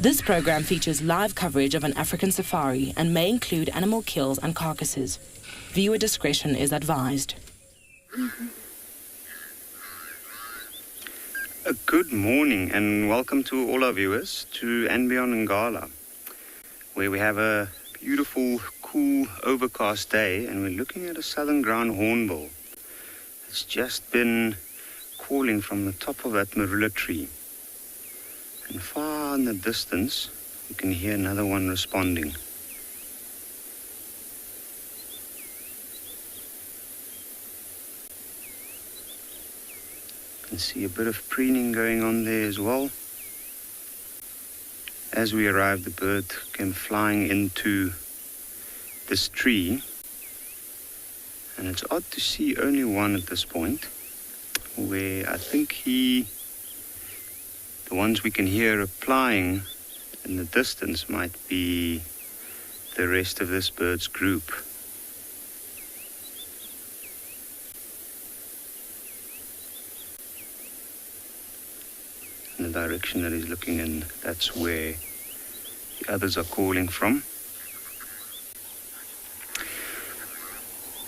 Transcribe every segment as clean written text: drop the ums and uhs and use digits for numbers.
This program features live coverage of an African safari and may include animal kills and carcasses. Viewer discretion is advised. Good morning and welcome to all our viewers to andBeyond Ngala, where we have a beautiful, cool, overcast day and we're looking at a southern ground hornbill. It's just been calling from the top of that marula tree. And far in the distance, you can hear another one responding. You can see a bit of preening going on there as well. As we arrived, the bird came flying into this tree. And it's odd to see only one at this point, where I think the ones we can hear replying in the distance might be the rest of this bird's group. In the direction that he's looking in, that's where the others are calling from.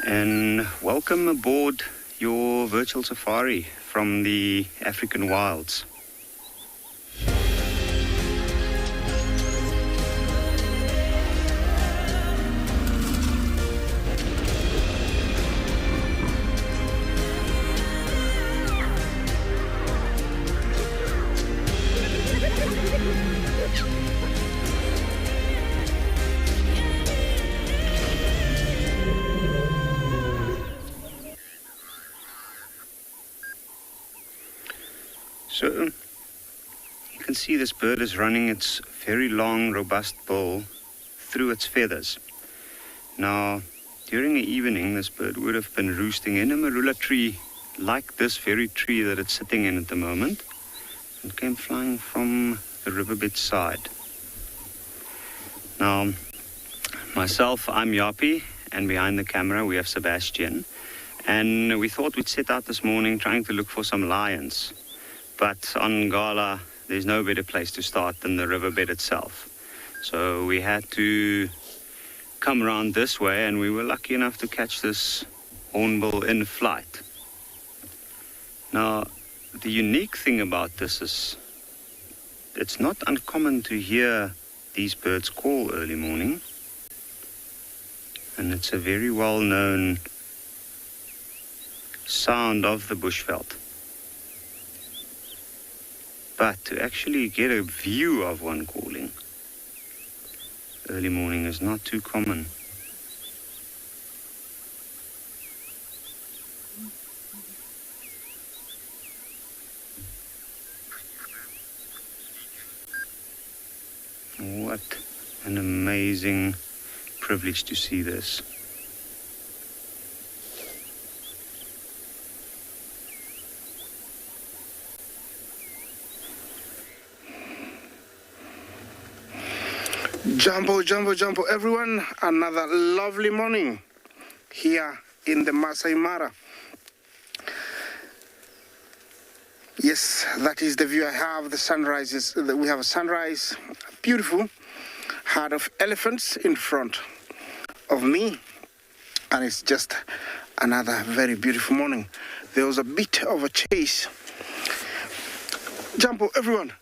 And welcome aboard your virtual safari from the African wilds. So, you can see this bird is running its very long, robust bill through its feathers. Now, during the evening, this bird would have been roosting in a marula tree like this very tree that it's sitting in at the moment, and came flying from the riverbed side. Now, myself, I'm Yapi, and behind the camera we have Sebastian, and we thought we'd set out this morning trying to look for some lions. But on Ngala, there's no better place to start than the riverbed itself. So we had to come around this way, and we were lucky enough to catch this hornbill in flight. Now, the unique thing about this is it's not uncommon to hear these birds call early morning. And it's a very well-known sound of the bushveld. But to actually get a view of one calling early morning is not too common. What an amazing privilege to see this. Jumbo, jumbo, jumbo, everyone. Another lovely morning here in the Masai Mara. Yes, that is the view I have. The sunrise we have a sunrise, beautiful herd of elephants in front of me, and it's just another very beautiful morning. There was a bit of a chase. Jumbo, everyone.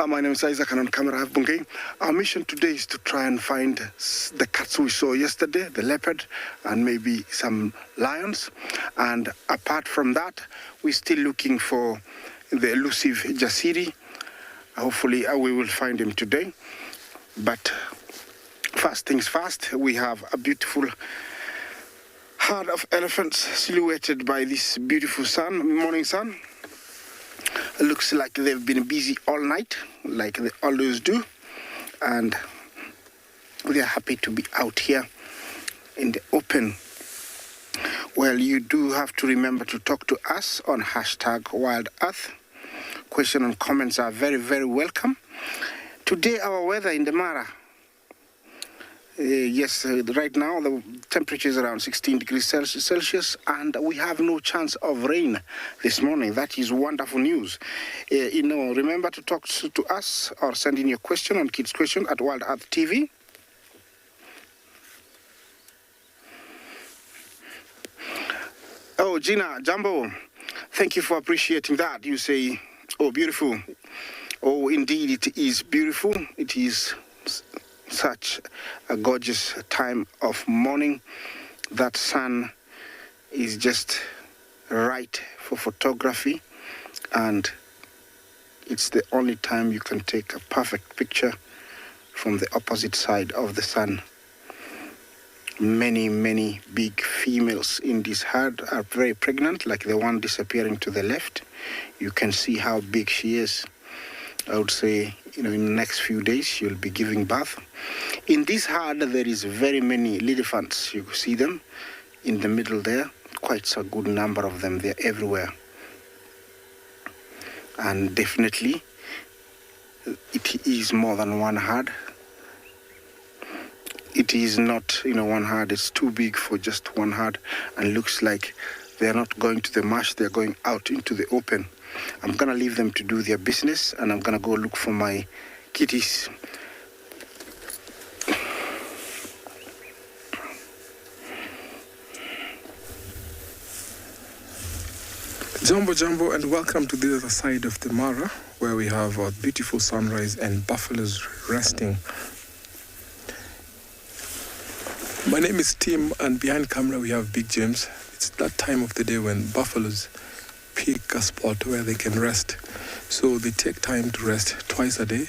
My name is Isaac, and on camera I have Bungay. Our mission today is to try and find the cats we saw yesterday, the leopard, and maybe some lions. And apart from that, we're still looking for the elusive Jasiri. Hopefully we will find him today. But first things first, we have a beautiful herd of elephants silhouetted by this beautiful morning sun. It looks like they've been busy all night, like they always do, and we are happy to be out here in the open. Well, you do have to remember to talk to us on #WildEarth. Questions and comments are very, very welcome. Today, our weather in the Mara. Right now the temperature is around 16 degrees Celsius, and we have no chance of rain this morning. That is wonderful news. Remember to talk to us or send in your question on Kids Question at WildEarth TV. Oh, Gina, Jumbo, thank you for appreciating that. You say, oh, beautiful. Oh, indeed, it is beautiful. It is such a gorgeous time of morning. That sun is just right for photography, and it's the only time you can take a perfect picture from the opposite side of the sun. Many, many big females in this herd are very pregnant, like the one disappearing to the left. You can see how big she is. I would say, in the next few days, she'll be giving birth. In this herd, there is very many elephants. You see them in the middle there. Quite a good number of them. They're everywhere. And definitely, it is more than one herd. It is not, one herd. It's too big for just one herd. And looks like they're not going to the marsh. They're going out into the open. I'm going to leave them to do their business, and I'm going to go look for my kitties. Jumbo, jumbo, and welcome to the other side of the Mara, where we have our beautiful sunrise and buffaloes resting. My name is Tim, and behind camera we have Big James. It's that time of the day when buffaloes pick a spot where they can rest. So they take time to rest twice a day,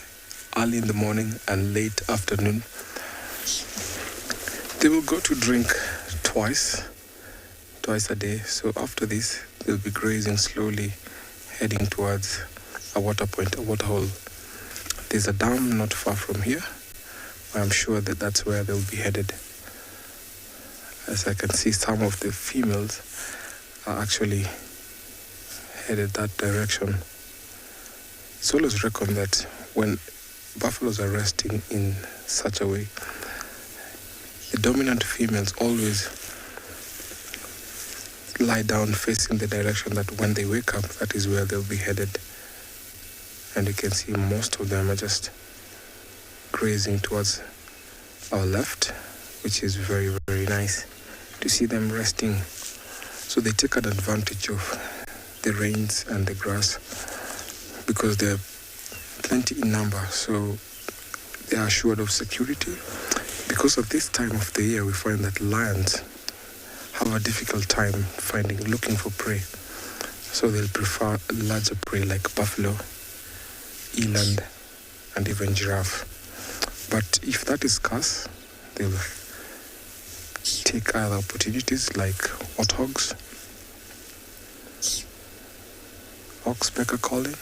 early in the morning and late afternoon. They will go to drink twice a day. So after this, they'll be grazing slowly, heading towards a water point, a waterhole. There's a dam not far from here. I'm sure that that's where they'll be headed. As I can see, some of the females are actually headed that direction. It's always reckoned that when buffaloes are resting in such a way, the dominant females always lie down facing the direction that when they wake up, that is where they'll be headed. And you can see most of them are just grazing towards our left, which is very, very nice to see them resting. So they take an advantage of the rains and the grass because they're plenty in number, so they are assured of security. Because of this time of the year, we find that lions have a difficult time looking for prey, so they'll prefer larger prey like buffalo, eland, and even giraffe. But if that is scarce, they'll take other opportunities like warthogs, oxpecker calling,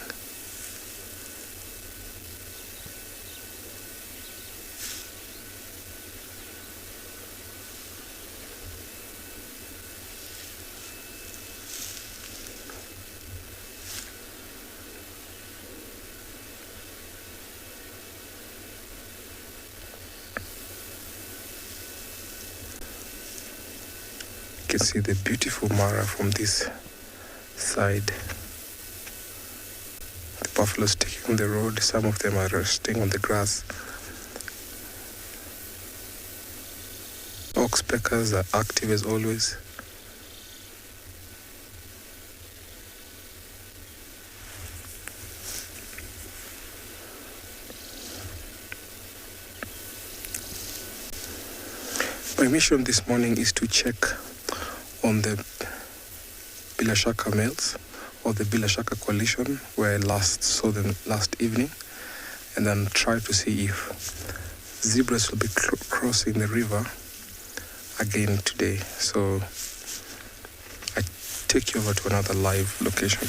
you can see the beautiful Mara from this side. The buffaloes taking the road, some of them are resting on the grass. Oxpeckers are active as always. My mission this morning is to check on the Bilashaka males or the Bilashaka coalition where I last saw them last evening, and then try to see if zebras will be crossing the river again today. So I take you over to another live location.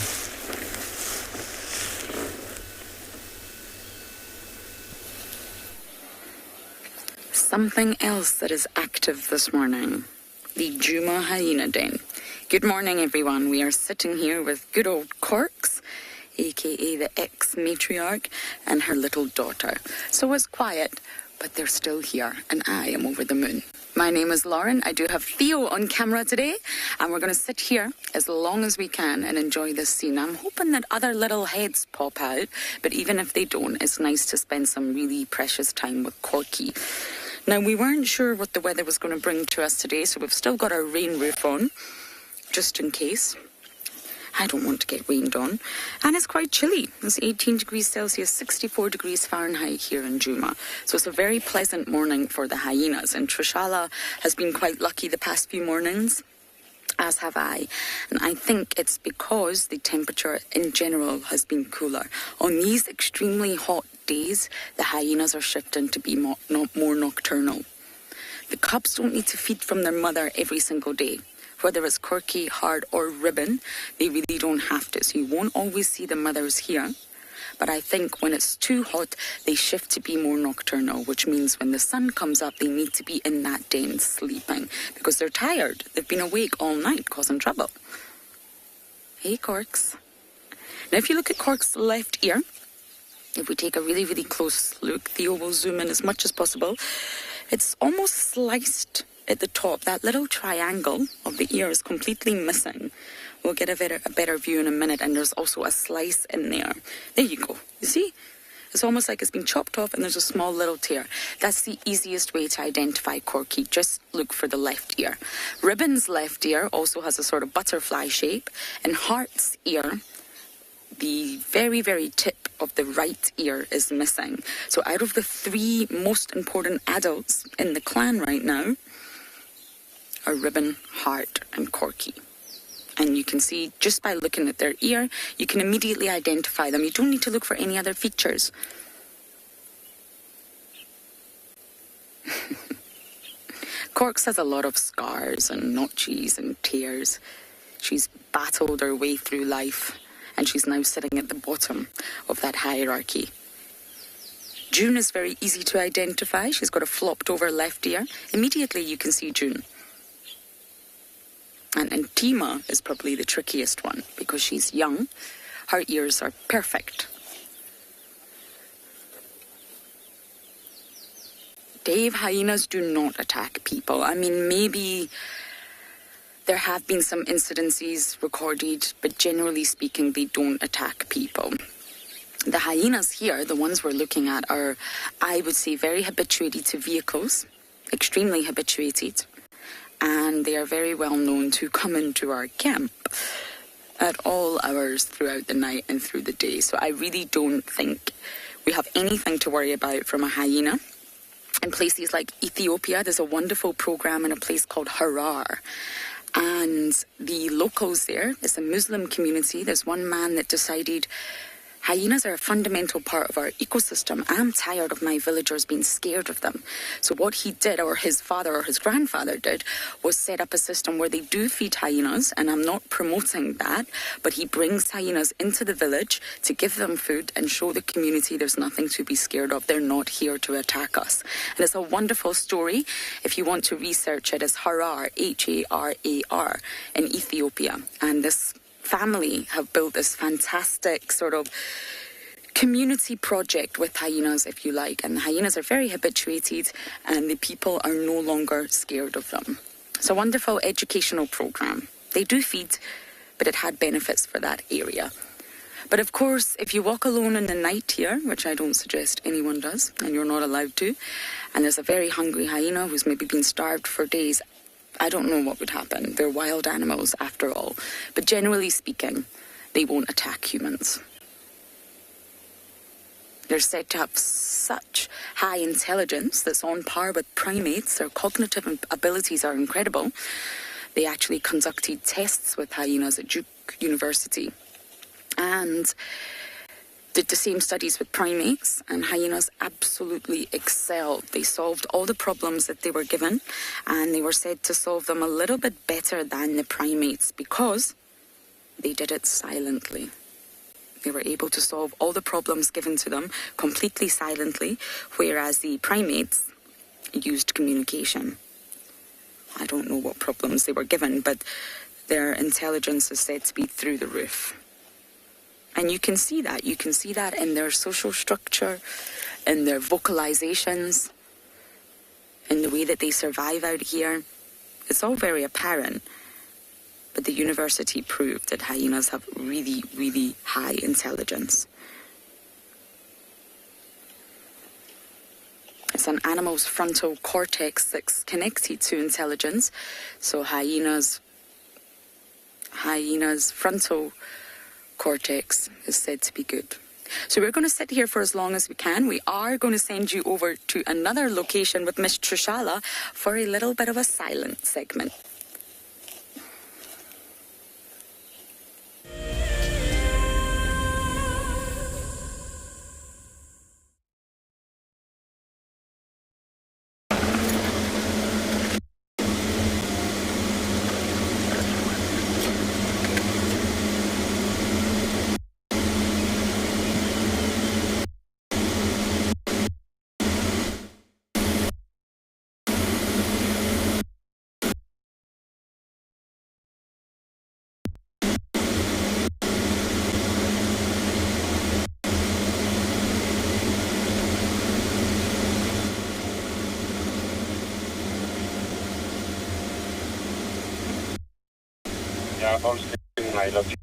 Something else that is active this morning, the Juma hyena den. Good morning, everyone. We are sitting here with good old Corks, aka the ex-matriarch, and her little daughter. So it's quiet, but they're still here, and I am over the moon. My name is Lauren. I do have Theo on camera today, and we're going to sit here as long as we can and enjoy this scene. I'm hoping that other little heads pop out, but even if they don't, it's nice to spend some really precious time with Corky. Now, we weren't sure what the weather was going to bring to us today, so we've still got our rain roof on, just in case. I don't want to get rained on. And it's quite chilly. It's 18 degrees Celsius, 64 degrees Fahrenheit here in Juma. So it's a very pleasant morning for the hyenas. And Trishala has been quite lucky the past few mornings, as have I. And I think it's because the temperature in general has been cooler. On these extremely hot days, the hyenas are shifting to be more nocturnal. The cubs don't need to feed from their mother every single day. Whether it's Corky, Hard or Ribbon, they really don't have to. So you won't always see the mothers here. But I think when it's too hot, they shift to be more nocturnal, which means when the sun comes up, they need to be in that den sleeping because they're tired. They've been awake all night causing trouble. Hey, Corks. Now, if you look at Cork's left ear, if we take a really, really close look, Theo will zoom in as much as possible. It's almost sliced at the top. That little triangle of the ear is completely missing. We'll get a better view in a minute, and there's also a slice in there. There you go. You see? It's almost like it's been chopped off and there's a small little tear. That's the easiest way to identify Corky. Just look for the left ear. Ribbon's left ear also has a sort of butterfly shape, and Heart's ear, the very, very tip of the right ear is missing. So out of the three most important adults in the clan right now are Ribbon, Heart, and Corky. And you can see just by looking at their ear, you can immediately identify them. You don't need to look for any other features. Corks has a lot of scars and notches and tears. She's battled her way through life, and she's now sitting at the bottom of that hierarchy. June is very easy to identify. She's got a flopped over left ear. Immediately you can see June. And Tima is probably the trickiest one because she's young. Her ears are perfect. Dave, hyenas do not attack people. I mean, maybe there have been some incidences recorded, but generally speaking, they don't attack people. The hyenas here, the ones we're looking at, are, I would say, very habituated to vehicles, extremely habituated. And they are very well known to come into our camp at all hours throughout the night and through the day. So I really don't think we have anything to worry about from a hyena. In places like Ethiopia, there's a wonderful program in a place called Harar. And the locals there, it's a Muslim community. There's one man that decided Hyenas are a fundamental part of our ecosystem. I'm tired of my villagers being scared of them. So what he did, or his father or his grandfather did, was set up a system where they do feed hyenas, and I'm not promoting that, but he brings hyenas into the village to give them food and show the community there's nothing to be scared of. They're not here to attack us. And it's a wonderful story. If you want to research it, it's Harar, Harar, in Ethiopia. And this family have built this fantastic sort of community project with hyenas, if you like, and the hyenas are very habituated and the people are no longer scared of them. It's a wonderful educational program. They do feed, but it had benefits for that area. But of course, if you walk alone in the night here, which I don't suggest anyone does, and you're not allowed to, and there's a very hungry hyena who's maybe been starved for days, I don't know what would happen. They're wild animals after all. But generally speaking, they won't attack humans. They're said to have such high intelligence that's on par with primates. Their cognitive abilities are incredible. They actually conducted tests with hyenas at Duke University and did the same studies with primates, and hyenas absolutely excelled. They solved all the problems that they were given, and they were said to solve them a little bit better than the primates because they did it silently. They were able to solve all the problems given to them completely silently, whereas the primates used communication. I don't know what problems they were given, but their intelligence is said to be through the roof. And you can see that. You can see that in their social structure, in their vocalizations, in the way that they survive out here. It's all very apparent. But the university proved that hyenas have really, really high intelligence. It's an animal's frontal cortex that's connected to intelligence. So hyenas' frontal cortex is said to be good. So we're going to sit here for as long as we can. We are going to send you over to another location with Miss Trishala for a little bit of a silent segment. I love you.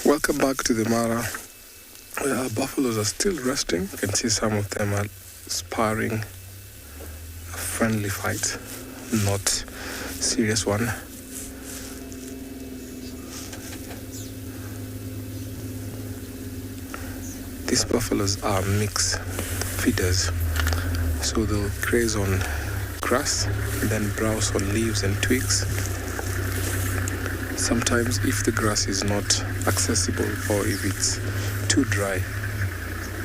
Welcome back to the Mara. Buffaloes are still resting. You can see some of them are sparring a friendly fight, not serious one. These buffaloes are mixed feeders. So they'll graze on grass and then browse on leaves and twigs. Sometimes if the grass is not accessible or if it's too dry,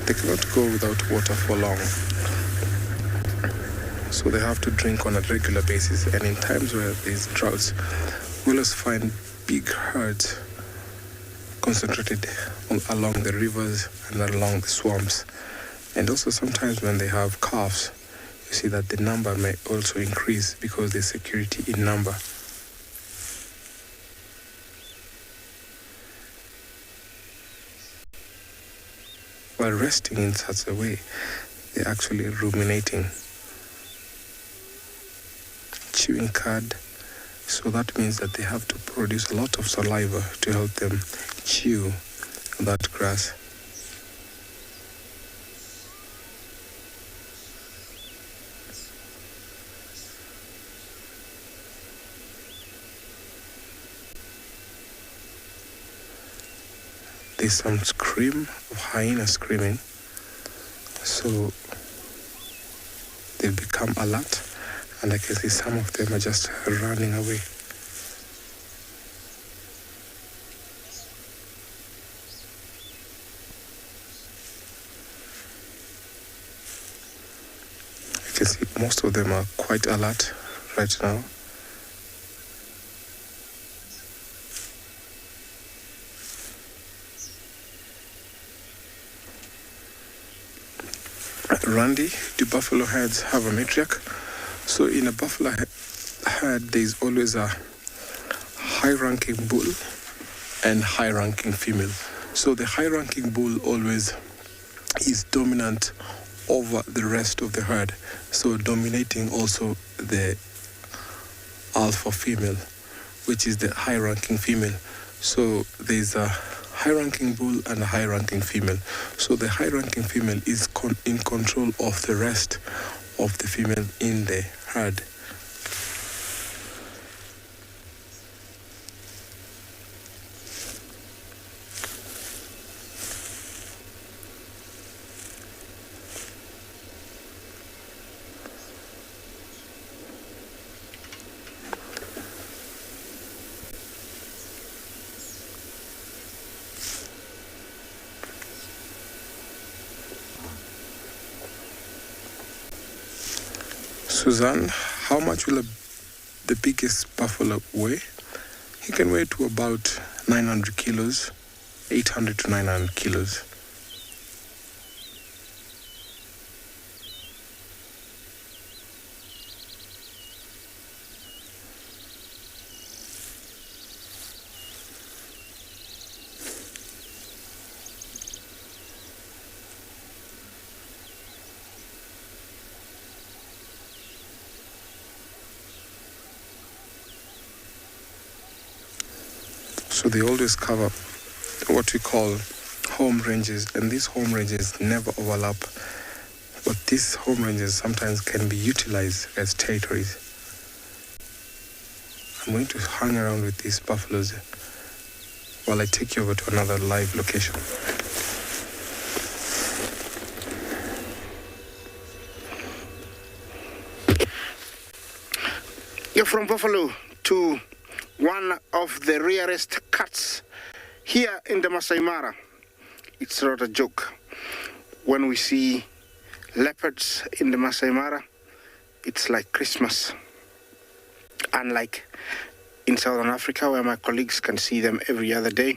they cannot go without water for long. So they have to drink on a regular basis, and in times where there's droughts, we'll always find big herds concentrated along the rivers and along the swamps. And also sometimes when they have calves, you see that the number may also increase because there's security in number. While resting in such a way, they're actually ruminating, chewing cud. So that means that they have to produce a lot of saliva to help them chew that grass. There's some scream of hyena screaming, so they've become alert, and I can see some of them are just running away. I can see most of them are quite alert right now. Randy, do buffalo herds have a matriarch? So in a buffalo herd, there's always a high-ranking bull and high-ranking female. So the high-ranking bull always is dominant over the rest of the herd, so dominating also the alpha female, which is the high-ranking female. So there's a high-ranking bull and a high-ranking female. So the high-ranking female is in control of the rest of the female in the herd. Suzanne, how much will the biggest buffalo weigh? He can weigh to about 900 kilos, 800 to 900 kilos. So they always cover what we call home ranges, and these home ranges never overlap, but these home ranges sometimes can be utilized as territories. I'm going to hang around with these buffaloes while I take you over to another live location. You're from Buffalo to one of the rarest cats here in the Masai Mara. It's not a joke. When we see leopards in the Masai Mara, it's like Christmas. Unlike in Southern Africa, where my colleagues can see them every other day,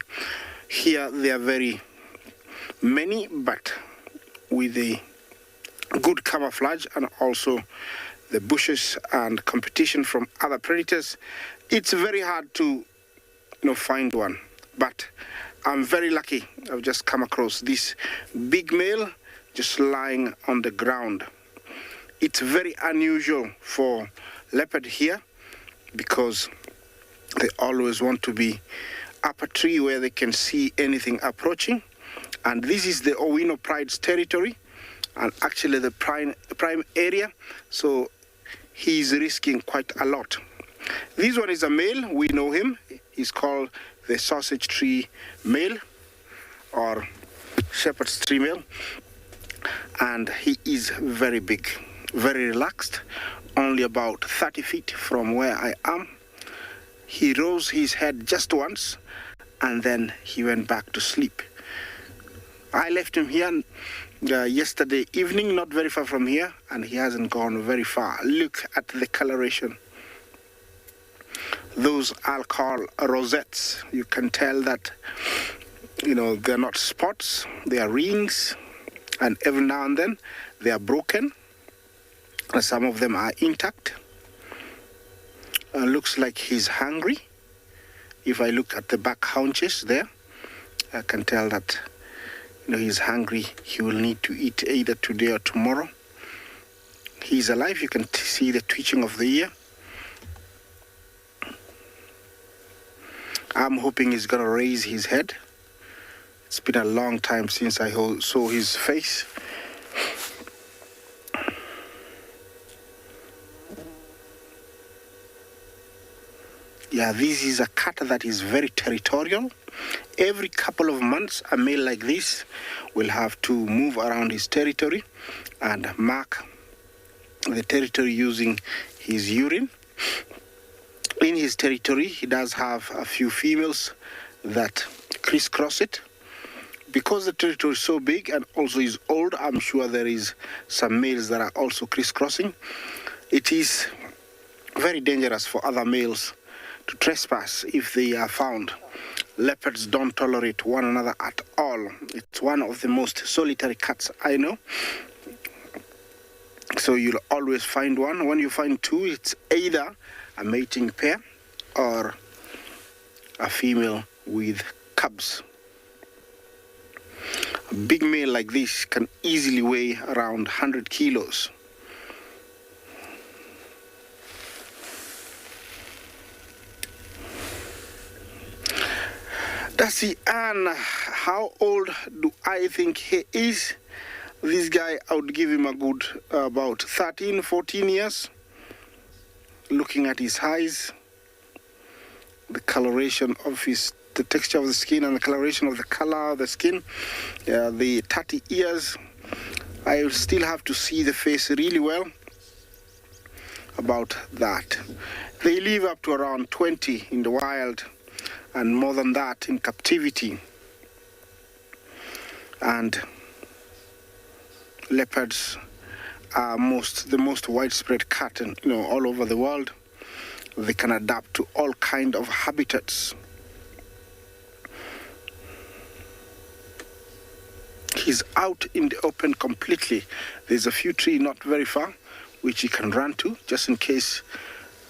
here they are very many, but with a good camouflage and also the bushes and competition from other predators, it's very hard to find one. But I'm very lucky. I've just come across this big male just lying on the ground. It's very unusual for leopard here because they always want to be up a tree where they can see anything approaching. And this is the Owino Pride's territory and actually the prime area. So he's risking quite a lot. This one is a male. We know him. He's called the sausage tree male or shepherd's tree male, and he is very big. very relaxed, only about 30 feet from where I am. He rose his head just once, and then he went back to sleep. I left him here yesterday evening, not very far from here, and he hasn't gone very far. Look at the coloration. Those I'll call rosettes. You can tell that, they're not spots, they are rings, and every now and then they are broken, and some of them are intact. Looks like he's hungry. If I look at the back haunches there, I can tell that he's hungry. He will need to eat either today or tomorrow. He's alive. You can see the twitching of the ear. I'm hoping he's gonna raise his head. It's been a long time since I saw his face. Yeah, this is a cat that is very territorial. Every couple of months, a male like this will have to move around his territory and mark the territory using his urine. In his territory, he does have a few females that crisscross it. Because the territory is so big and also is old, I'm sure there is some males that are also crisscrossing. It is very dangerous for other males to trespass if they are found. Leopards don't tolerate one another at all. It's one of the most solitary cats I know. So you'll always find one. When you find two, it's either a mating pair or a female with cubs. A big male like this can easily weigh around 100 kilos. Does he earn? How old do I think he is? This guy, I would give him a good about 13, 14 years. Looking at his eyes, the coloration of the texture of the skin and the coloration of the color of the skin, the 30 ears. I will still have to see the face really well about that. They live up to around 20 in the wild, and more than that in captivity. And leopards are the most widespread cat all over the world. They can adapt to all kind of habitats. He's out in the open completely. There's a few trees not very far which he can run to just in case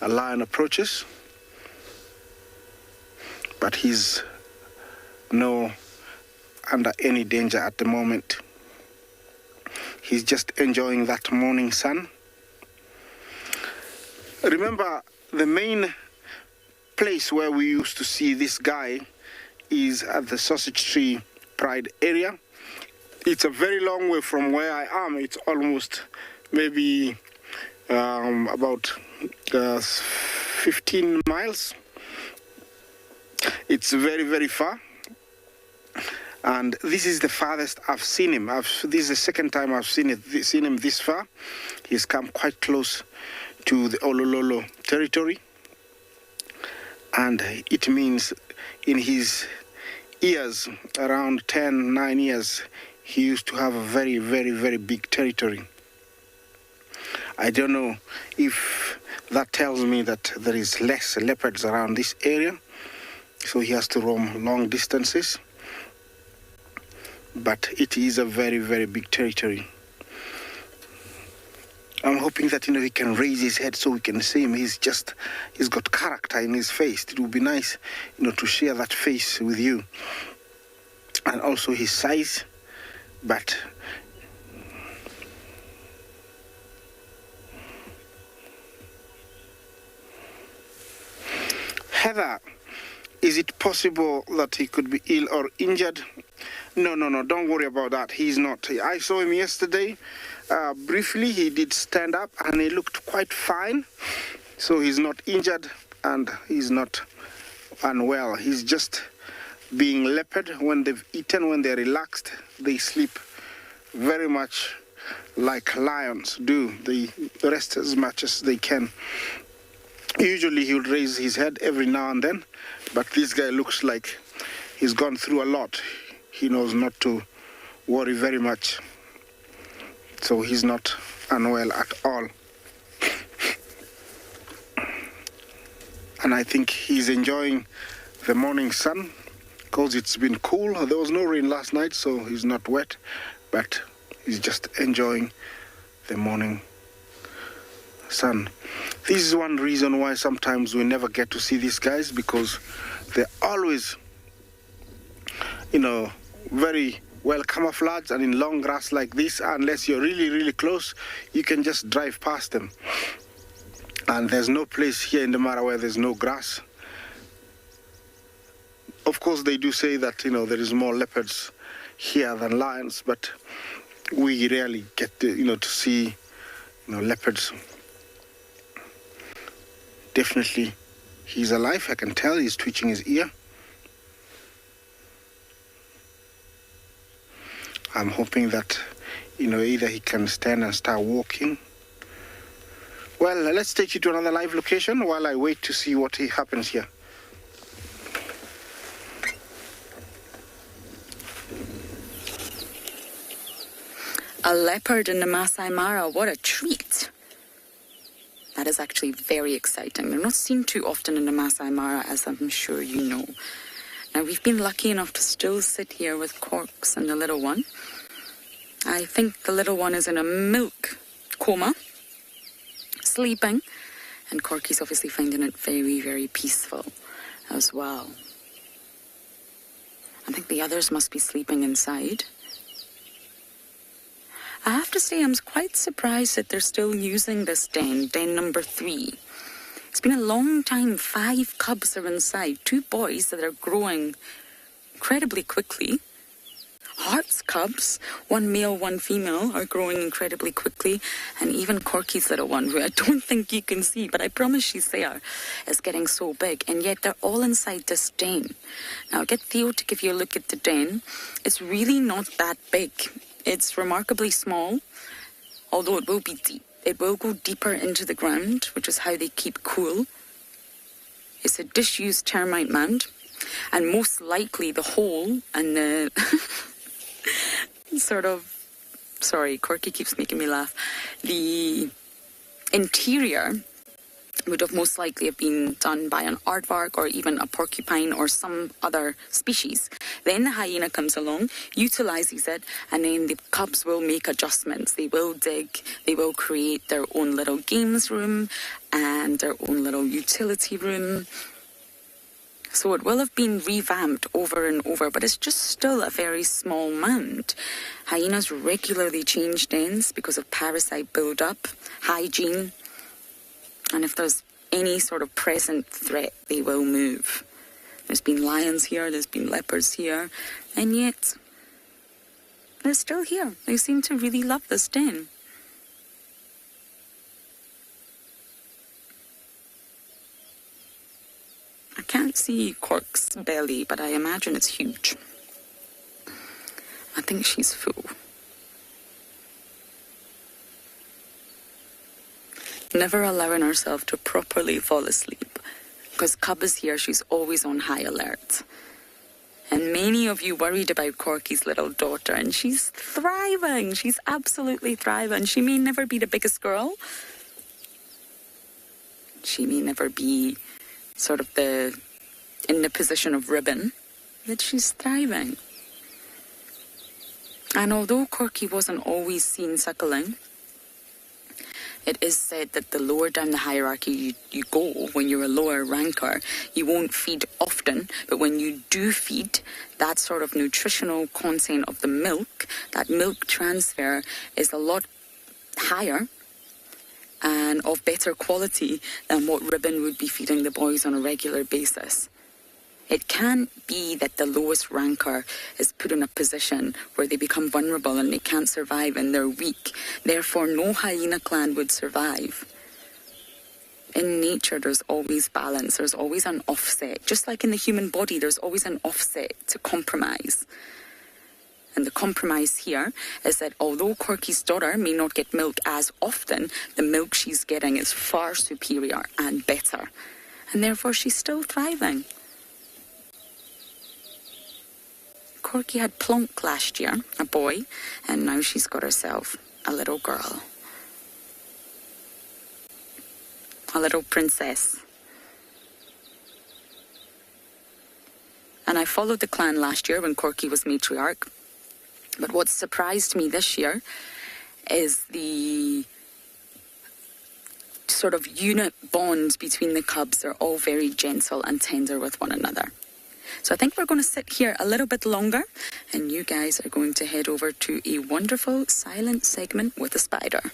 a lion approaches. But he's no under any danger at the moment. He's just enjoying that morning sun. Remember, the main place where we used to see this guy is at the Sausage Tree Pride area. It's a very long way from where I am. It's almost maybe about 15 miles. It's very, very far. And this is the farthest I've seen him. This is the second time I've seen him this far. He's come quite close to the Olololo territory. And it means in his years, around 9 years, he used to have a very, very, very big territory. I don't know if that tells me that there is less leopards around this area, so he has to roam long distances. But it is a very, very big territory. I'm hoping that he can raise his head so we can see him. He's got character in his face. It would be nice, to share that face with you. And also his size, but Heather, is it possible that he could be ill or injured? No, don't worry about that. He's not. I saw him yesterday. Briefly, he did stand up and he looked quite fine. So he's not injured and he's not unwell. He's just being leopard. When they've eaten, when they're relaxed, they sleep very much like lions do. They rest as much as they can. Usually he would raise his head every now and then, but this guy looks like he's gone through a lot. He knows not to worry very much, so he's not unwell at all. And I think he's enjoying the morning sun because it's been cool. There was no rain last night, so he's not wet, but he's just enjoying the morning sun. This is one reason why sometimes we never get to see these guys, because they're always, very well camouflaged, and in long grass like this, unless you're really, really close, you can just drive past them. And there's no place here in the Mara where there's no grass. Of course, they do say that, there is more leopards here than lions, but we rarely get to, to see, leopards. Definitely, he's alive. I can tell he's twitching his ear. I'm hoping that, either he can stand and start walking. Well, let's take you to another live location while I wait to see what happens here. A leopard in the Masai Mara, what a treat. That is actually very exciting. They're not seen too often in the Masai Mara, as I'm sure you know. Now, we've been lucky enough to still sit here with Corks and the little one. I think the little one is in a milk coma, sleeping, and Corky's obviously finding it very, very peaceful as well. I think the others must be sleeping inside. I have to say, I'm quite surprised that they're still using this den number 3. It's been a long time. 5 cubs are inside, 2 boys that are growing incredibly quickly. Hart's cubs, 1 male, 1 female, are growing incredibly quickly, and even Corky's little one, who I don't think you can see, but I promise she's there, is getting so big, and yet they're all inside this den. Now, I'll get Theo to give you a look at the den. It's really not that big. It's remarkably small, although it will be deep. It will go deeper into the ground, which is how they keep cool. It's a disused termite mound, and most likely the hole and the sorry, Corky keeps making me laugh. The interior would have most likely have been done by an aardvark or even a porcupine or some other species. Then the hyena comes along, utilises it, and then the cubs will make adjustments. They will dig, they will create their own little games room and their own little utility room. So it will have been revamped over and over, but it's just still a very small mound. Hyenas regularly change dens because of parasite build-up, hygiene, and if there's any sort of present threat, they will move. There's been lions here, there's been leopards here, and yet they're still here. They seem to really love this den. I can't see Cork's belly, but I imagine it's huge. I think she's full. Never allowing herself to properly fall asleep. Because Cub is here, she's always on high alert. And many of you worried about Corky's little daughter, and she's thriving. She's absolutely thriving. She may never be the biggest girl. She may never be sort of in the position of ribbon, but she's thriving. And although Corky wasn't always seen suckling, it is said that the lower down the hierarchy you go, when you're a lower ranker, you won't feed often, but when you do feed, that sort of nutritional content of the milk, that milk transfer is a lot higher and of better quality than what ribbon would be feeding the boys on a regular basis. It can't be that the lowest ranker is put in a position where they become vulnerable and they can't survive and they're weak. Therefore, no hyena clan would survive. In nature, there's always balance. There's always an offset. Just like in the human body, there's always an offset to compromise. And the compromise here is that although Corky's daughter may not get milk as often, the milk she's getting is far superior and better. And therefore she's still thriving. Corky had Plonk last year, a boy, and now she's got herself a little girl. A little princess. And I followed the clan last year when Corky was matriarch. But what surprised me this year is the sort of unit bond between the cubs. They're all very gentle and tender with one another. So I think we're going to sit here a little bit longer, and you guys are going to head over to a wonderful silent segment with a spider.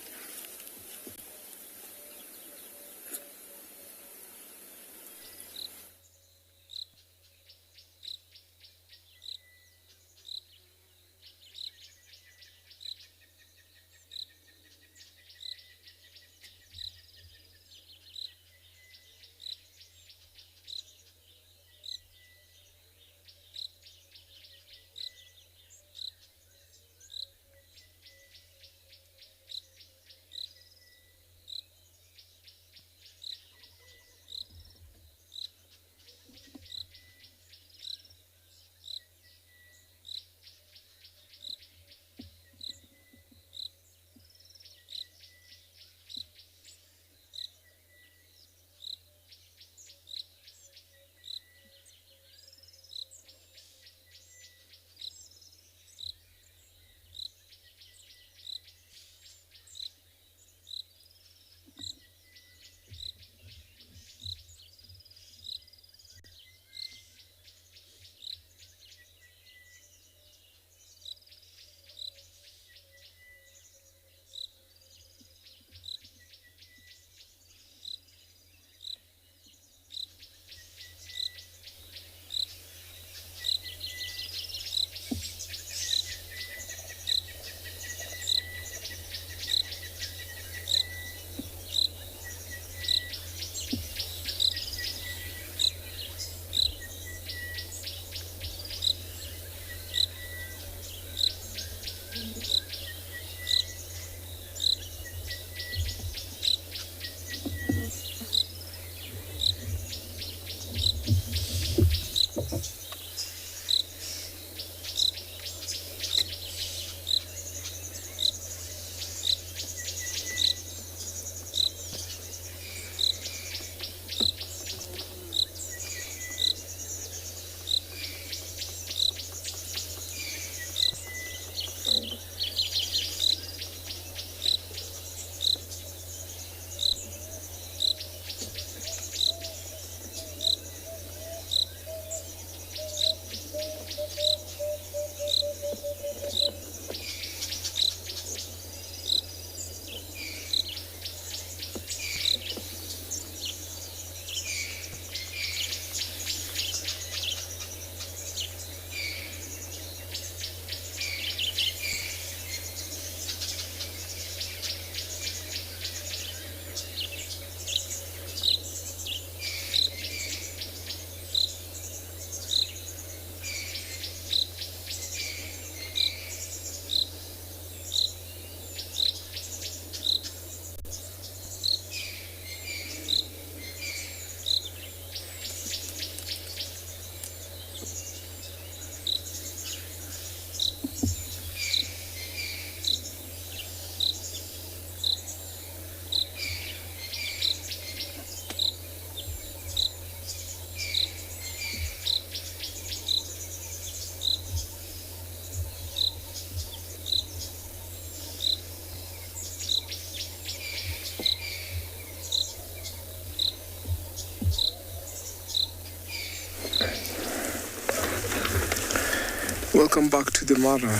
Welcome back to the Mara,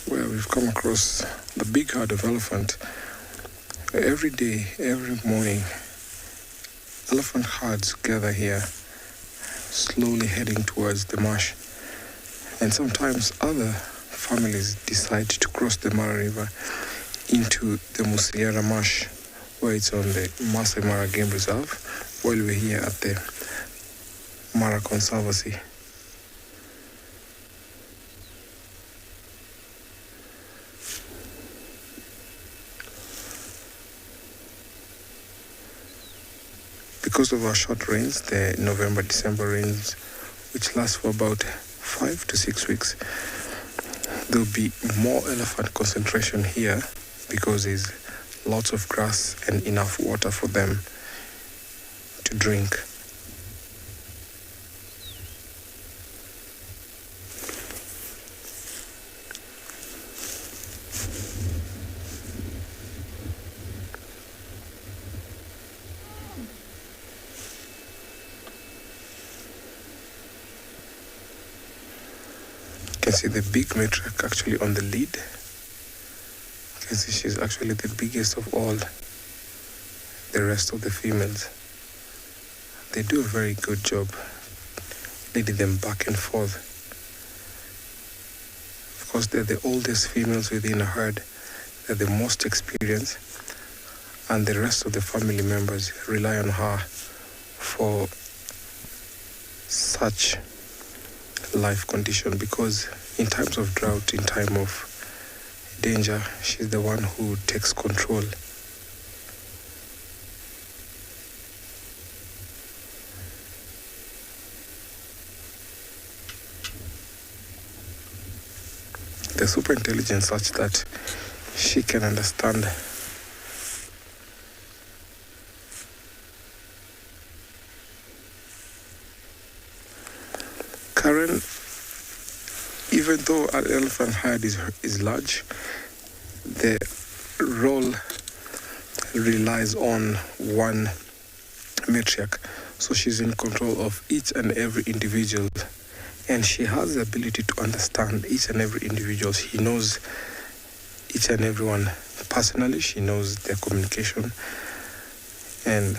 where we've come across the big herd of elephant. Every day, every morning, elephant herds gather here, slowly heading towards the marsh. And sometimes other families decide to cross the Mara River into the Musiera Marsh, where it's on the Masai Mara Game Reserve, while we're here at the Mara Conservancy. Because of our short rains, the November-December rains, which last for about 5 to 6 weeks, there'll be more elephant concentration here because there's lots of grass and enough water for them to drink. You can see the big matriarch actually on the lead. You can see she's actually the biggest of all the rest of the females. They do a very good job leading them back and forth. Of course, they're the oldest females within a herd. They're the most experienced, and the rest of the family members rely on her for such life condition, because in times of drought, in time of danger, she's the one who takes control. They're super intelligent such that she can understand Karen. Even though an elephant herd is large, the role relies on one matriarch. So she's in control of each and every individual, and she has the ability to understand each and every individual. She knows each and everyone personally. She knows their communication, and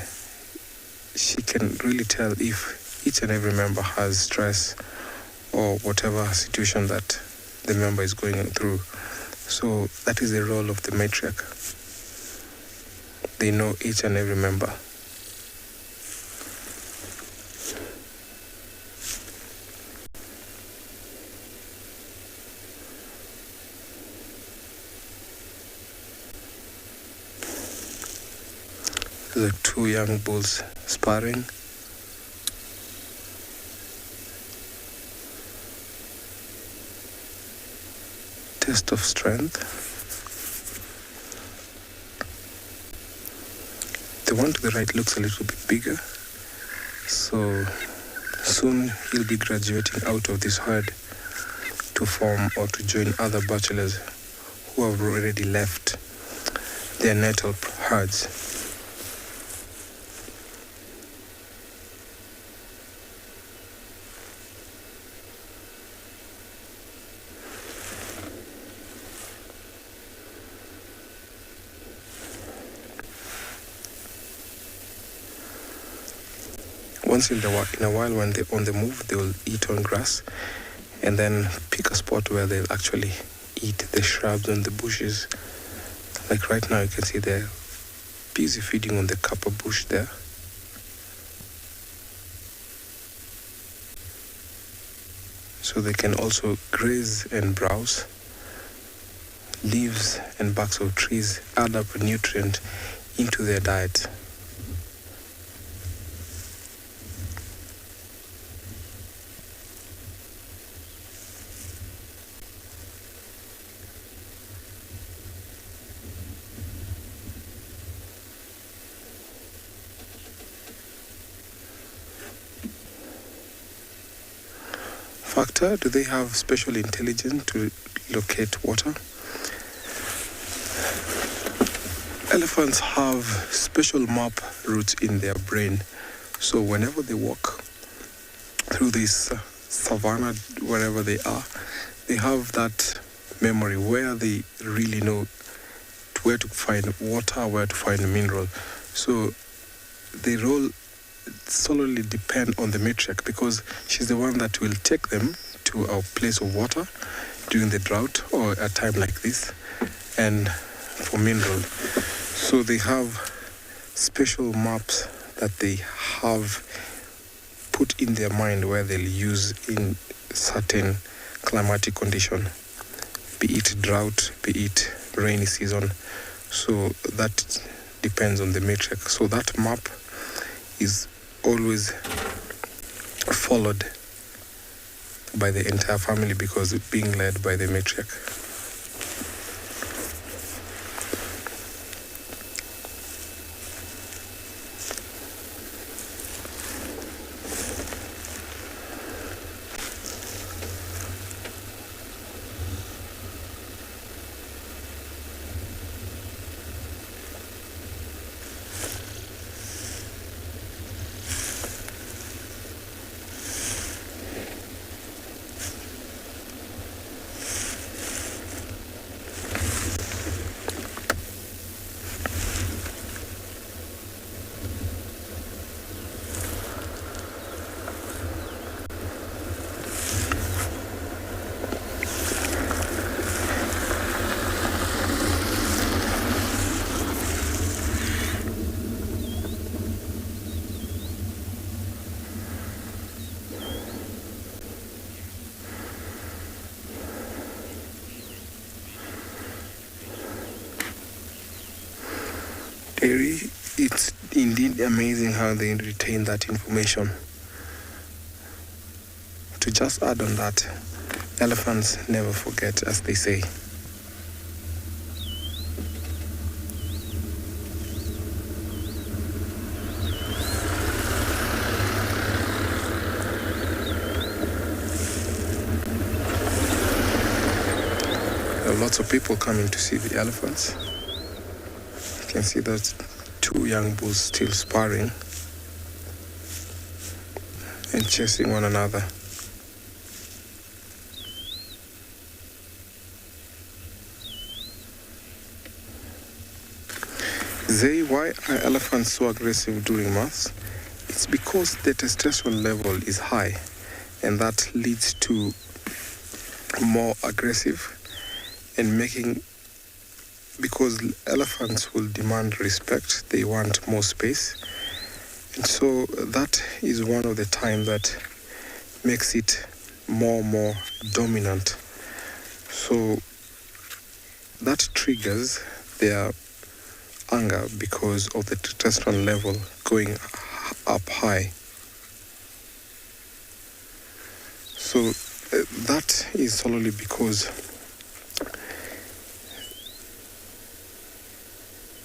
she can really tell if each and every member has stress or whatever situation that the member is going through. So that is the role of the matriarch. They know each and every member. The two young bulls sparring. Test of strength. The one to the right looks a little bit bigger, so soon he'll be graduating out of this herd to form or to join other bachelors who have already left their natal herds. Once in a while, when they're on the move, they will eat on grass and then pick a spot where they'll actually eat the shrubs and the bushes. Like right now, you can see they're busy feeding on the kappa bush there. So they can also graze and browse. Leaves and barks of trees add up a nutrient into their diet. Factor, do they have special intelligence to locate water? Elephants have special map routes in their brain. So whenever they walk through this savannah, wherever they are, they have that memory where they really know where to find water, where to find mineral. So they solely depend on the matriarch, because she's the one that will take them to a place of water during the drought or a time like this, and for mineral. So they have special maps that they have put in their mind where they'll use in certain climatic condition, be it drought, be it rainy season. So that depends on the matriarch. So that map is always followed by the entire family because it's being led by the matriarch. It's indeed amazing how they retain that information. To just add on that, elephants never forget, as they say. There are lots of people coming to see the elephants. You can see that two young bulls still sparring and chasing one another. Zay, why are elephants so aggressive during Musth? It's because the testosterone level is high, and that leads to more aggressive and making, because elephants will demand respect, they want more space. And so that is one of the times that makes it more dominant. So that triggers their anger because of the testosterone level going up high. So that is solely because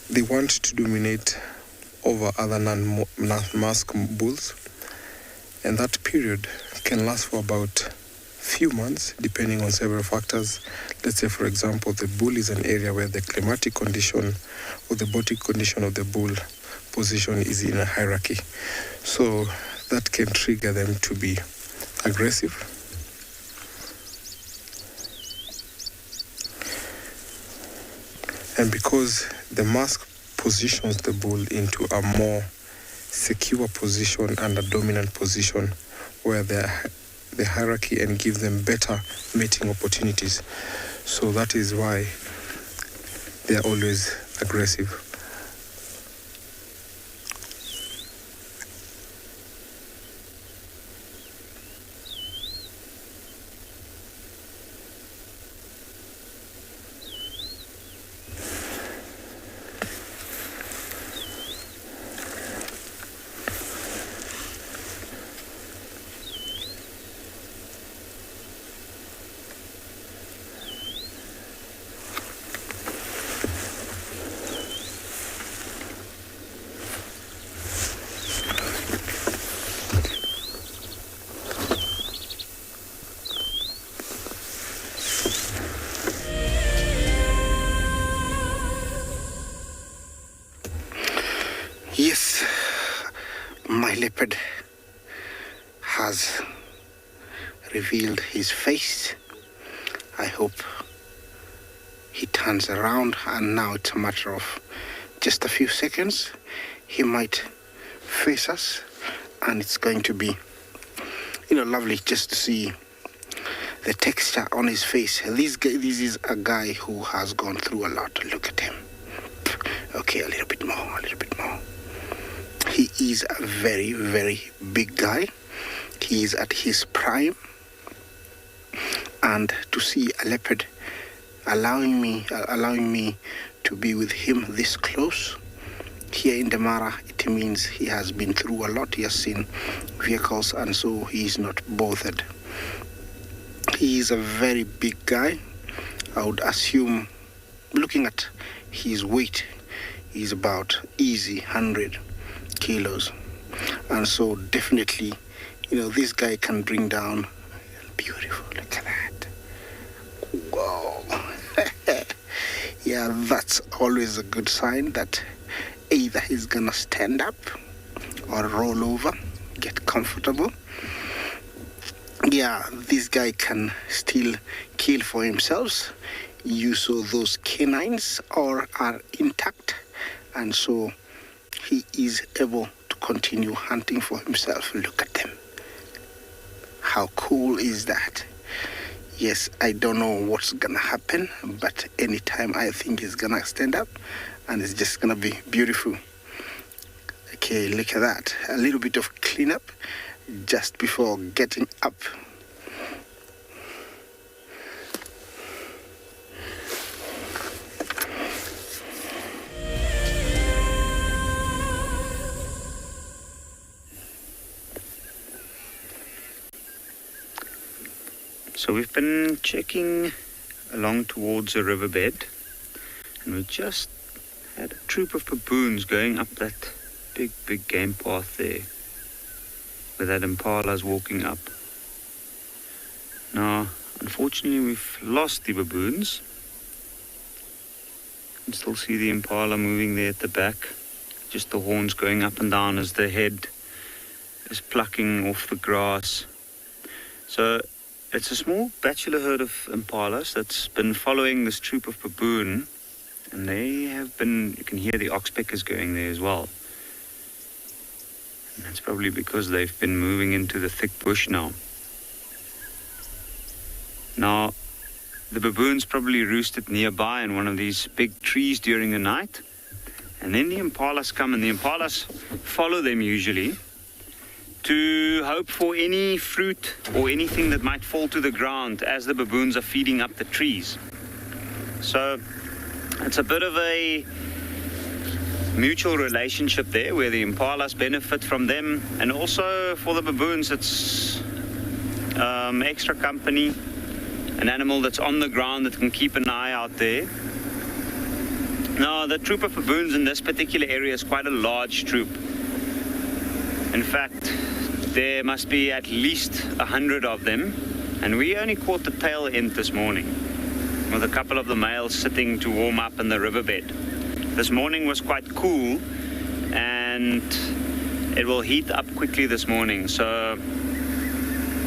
they want to dominate over other non-mask bulls, and that period can last for about few months depending on several factors. Let's say, for example, the bull is an area where the climatic condition or the body condition of the bull position is in a hierarchy, so that can trigger them to be aggressive. And because the mask positions the bull into a more secure position and a dominant position where the hierarchy, and give them better mating opportunities. So that is why they are always aggressive. Yes, my leopard has revealed his face. I hope he turns around, and now it's a matter of just a few seconds. He might face us, and it's going to be, lovely just to see the texture on his face. This is a guy who has gone through a lot. Look at him. Okay, a little bit more. He is a very, very big guy. He is at his prime. And to see a leopard allowing me to be with him this close, here in Demara, it means he has been through a lot. He has seen vehicles, and so he is not bothered. He is a very big guy. I would assume, looking at his weight, he's about easy 100 kilos. And so definitely, this guy can bring down, beautiful, look at that. Whoa. Yeah, that's always a good sign that either he's gonna stand up or roll over, get comfortable. Yeah, this guy can still kill for himself. You saw those canines are intact, and so he is able to continue hunting for himself. Look at them. How cool is that? Yes, I don't know what's gonna happen, but anytime I think he's gonna stand up, and it's just gonna be beautiful. Okay, look at that. A little bit of cleanup just before getting up. So we've been checking along towards a riverbed, and we just had a troop of baboons going up that big game path there, where that impala's walking up. Now, unfortunately, we've lost the baboons. You can still see the impala moving there at the back, just the horns going up and down as the head is plucking off the grass. So it's a small bachelor herd of impalas that's been following this troop of baboon, and they have been, you can hear the oxpeckers going there as well. And that's probably because they've been moving into the thick bush now. Now, the baboons probably roosted nearby in one of these big trees during the night, and then the impalas come, and the impalas follow them usually to hope for any fruit or anything that might fall to the ground as the baboons are feeding up the trees. So it's a bit of a mutual relationship there, where the impalas benefit from them, and also for the baboons it's extra company, an animal that's on the ground that can keep an eye out there. Now, the troop of baboons in this particular area is quite a large troop. In fact, there must be at least 100 of them, and we only caught the tail end this morning, with a couple of the males sitting to warm up in the riverbed. This morning was quite cool, and it will heat up quickly this morning, so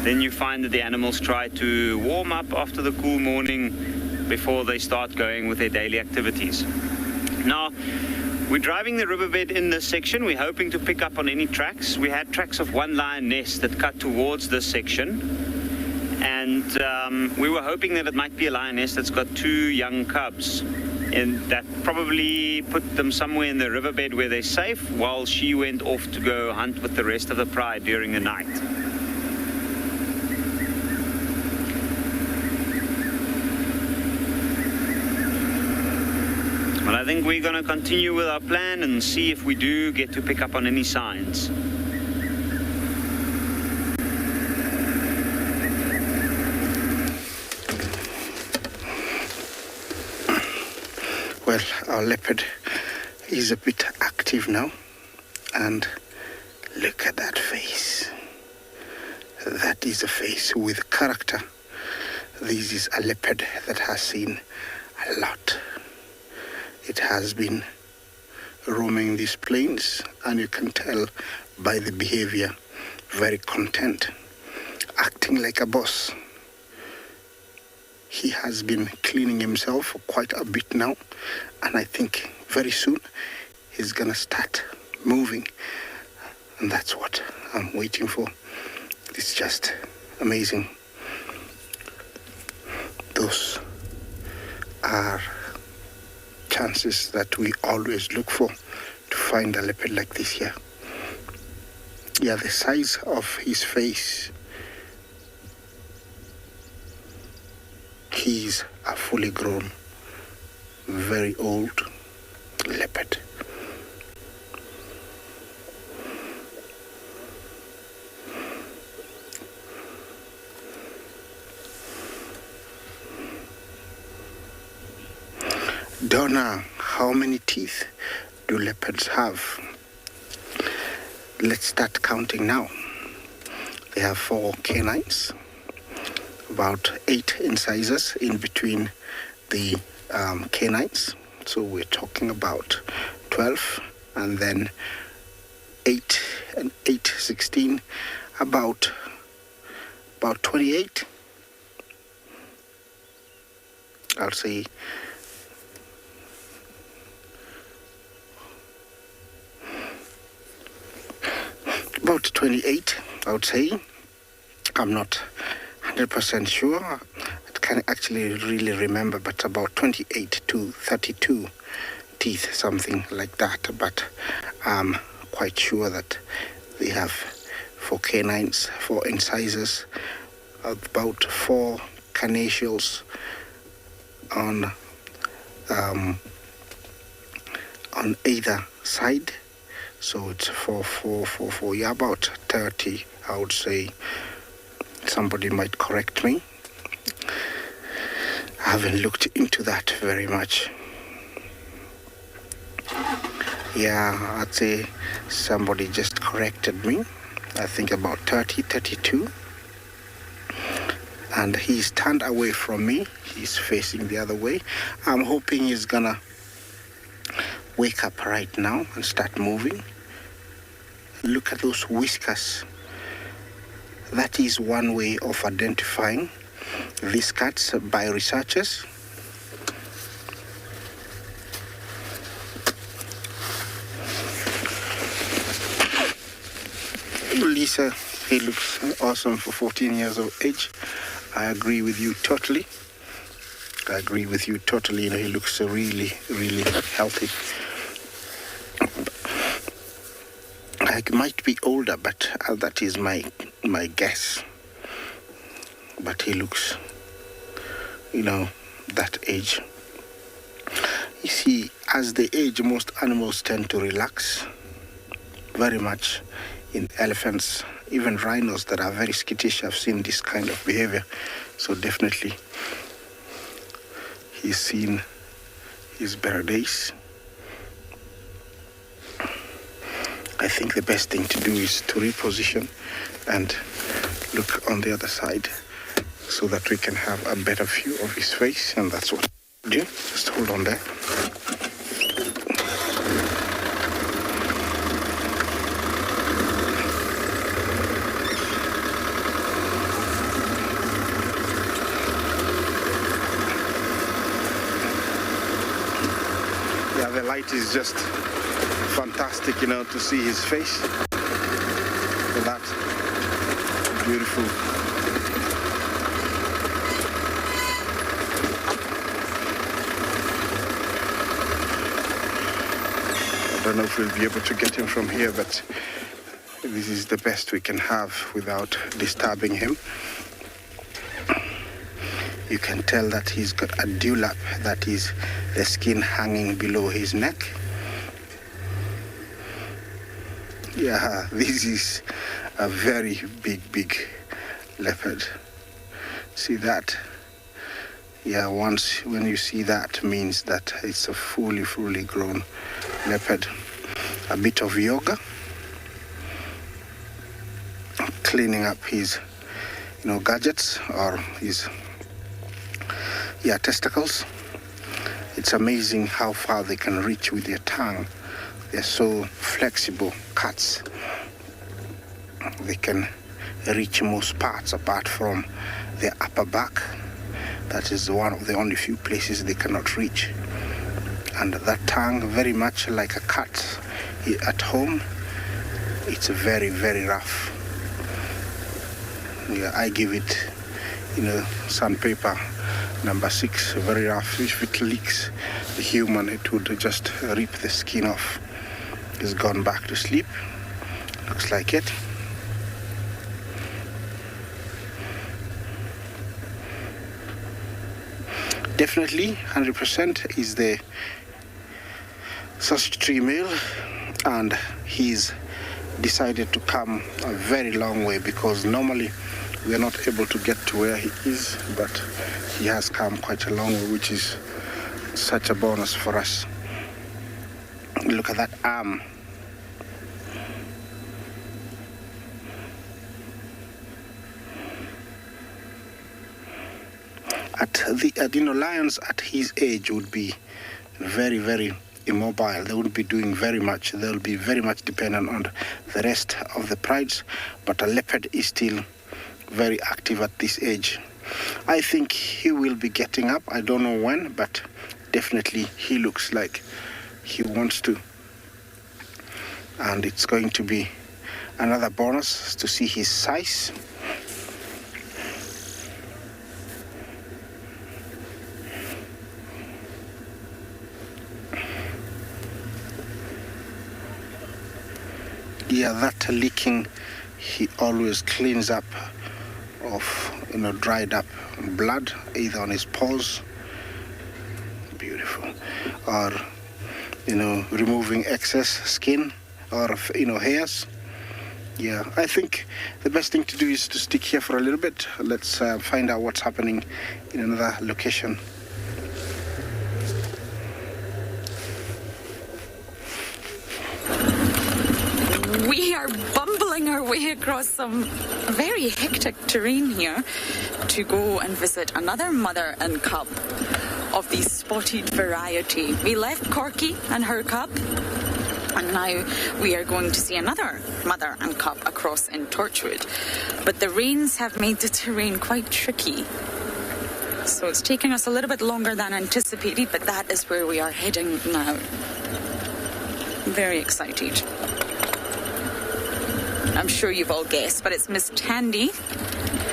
then you find that the animals try to warm up after the cool morning before they start going with their daily activities. Now, we're driving the riverbed in this section. We're hoping to pick up on any tracks. We had tracks of one lioness that cut towards this section, and we were hoping that it might be a lioness that's got 2 young cubs, and that probably put them somewhere in the riverbed where they're safe, while she went off to go hunt with the rest of the pride during the night. Well, I think we're going to continue with our plan and see if we do get to pick up on any signs. Well, our leopard is a bit active now, and look at that face. That is a face with character. This is a leopard that has seen a lot. It has been roaming these plains, and you can tell by the behavior, very content, acting like a boss. He has been cleaning himself for quite a bit now, and I think very soon he's gonna start moving, and that's what I'm waiting for. It's just amazing. Those are chances that we always look for to find a leopard like this here. Yeah, the size of his face. He's a fully grown, very old leopard. Donna, how many teeth do leopards have? Let's start counting now. They have 4 canines, about 8 incisors in between the canines. So we're talking about 12, and then 8 and 8, 16, about 28. I'll say about 28, I would say. I'm not 100% sure. I can't actually really remember, but about 28 to 32 teeth, something like that. But I'm quite sure that they have 4 canines, 4 incisors, about 4 carnassials on either side. So it's 4, 4, 4, 4, yeah, about 30, I would say. Somebody might correct me. I haven't looked into that very much. Yeah, I'd say somebody just corrected me. I think about 30, 32. And he's turned away from me. He's facing the other way. I'm hoping he's gonna wake up right now and start moving. Look at those whiskers. That is one way of identifying these cats by researchers. Lisa, he looks awesome for 14 years of age. I agree with you totally. You know, he looks really, really healthy. I might be older, but that is my guess. But he looks, you know, that age. You see, as they age, most animals tend to relax very much. In elephants, even rhinos that are very skittish, I've seen this kind of behavior. So definitely, he's seen his better days. I think the best thing to do is to reposition and look on the other side so that we can have a better view of his face, and that's what I'll do. Just hold on there. Yeah, the light is just fantastic, you know, to see his face. That beautiful. I don't know if we'll be able to get him from here, but this is the best we can have without disturbing him. You can tell that he's got a dewlap, that is the skin hanging below his neck. Yeah, this is a very big leopard. See that? Yeah, when you see that, means that it's a fully grown leopard. A bit of yoga, cleaning up his, you know, gadgets or his, testicles. It's amazing how far they can reach with their tongue. They're so flexible cats. They can reach most parts apart from their upper back. That is one of the only few places they cannot reach. And that tongue, very much like a cat at home, it's very rough. Yeah, I give it, you know, sandpaper number 6, very rough. If it leaks the human, it would just rip the skin off. He's gone back to sleep. Looks like it. Definitely 100% is the sausage tree male, and he's decided to come a very long way, because normally we are not able to get to where he is, but he has come quite a long way, which is such a bonus for us. Look at that arm. Lions at his age would be very, very immobile. They wouldn't be doing very much. They'll be very much dependent on the rest of the prides. But a leopard is still very active at this age. I think he will be getting up. I don't know when, but definitely he looks like he wants to. And it's going to be another bonus to see his size. Yeah, that licking, he always cleans up of, dried up blood, either on his paws, beautiful, or, removing excess skin or, hairs. Yeah, I think the best thing to do is to stick here for a little bit. Let's find out what's happening in another location. We are bumbling our way across some very hectic terrain here to go and visit another mother and cub of the spotted variety. We left Corky and her cub, and now we are going to see another mother and cub across in Torchwood. But the rains have made the terrain quite tricky, so it's taking us a little bit longer than anticipated, but that is where we are heading now. Very excited. I'm sure you've all guessed, but it's Miss Tandy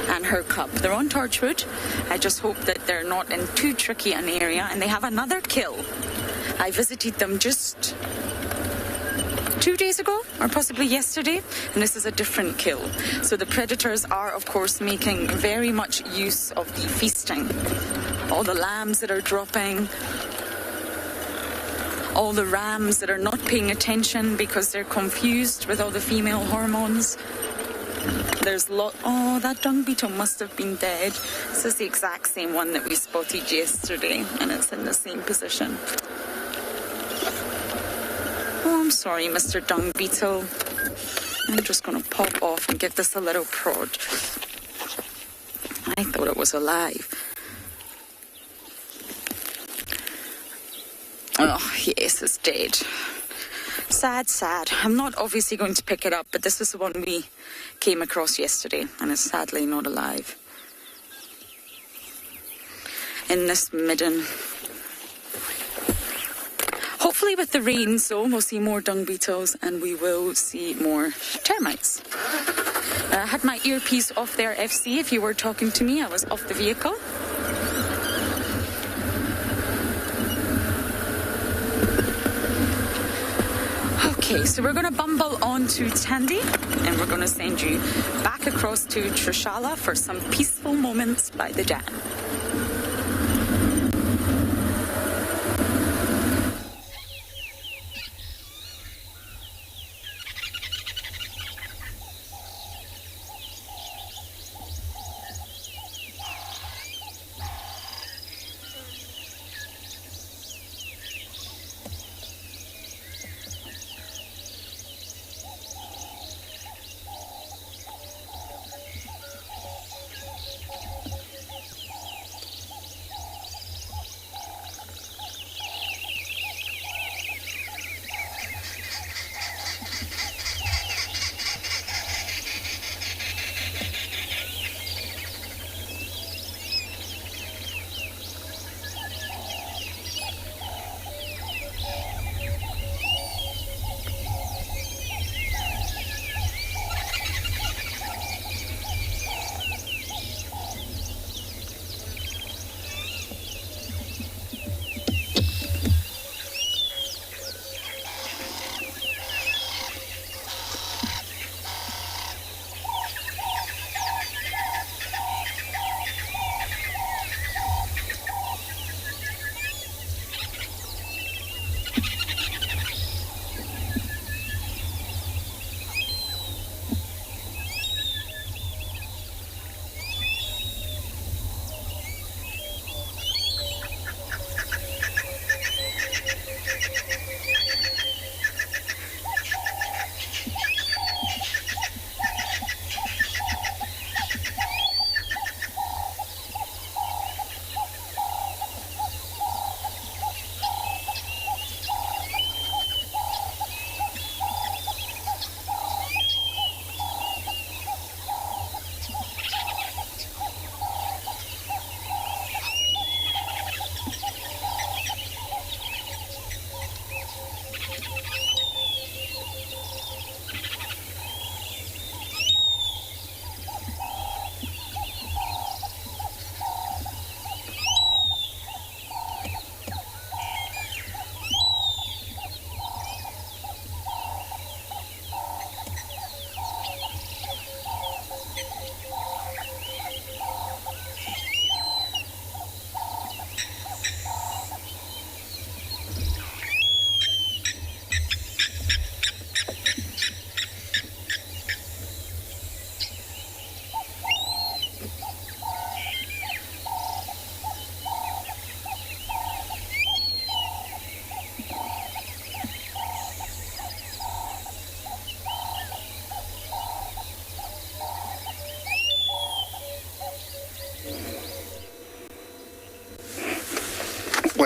and her cub. They're on Torchwood. I just hope that they're not in too tricky an area, and they have another kill. I visited them just 2 days ago, or possibly yesterday, and this is a different kill. So the predators are, of course, making very much use of the feasting. All the lambs that are dropping, all the rams that are not paying attention because they're confused with all the female hormones. There's oh, that dung beetle must have been dead. This is the exact same one that we spotted yesterday, and it's in the same position. Oh, I'm sorry, Mr. Dung Beetle. I'm just going to pop off and give this a little prod. I thought it was alive. Oh, yes, it's dead. Sad, sad. I'm not obviously going to pick it up, but this is the one we came across yesterday, and it's sadly not alive. In this midden. Hopefully with the rains, though, we'll see more dung beetles and we will see more termites. I had my earpiece off there, FC. If you were talking to me, I was off the vehicle. Okay, so we're going to bumble on to Tandy, and we're going to send you back across to Trishala for some peaceful moments by the dam.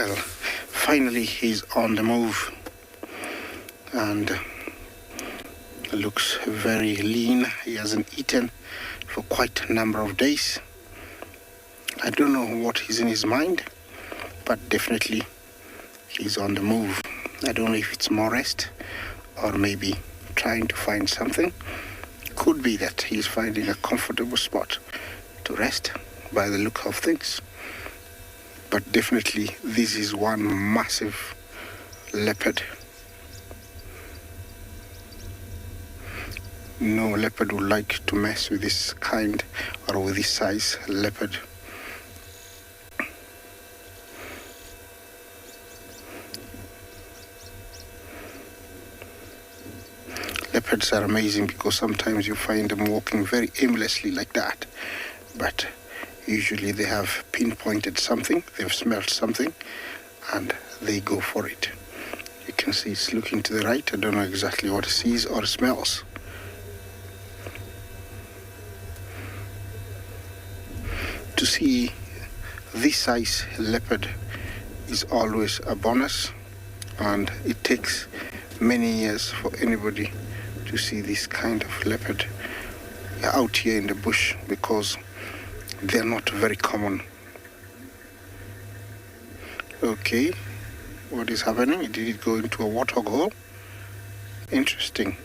Well, finally he's on the move and looks very lean. He hasn't eaten for quite a number of days. I don't know what is in his mind, but definitely he's on the move. I don't know if it's more rest or maybe trying to find something. Could be that he's finding a comfortable spot to rest by the look of things. But definitely this is one massive leopard. No leopard would like to mess with this kind or with this size leopard. Leopards are amazing because sometimes you find them walking very aimlessly like that, but usually they have pinpointed something, they've smelled something, and they go for it. You can see it's looking to the right. I don't know exactly what it sees or smells. To see this size leopard is always a bonus, and it takes many years for anybody to see this kind of leopard out here in the bush because they're not very common. Okay, what is happening? Did it go into a waterhole? Interesting.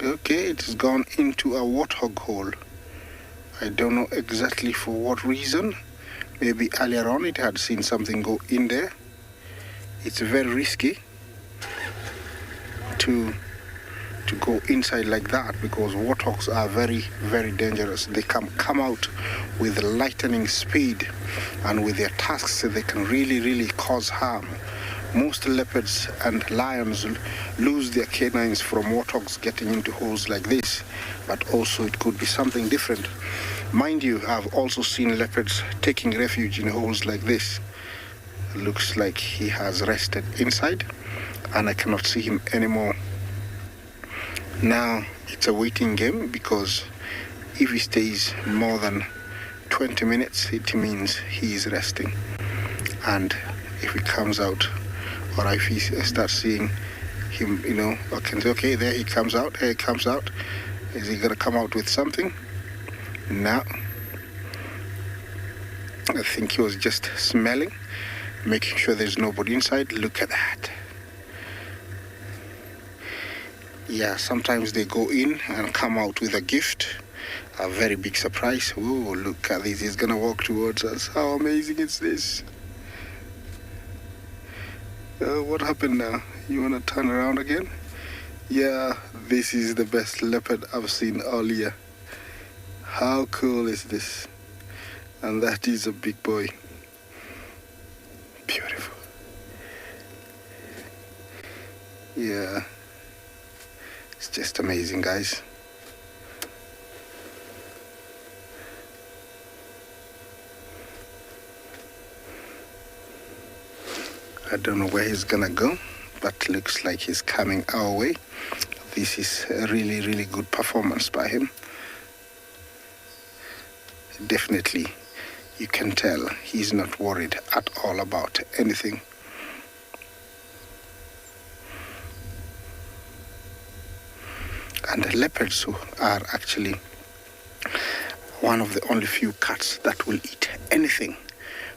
Okay, it has gone into a waterhole. I don't know exactly for what reason. Maybe earlier on it had seen something go in there. It's very risky to go inside like that because warthogs are very, very dangerous. They can come out with lightning speed, and with their tusks they can really, really cause harm. Most leopards and lions lose their canines from warthogs getting into holes like this, but also it could be something different. Mind you, I've also seen leopards taking refuge in holes like this. Looks like he has rested inside and I cannot see him anymore. Now it's a waiting game because if he stays more than 20 minutes, it means he is resting. And if he comes out, or if he starts seeing him, I can say, okay, there he comes out, here he comes out. Is he going to come out with something? No. I think he was just smelling, making sure there's nobody inside. Look at that. Yeah, sometimes they go in and come out with a gift. A very big surprise. Oh, look at this. He's going to walk towards us. How amazing is this? What happened now? You want to turn around again? Yeah, this is the best leopard I've seen all year. How cool is this? And that is a big boy. Beautiful. Yeah. It's just amazing, guys. I don't know where he's gonna go, but looks like he's coming our way. This is a really, really good performance by him. Definitely, you can tell he's not worried at all about anything. And leopards are actually one of the only few cats that will eat anything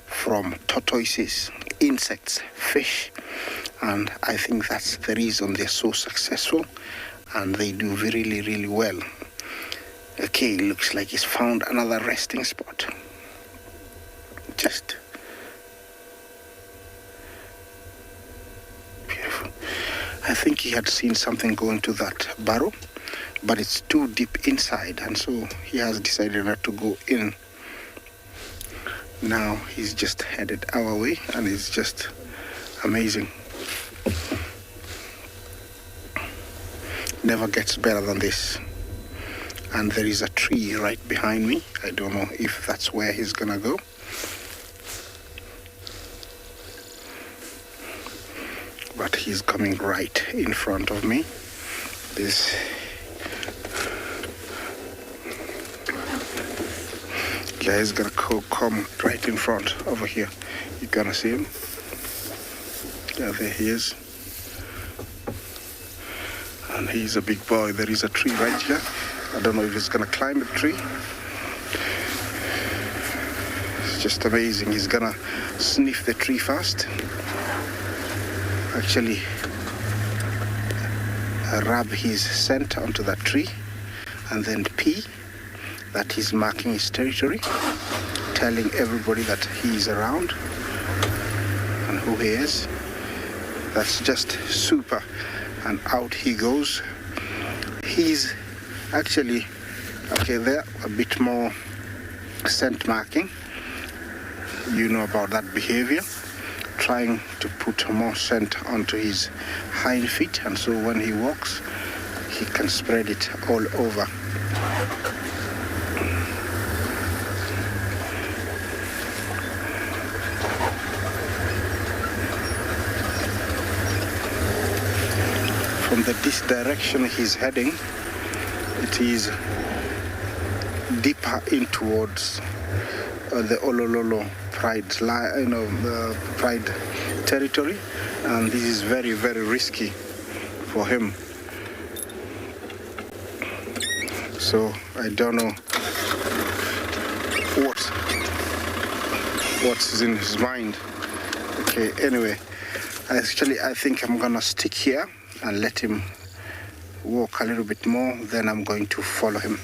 from tortoises, insects, fish, and I think that's the reason they're so successful and they do really, really well. Okay, looks like he's found another resting spot. Just beautiful. I think he had seen something go into that burrow, but it's too deep inside, and so he has decided not to go in. Now he's just headed our way, and it's just amazing. Never gets better than this. And there is a tree right behind me. I don't know if that's where he's gonna go. But he's coming right in front of me. Okay, he's gonna come right in front over here. You're gonna see him. Yeah, there he is. And he's a big boy. There is a tree right here. I don't know if he's gonna climb the tree. It's just amazing. He's gonna sniff the tree first. Actually, rub his scent onto that tree and then pee. That he's marking his territory, telling everybody that he is around and who he is. That's just super. And out he goes. He's actually, okay, there, a bit more scent marking. You know about that behavior. Trying to put more scent onto his hind feet, and so when he walks, he can spread it all over. From this direction he's heading, it is deeper in towards the Olololo Pride, Pride territory, and this is very, very risky for him. So I don't know what's in his mind. Okay, anyway, I think I'm gonna stick here and let him walk a little bit more, then I'm going to follow him.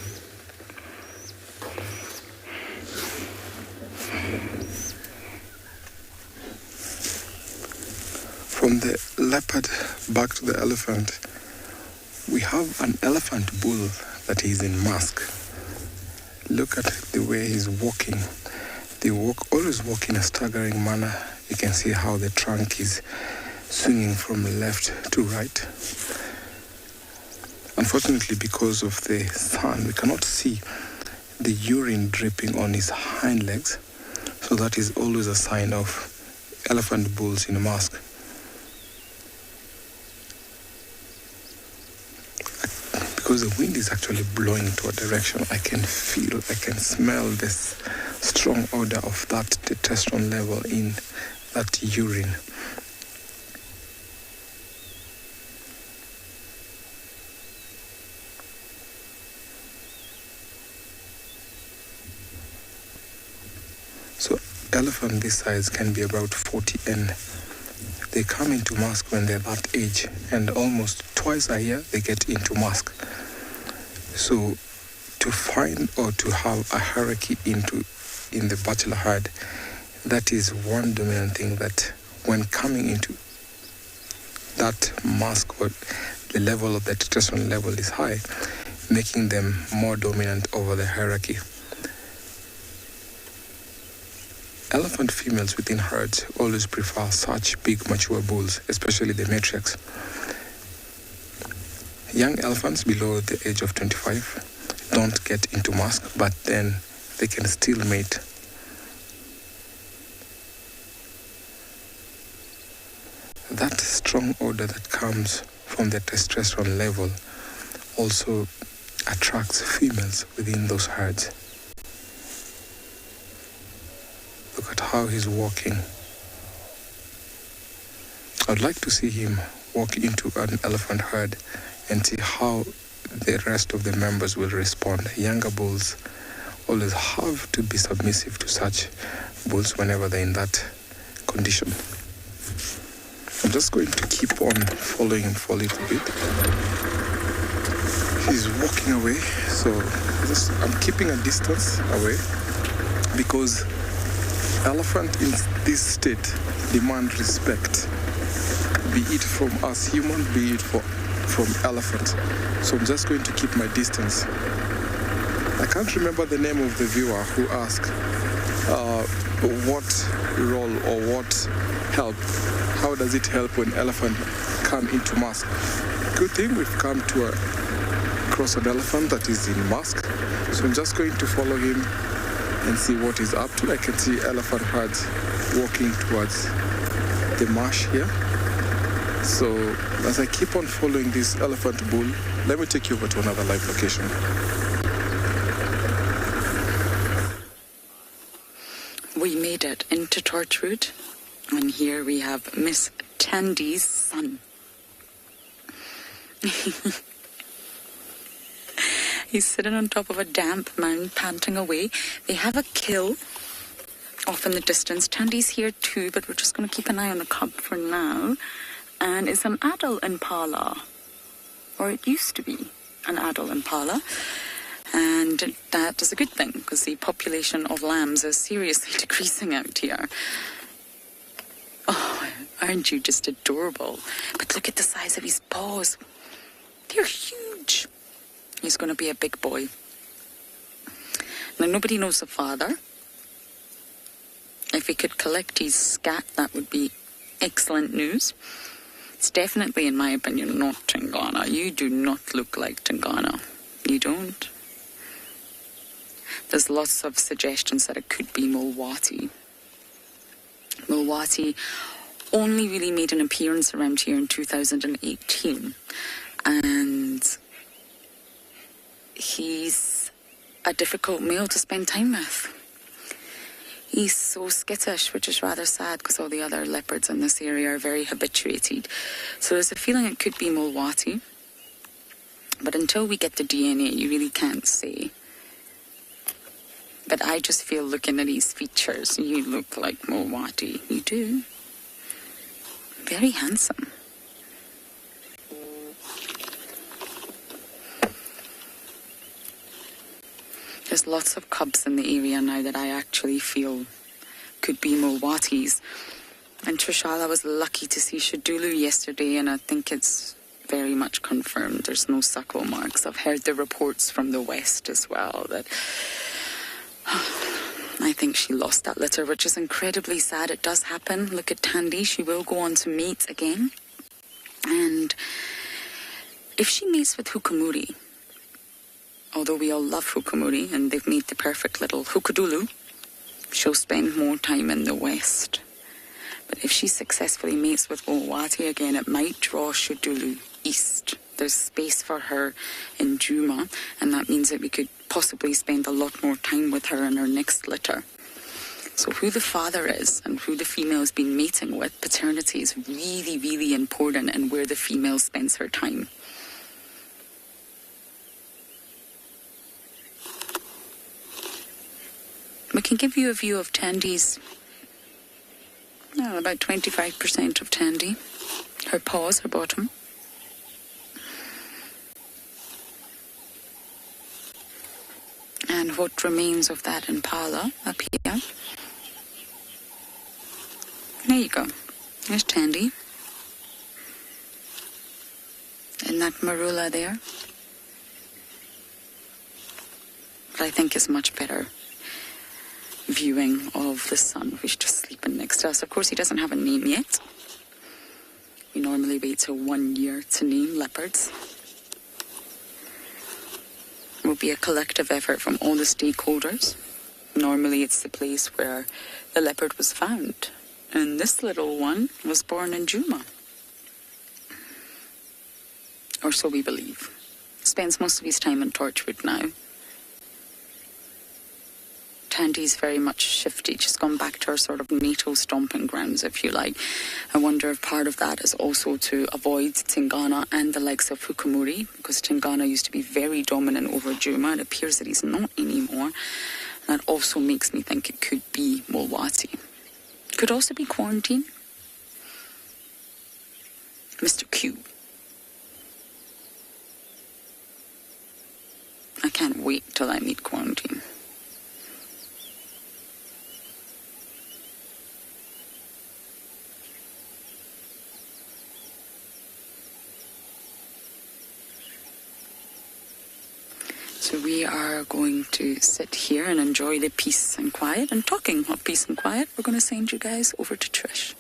From the leopard back to the elephant, we have an elephant bull that is in mask. Look at the way he's walking. They always walk in a staggering manner. You can see how the trunk is swinging from left to right. Unfortunately, because of the sun, we cannot see the urine dripping on his hind legs. So that is always a sign of elephant bulls in a mask. Because the wind is actually blowing to a direction, I can smell this strong odor of that testosterone level in that urine. So elephant this size can be about 40 and they come into mask when they're that age, and almost twice a year they get into mask. So to find or to have a hierarchy in the bachelor herd, that is one dominant thing that when coming into that mask or the level of the testosterone level is high, making them more dominant over the hierarchy. Elephant females within herds always prefer such big mature bulls, especially the matriarchs. Young elephants below the age of 25 don't get into mask, but then they can still mate. That strong odor that comes from the testosterone level also attracts females within those herds. Look at how he's walking. I'd like to see him walk into an elephant herd and see how the rest of the members will respond. Younger bulls always have to be submissive to such bulls whenever they're in that condition. I'm just going to keep on following him for a little bit. He's walking away, so I'm keeping a distance away because elephant in this state demand respect, be it from us human, be it from elephant. So I'm just going to keep my distance. I can't remember the name of the viewer who asked what role or what help, how does it help when elephant come into mask? Good thing we've come to across an elephant that is in mask. So I'm just going to follow him and see what he's up to. I can see elephant herds walking towards the marsh here. So as I keep on following this elephant bull, let me take you over to another live location. it into Torchwood. And here we have Miss Tandy's son. He's sitting on top of a damp mound, panting away. They have a kill off in the distance. Tandy's here too, but we're just going to keep an eye on the cub for now. And it's an adult impala, or it used to be an adult impala. And that is a good thing, because the population of lambs is seriously decreasing out here. Oh, aren't you just adorable? But look at the size of his paws. They're huge. He's going to be a big boy. Now, nobody knows the father. If he could collect his scat, that would be excellent news. It's definitely, in my opinion, not Tingana. You do not look like Tingana. You don't. There's lots of suggestions that it could be Mulwati. Mulwati only really made an appearance around here in 2018. And he's a difficult male to spend time with. He's so skittish, which is rather sad because all the other leopards in this area are very habituated. So there's a feeling it could be Mulwati. But until we get the DNA, you really can't say. But I just feel, looking at his features, you look like Mulwati. You do. Very handsome. There's lots of cubs in the area now that I actually feel could be Mulwatis. And Trishala was lucky to see Shadulu yesterday, and I think it's very much confirmed. There's no suckle marks. I've heard the reports from the west as well that I think she lost that litter, which is incredibly sad. It does happen. Look at Tandy. She will go on to mate again. And if she mates with Hukamuri, although we all love Hukamuri and they've made the perfect little Hukadulu, she'll spend more time in the west. But if she successfully mates with Mulwati again, it might draw Shadulu east. There's space for her in Juma, and that means that we could possibly spend a lot more time with her in her next litter. So who the father is and who the female has been mating with, paternity is really, really important, and where the female spends her time. We can give you a view of Tandy's, about 25% of Tandy. Her paws, her bottom. And what remains of that impala up here. There you go. There's Tandy. And that marula there. But I think is much better viewing of the son who's just sleeping next to us. Of course, he doesn't have a name yet. We normally wait till 1 year to name leopards. It will be a collective effort from all the stakeholders. Normally, it's the place where the leopard was found. And this little one was born in Juma. Or so we believe. Spends most of his time in Torchwood now. Tandy's very much shifted. She's gone back to her sort of natal stomping grounds, if you like. I wonder if part of that is also to avoid Tingana and the likes of Hukamuri, because Tingana used to be very dominant over Juma. It appears that he's not anymore. And that also makes me think it could be Mulwati. Could also be Quarantine. Mr. Q. I can't wait till I meet Quarantine. So we are going to sit here and enjoy the peace and quiet. And talking of peace and quiet, we're going to send you guys over to Trish.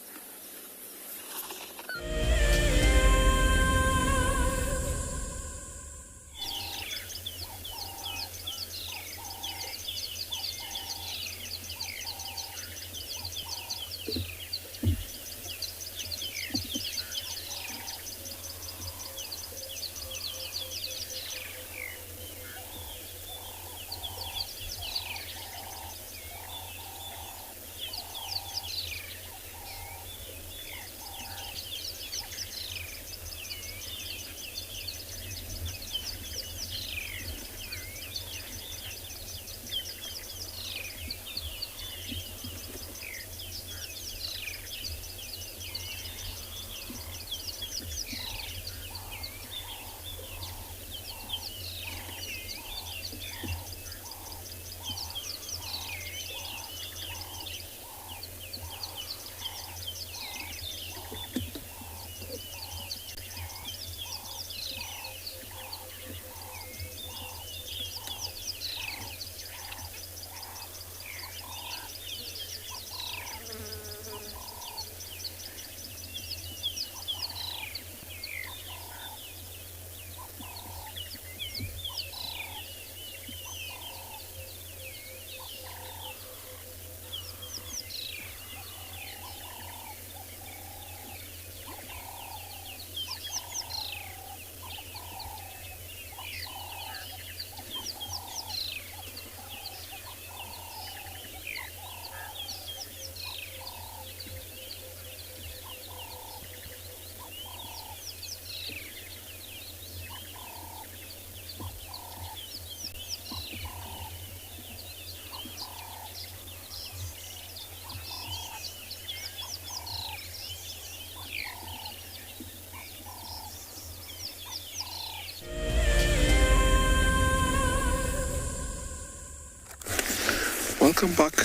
Welcome back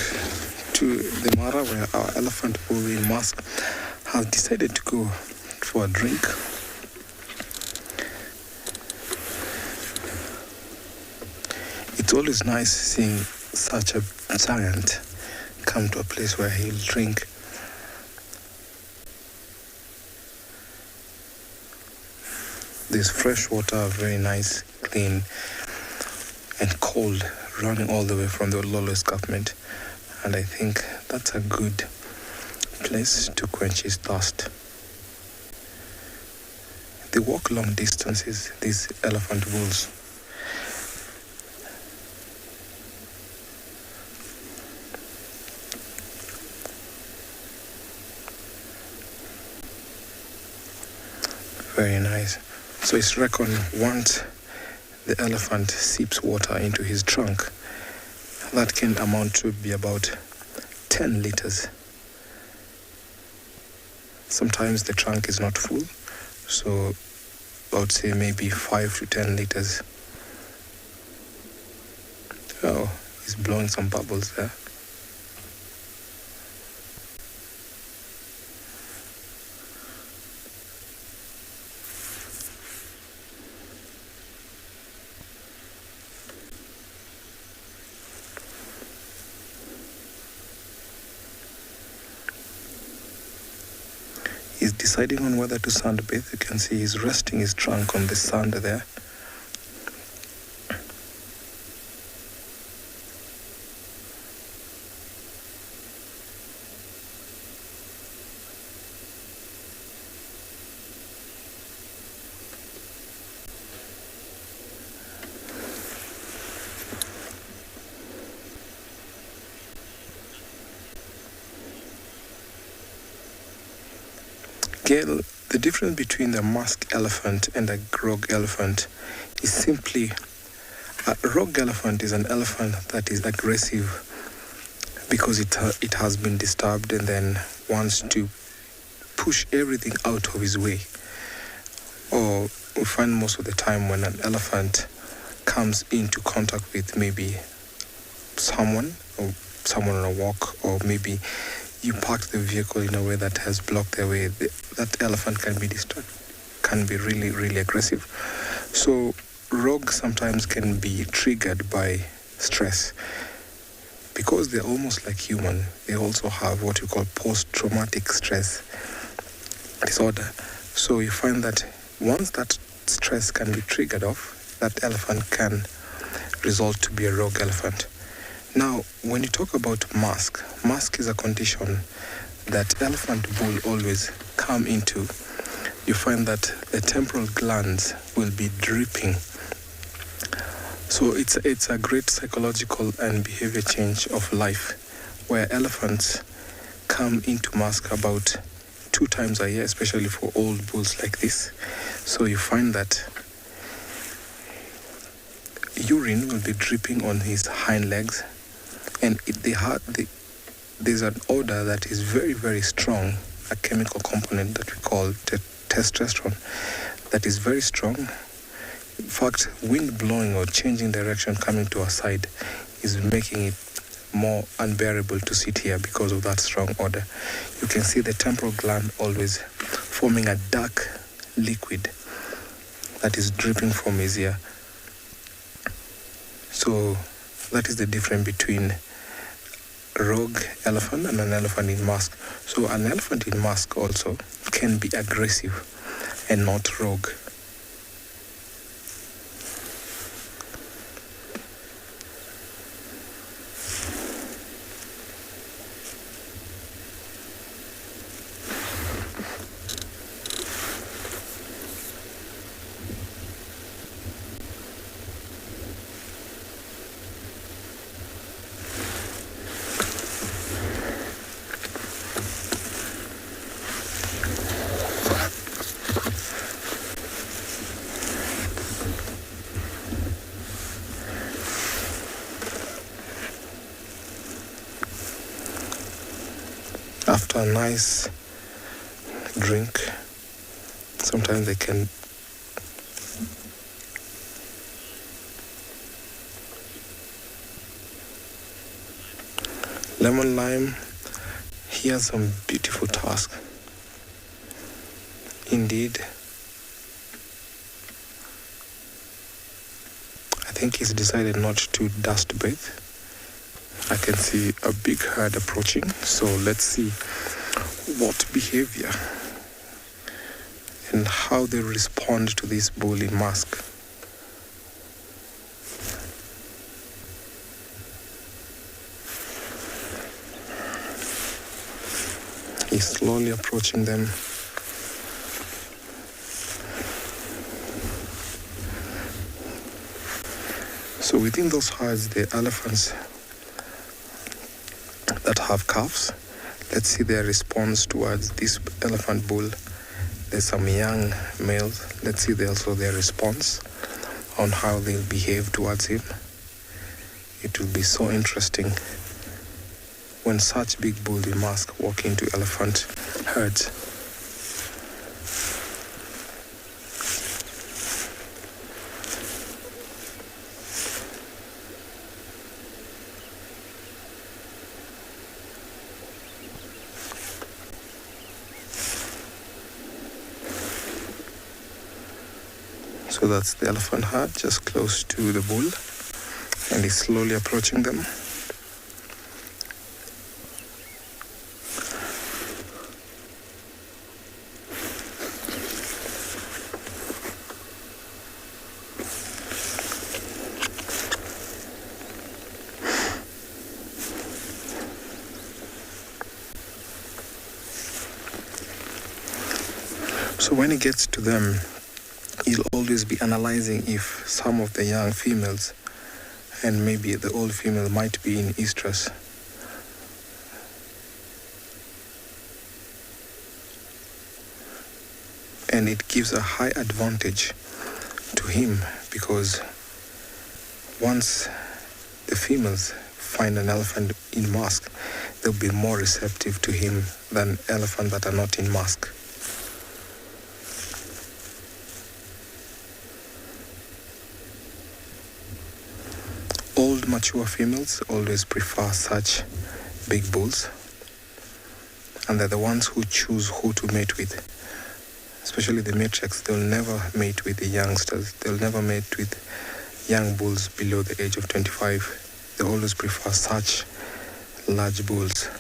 to the Mara, where our elephant bull in Musth has decided to go for a drink. It's always nice seeing such a giant come to a place where he'll drink. There's fresh water, very nice, clean, and cold, running all the way from the Lolo escarpment. And I think that's a good place to quench his thirst. They walk long distances, these elephant bulls. Very nice. So it's reckoned once the elephant sips water into his trunk, that can amount to be about 10 liters. Sometimes the trunk is not full, so I would say maybe 5 to 10 liters. Oh, he's blowing some bubbles there. He's deciding on whether to sunbathe. You can see he's resting his trunk on the sand there. Gail, the difference between the musk elephant and a rogue elephant is simply a rogue elephant is an elephant that is aggressive because it has been disturbed and then wants to push everything out of his way. Or we find most of the time when an elephant comes into contact with maybe someone on a walk, or maybe you parked the vehicle in a way that has blocked their way, that elephant can be distracted, can be really, really aggressive. So rogue sometimes can be triggered by stress. Because they're almost like human, they also have what you call post-traumatic stress disorder. So you find that once that stress can be triggered off, that elephant can result to be a rogue elephant. Now, when you talk about musk is a condition that elephant bull always come into. You find that the temporal glands will be dripping. So it's a great psychological and behavior change of life, where elephants come into musk about 2 times a year, especially for old bulls like this. So you find that urine will be dripping on his hind legs. And there's an odor that is very, very strong, a chemical component that we call testosterone, that is very strong. In fact, wind blowing or changing direction coming to our side is making it more unbearable to sit here because of that strong odor. You can see the temporal gland always forming a dark liquid that is dripping from his ear. So that is the difference between a rogue elephant and an elephant in musk. So an elephant in musk also can be aggressive and not rogue. After a nice drink, sometimes they can lemon lime, he has some beautiful tasks. Indeed, I think he's decided not to dust bathe. I can see a big herd approaching, so let's see what behavior and how they respond to this bull in mask. He's slowly approaching them. So within those herds, the elephants that have calves, let's see their response towards this elephant bull. There's some young males. Let's see also their response on how they'll behave towards him. It will be so interesting when such big bulls in mask walk into elephant herds. So that's the elephant herd just close to the bull, and he's slowly approaching them. So when he gets to them, he'll always be analyzing if some of the young females and maybe the old female might be in estrus. And it gives a high advantage to him because once the females find an elephant in mask, they'll be more receptive to him than elephants that are not in mask. Old mature females always prefer such big bulls, and they're the ones who choose who to mate with. Especially the matriarchs, they'll never mate with the youngsters. They'll never mate with young bulls below the age of 25. They always prefer such large bulls.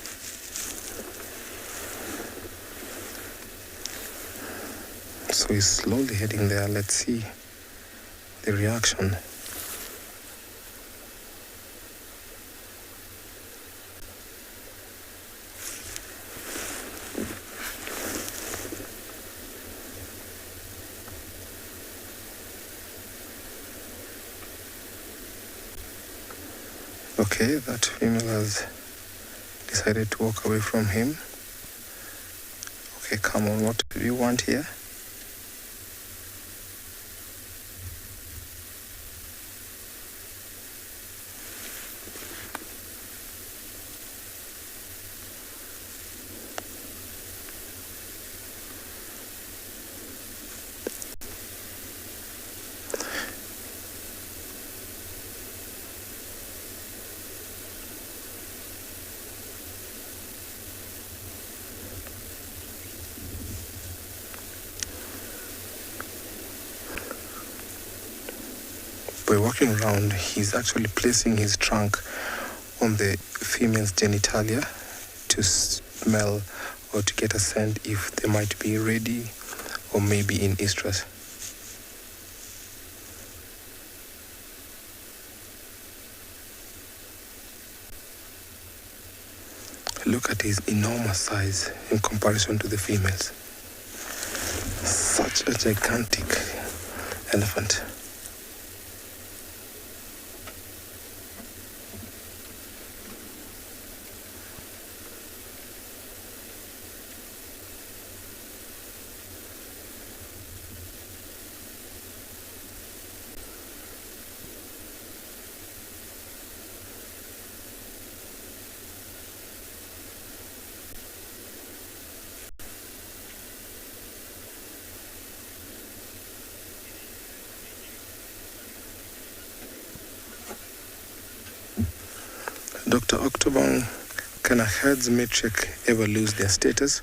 So he's slowly heading there. Let's see the reaction. Okay, that female has decided to walk away from him. Okay, come on, what do you want here? By walking around, he's actually placing his trunk on the female's genitalia to smell or to get a scent if they might be ready or maybe in estrus. Look at his enormous size in comparison to the females. Such a gigantic elephant. Dr. Octobong can a herd's matriarch ever lose their status?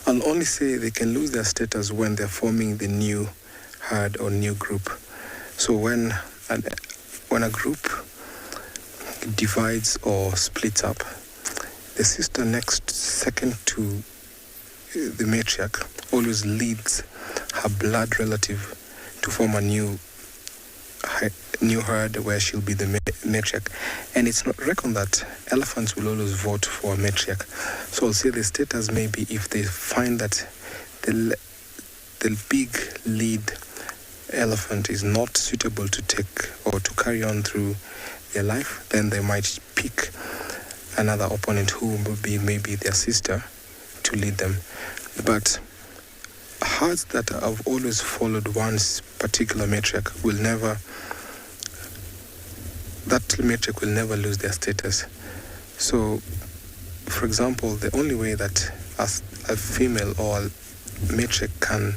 I'll only say they can lose their status when they're forming the new herd or new group. So when a group divides or splits up, the sister second to the matriarch always leads her blood relative to form a new herd where she'll be the matriarch. And it's not reckoned that elephants will always vote for a matriarch. So I'll say the status may be if they find that the big lead elephant is not suitable to take or to carry on through their life, then they might pick another opponent who will be maybe their sister to lead them. But herds that have always followed one particular matriarch that matriarch will never lose their status. So, for example, the only way that a female or a matriarch can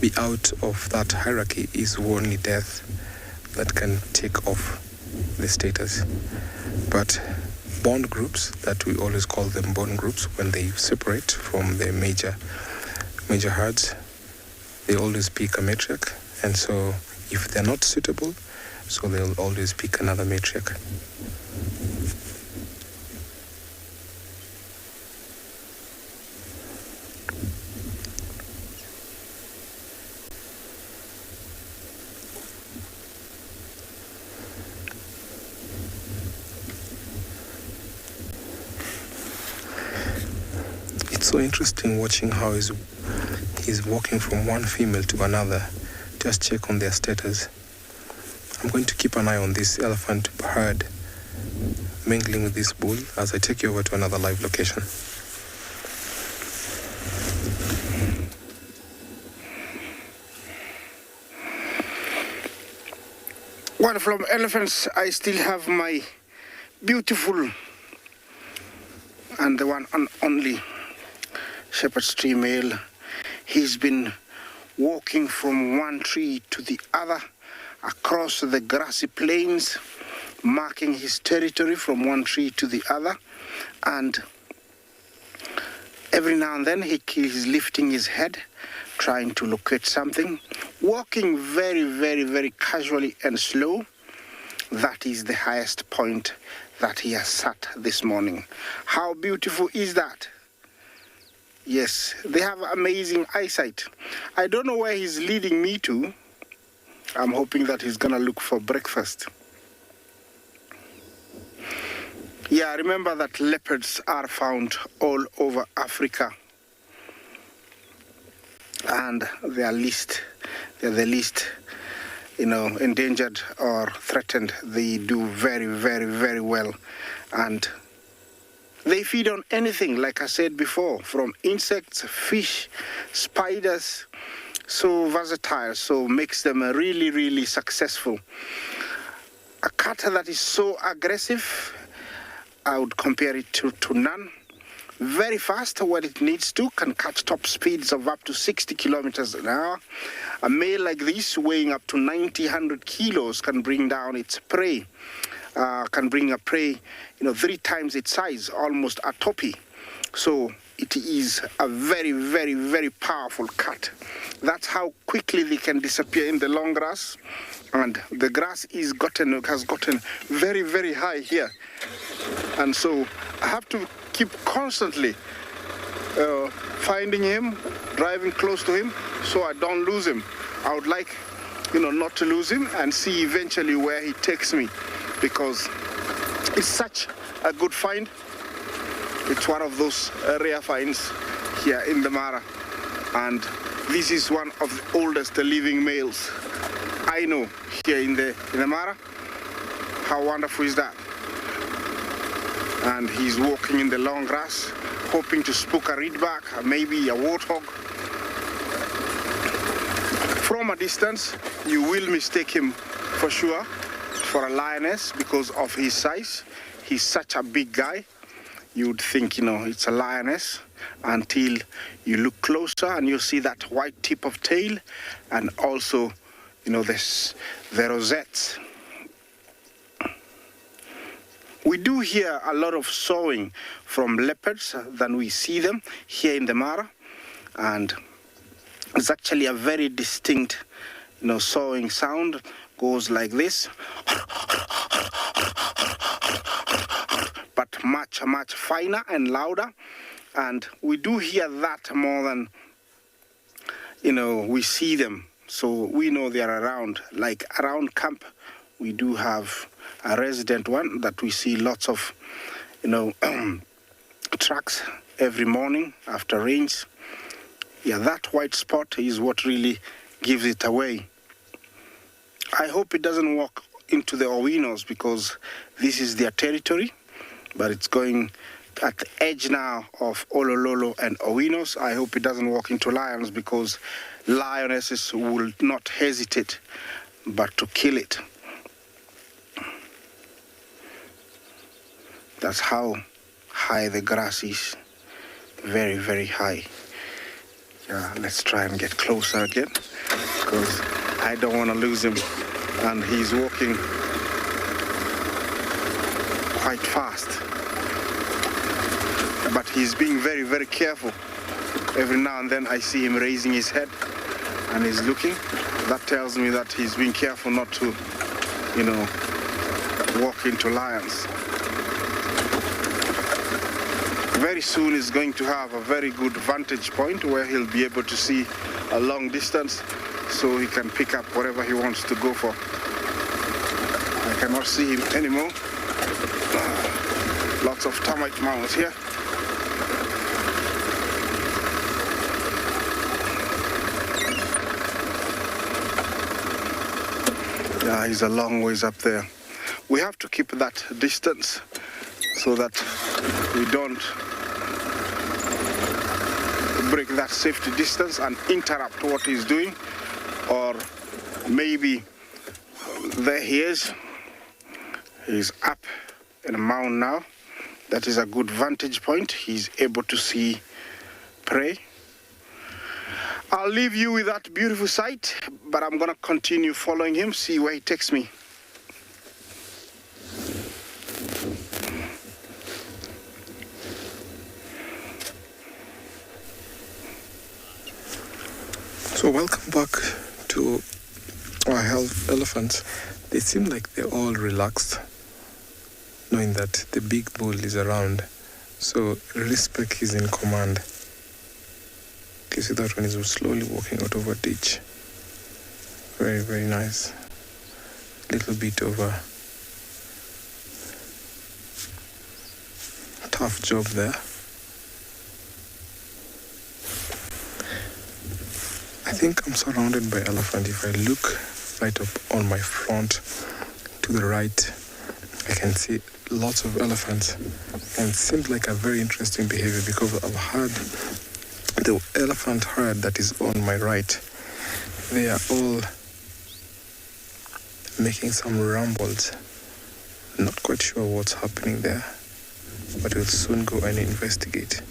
be out of that hierarchy is only death that can take off the status. But bond groups, that we always call them bond groups, when they separate from their major herds, they always pick a matriarch. And so if they're not suitable, so they'll always pick another matriarch. It's so interesting watching how he's walking from one female to another, just check on their status. I'm going to keep an eye on this elephant herd mingling with this bull as I take you over to another live location. Well, from elephants, I still have my beautiful and the one and only shepherd's tree male. He's been walking from one tree to the other across the grassy plains, marking his territory from one tree to the other, and every now and then he's lifting his head, trying to locate something, walking very, very, very casually and slow. That is the highest point that he has sat this morning. How beautiful is that? Yes, they have amazing eyesight. I don't know where he's leading me to. I'm hoping that he's gonna look for breakfast. Yeah, remember that leopards are found all over Africa. And they're the least, endangered or threatened. They do very, very, very well. And they feed on anything, like I said before, from insects, fish, spiders. So versatile, so makes them really, really successful. A cat that is so aggressive, I would compare it to none. Very fast when it needs to, can catch top speeds of up to 60 kilometers an hour. A male like this, weighing up to 100 kilos, can bring down its prey. Can bring a prey, 3 times its size, almost a toppy. So it is a very, very, very powerful cat. That's how quickly they can disappear in the long grass. And the grass has gotten very, very high here. And so I have to keep constantly finding him, driving close to him, so I don't lose him. I would like, not to lose him and see eventually where he takes me, because it's such a good find. It's one of those rare finds here in the Mara. And this is one of the oldest living males I know here in the Mara. How wonderful is that? And he's walking in the long grass, hoping to spook a reedback, maybe a warthog. From a distance, you will mistake him for sure for a lioness because of his size. He's such a big guy. You would think, it's a lioness until you look closer and you see that white tip of tail and also, the rosettes. We do hear a lot of sawing from leopards than we see them here in the Mara, and it's actually a very distinct, sawing sound. Goes like this, but much finer and louder, and we do hear that more than we see them, so we know they are around. Like around camp, we do have a resident one that we see lots of tracks every morning after rains. Yeah, that white spot is what really gives it away. I hope it doesn't walk into the Owinos because this is their territory, but it's going at the edge now of Olololo and Owinos. I hope it doesn't walk into lions because lionesses will not hesitate but to kill it. That's how high the grass is. Very high. Yeah, let's try and get closer again because I don't want to lose him, and he's walking quite fast, but he's being very careful. Every now and then I see him raising his head and he's looking. That tells me that he's being careful not to walk into lions. Very soon he's going to have a very good vantage point where he'll be able to see a long distance, so he can pick up whatever he wants to go for. I cannot see him anymore. Lots of termite mounds here. Yeah, he's a long ways up there. We have to keep that distance so that we don't break that safety distance and interrupt what he's doing. Or maybe there he is. He's up in a mound now. That is a good vantage point. He's able to see prey. I'll leave you with that beautiful sight, but I'm gonna continue following him, see where he takes me. So welcome back to our elephants. They seem like they're all relaxed, knowing that the big bull is around. So respect is in command. You see that one is slowly walking out of a ditch. Very nice. Little bit of a tough job there. I think I'm surrounded by elephant. If I look right up on my front to the right, I can see lots of elephants, and it seems like a very interesting behavior because I've heard the elephant herd that is on my right. They are all making some rumbles. Not quite sure what's happening there, but we'll soon go and investigate.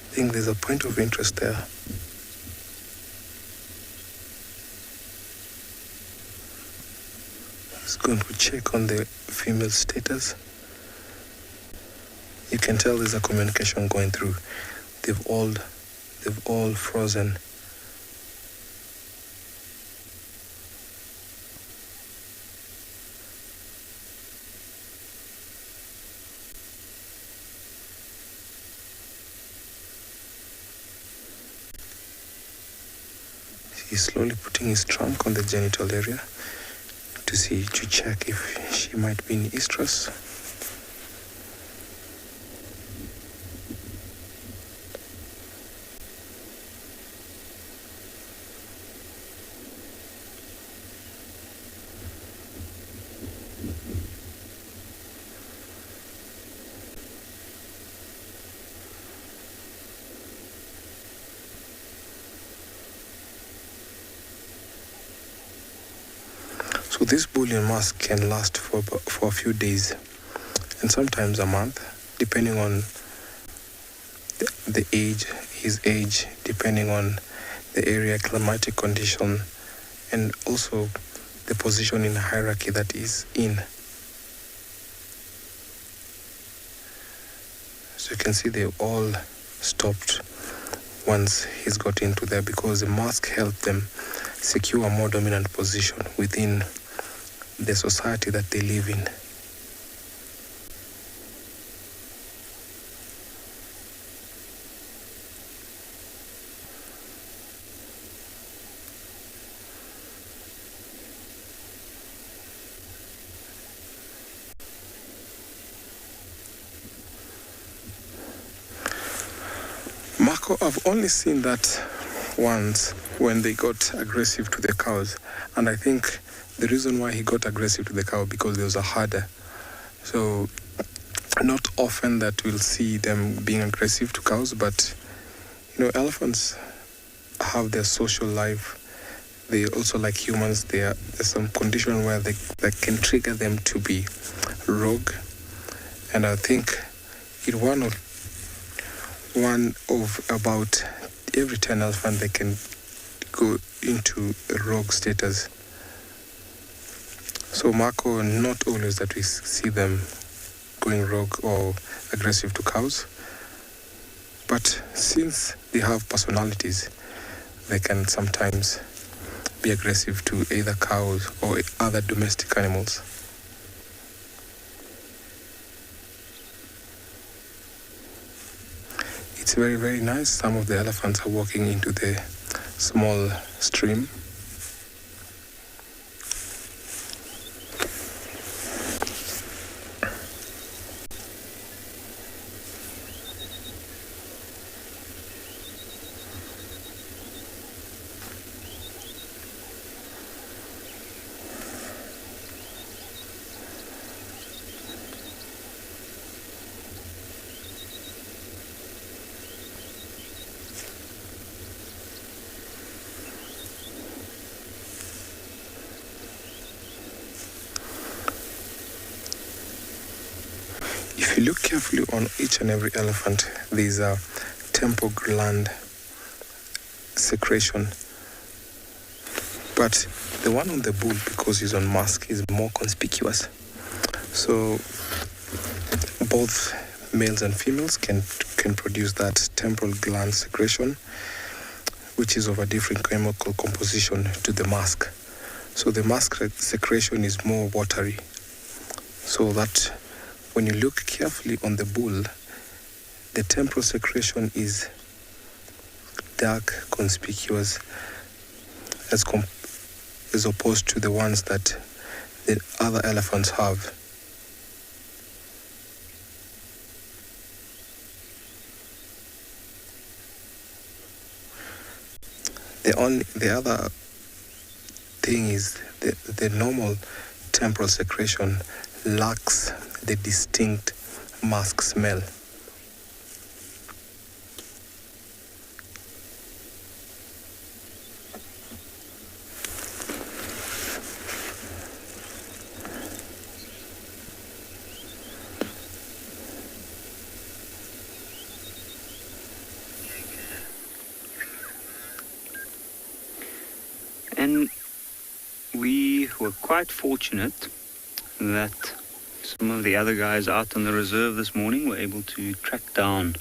I think there's a point of interest there. Just going to check on the female status. You can tell there's a communication going through. They've all frozen. He's slowly putting his trunk on the genital area to check if she might be in estrus. this bull in Musth can last for a few days and sometimes a month, depending on the age, his age, depending on the area, climatic condition, and also the position in the hierarchy that is in. So you can see they all stopped once he's got into there because the mask helped them secure a more dominant position within the society that they live in. Marco, I've only seen that once when they got aggressive to the cows, and I think the reason why he got aggressive to the cow because there was a herder. So not often that we'll see them being aggressive to cows, but elephants have their social life. They also, like humans, there's some condition where that can trigger them to be rogue, and I think one of about every 10 elephants they can go into a rogue status. So Marco, not always that we see them going rogue or aggressive to cows, but since they have personalities, they can sometimes be aggressive to either cows or other domestic animals. It's very, very nice. Some of the elephants are walking into the small stream. If you look carefully on each and every elephant, there's a temporal gland secretion. But the one on the bull, because he's on mask, is more conspicuous. So both males and females can produce that temporal gland secretion, which is of a different chemical composition to the mask. So the mask secretion is more watery. So that when you look carefully on the bull, the temporal secretion is dark, conspicuous, as opposed to the ones that the other elephants have. The other thing is the normal temporal secretion lacks the distinct mask smell. And we were quite fortunate that some of the other guys out on the reserve this morning were able to track down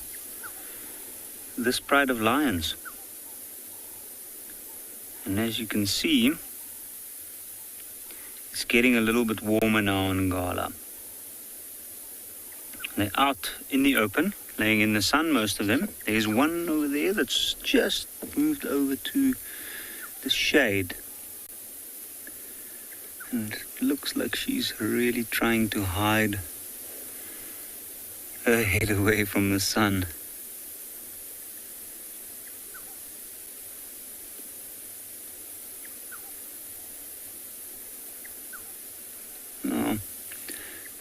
this pride of lions. And as you can see, it's getting a little bit warmer now in Ngala. They're out in the open, laying in the sun, most of them. There's one over there that's just moved over to the shade. And it looks like she's really trying to hide her head away from the sun. Now,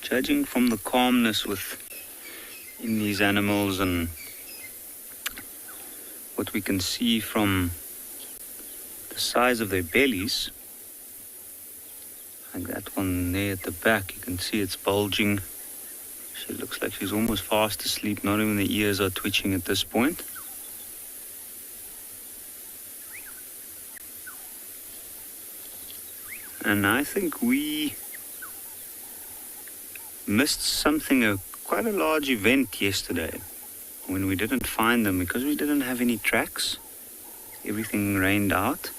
judging from the calmness in these animals and what we can see from the size of their bellies, Like that one there at the back, you can see it's bulging. She looks like she's almost fast asleep. Not even the ears are twitching at this point. And I think we missed something, quite a large event yesterday when we didn't find them because we didn't have any tracks. Everything rained out.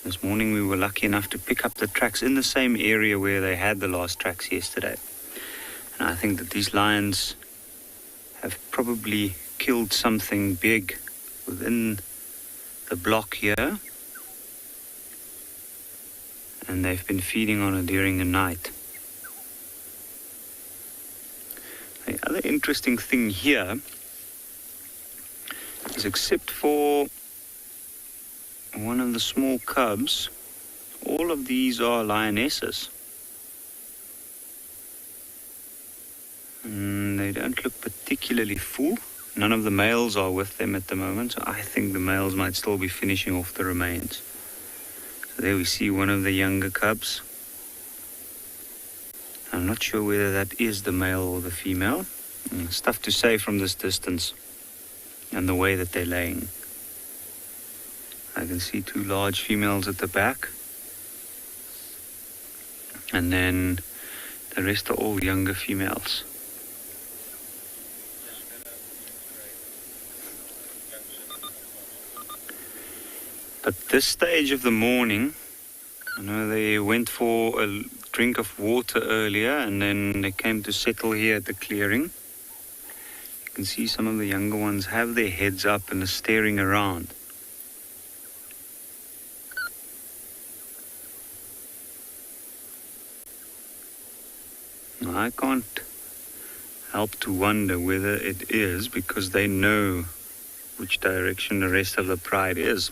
This morning we were lucky enough to pick up the tracks in the same area where they had the last tracks yesterday. And I think that these lions have probably killed something big within the block here. And they've been feeding on it during the night. The other interesting thing here is, except for one of the small cubs, all of these are lionesses. And they don't look particularly full. None of the males are with them at the moment, so I think the males might still be finishing off the remains. So there we see one of the younger cubs. I'm not sure whether that is the male or the female. It's tough to say from this distance and the way that they're laying. I can see two large females at the back. And then the rest are all younger females. At this stage of the morning, I know they went for a drink of water earlier and then they came to settle here at the clearing. You can see some of the younger ones have their heads up and are staring around. I can't help to wonder whether it is because they know which direction the rest of the pride is.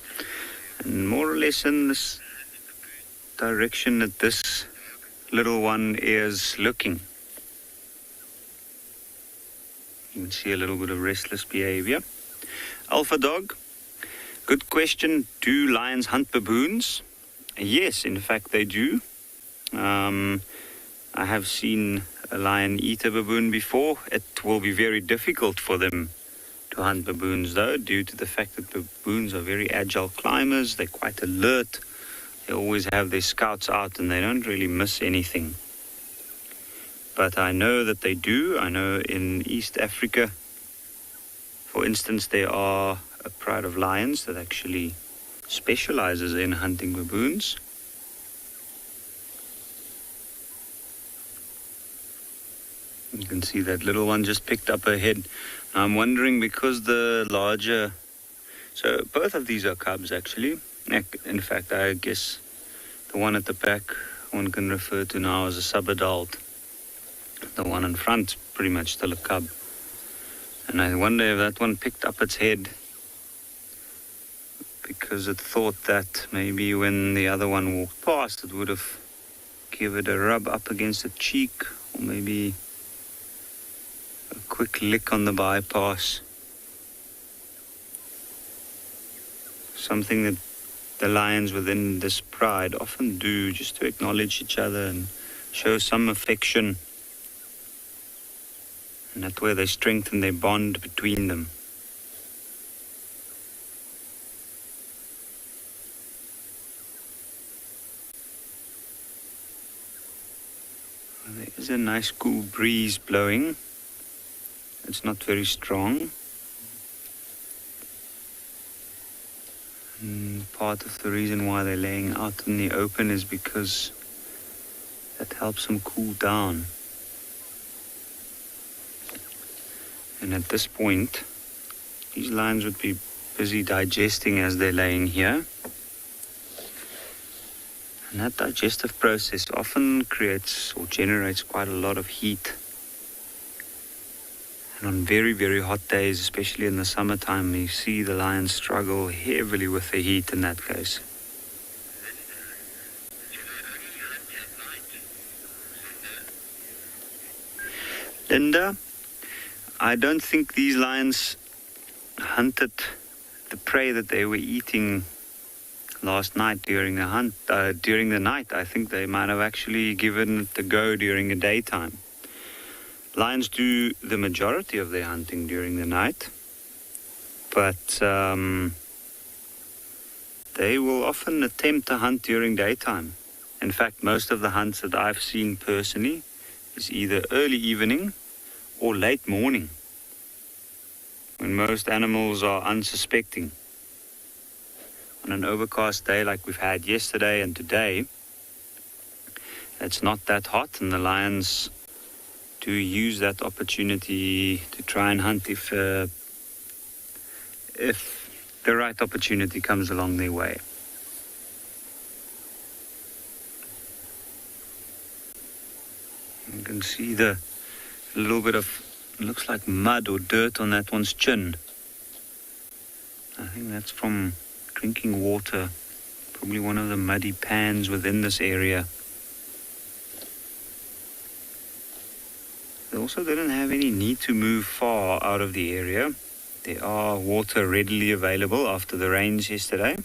And more or less in this direction that this little one is looking. You can see a little bit of restless behavior. Alpha dog, good question. Do lions hunt baboons? Yes, in fact they do. I have seen a lion eat a baboon before. It will be very difficult for them to hunt baboons though, due to the fact that baboons are very agile climbers. They're quite alert. They always have their scouts out and they don't really miss anything. But I know that they do. I know in East Africa, for instance, there are a pride of lions that actually specializes in hunting baboons. You can see that little one just picked up her head. I'm wondering because the larger... So both of these are cubs actually. In fact, I guess the one at the back one can refer to now as a sub-adult. The one in front pretty much still a cub. And I wonder if that one picked up its head because it thought that maybe when the other one walked past it would have given it a rub up against the cheek, or maybe a quick lick on the bypass. Something that the lions within this pride often do, just to acknowledge each other and show some affection. And that way they strengthen their bond between them. There is a nice cool breeze blowing. It's not very strong. And part of the reason why they're laying out in the open is because that helps them cool down. And at this point, these lions would be busy digesting as they're laying here. And that digestive process often creates or generates quite a lot of heat. And on very, very hot days, especially in the summertime, you see the lions struggle heavily with the heat in that case. Linda, I don't think these lions hunted the prey that they were eating last night during the hunt, during the night. I think they might have actually given it a go during the daytime. Lions do the majority of their hunting during the night, but they will often attempt to hunt during daytime. In fact, most of the hunts that I've seen personally is either early evening or late morning, when most animals are unsuspecting. On an overcast day like we've had yesterday and today, it's not that hot, and the lions do use that opportunity to try and hunt if the right opportunity comes along their way. You can see the little bit of, looks like mud or dirt on that one's chin. I think that's from drinking water, probably one of the muddy pans within this area. They also didn't have any need to move far out of the area. There are water readily available after the rains yesterday,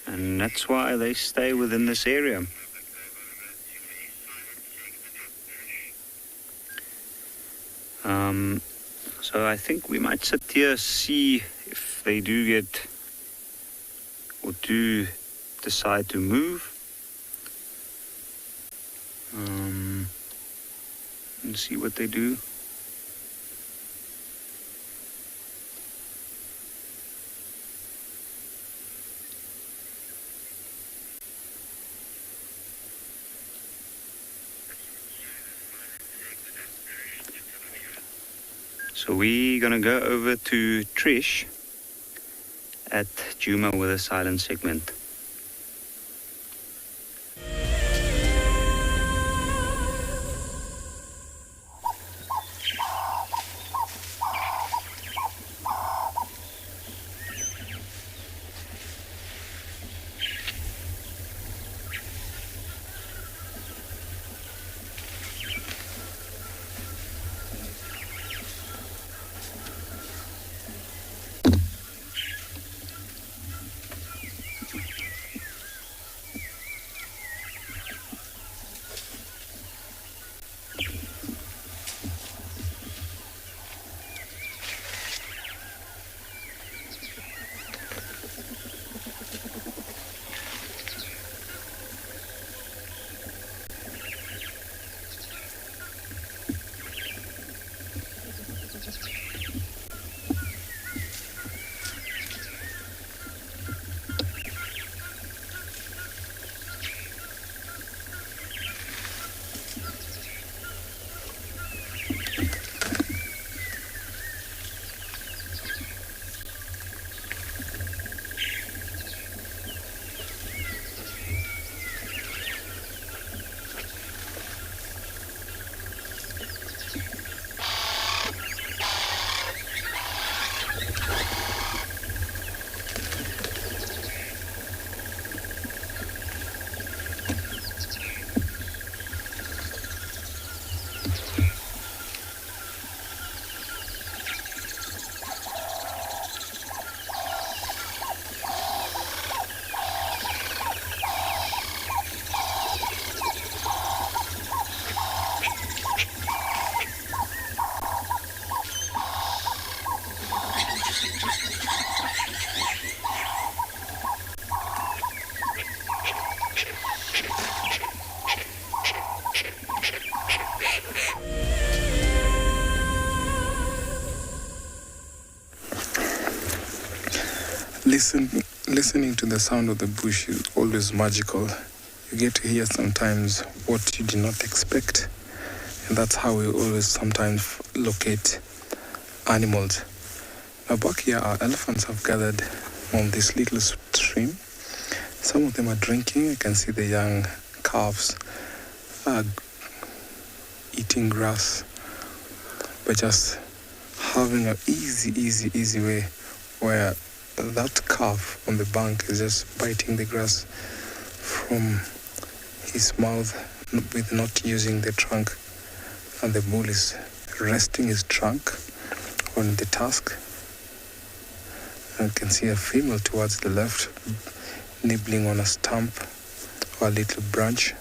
and that's why they stay within this area. So I think we might sit here, see if they do get or do decide to move, and see what they do. So we're going to go over to Trish at Juma with a silent segment. Listening to the sound of the bush is always magical. You get to hear sometimes what you did not expect, and that's how we always sometimes locate animals. Now back here, our elephants have gathered on this little stream. Some of them are drinking. I can see the young calves are eating grass, but just having an easy way where that calf on the bank is just biting the grass from his mouth with not using the trunk, and the bull is resting his trunk on the tusk I can see a female towards the left, nibbling on a stump or a little branch,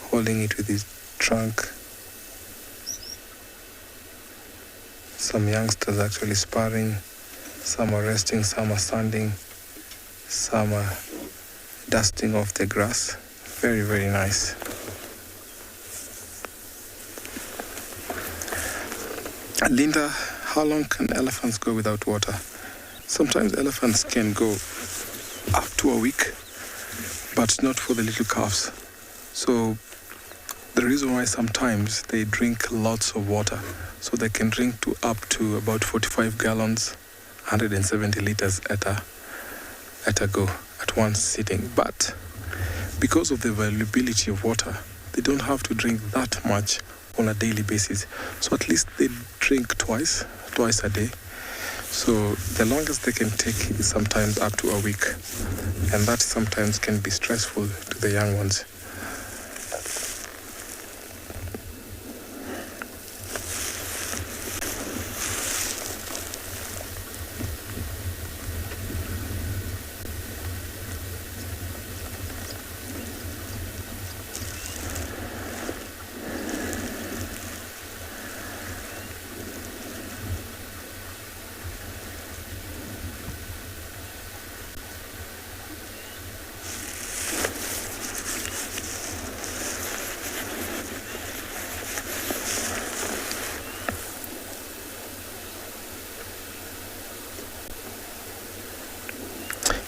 holding it with his trunk. Some youngsters actually sparring. Some are resting, some are standing, some are dusting off the grass. Very, very nice. Linda, how long can elephants go without water? Sometimes elephants can go up to a week, but not for the little calves. So the reason why sometimes they drink lots of water, so they can drink to up to about 45 gallons, 170 liters at a go, at one sitting. But because of the availability of water, they don't have to drink that much on a daily basis. So at least they drink twice a day. So the longest they can take is sometimes up to a week. And that sometimes can be stressful to the young ones.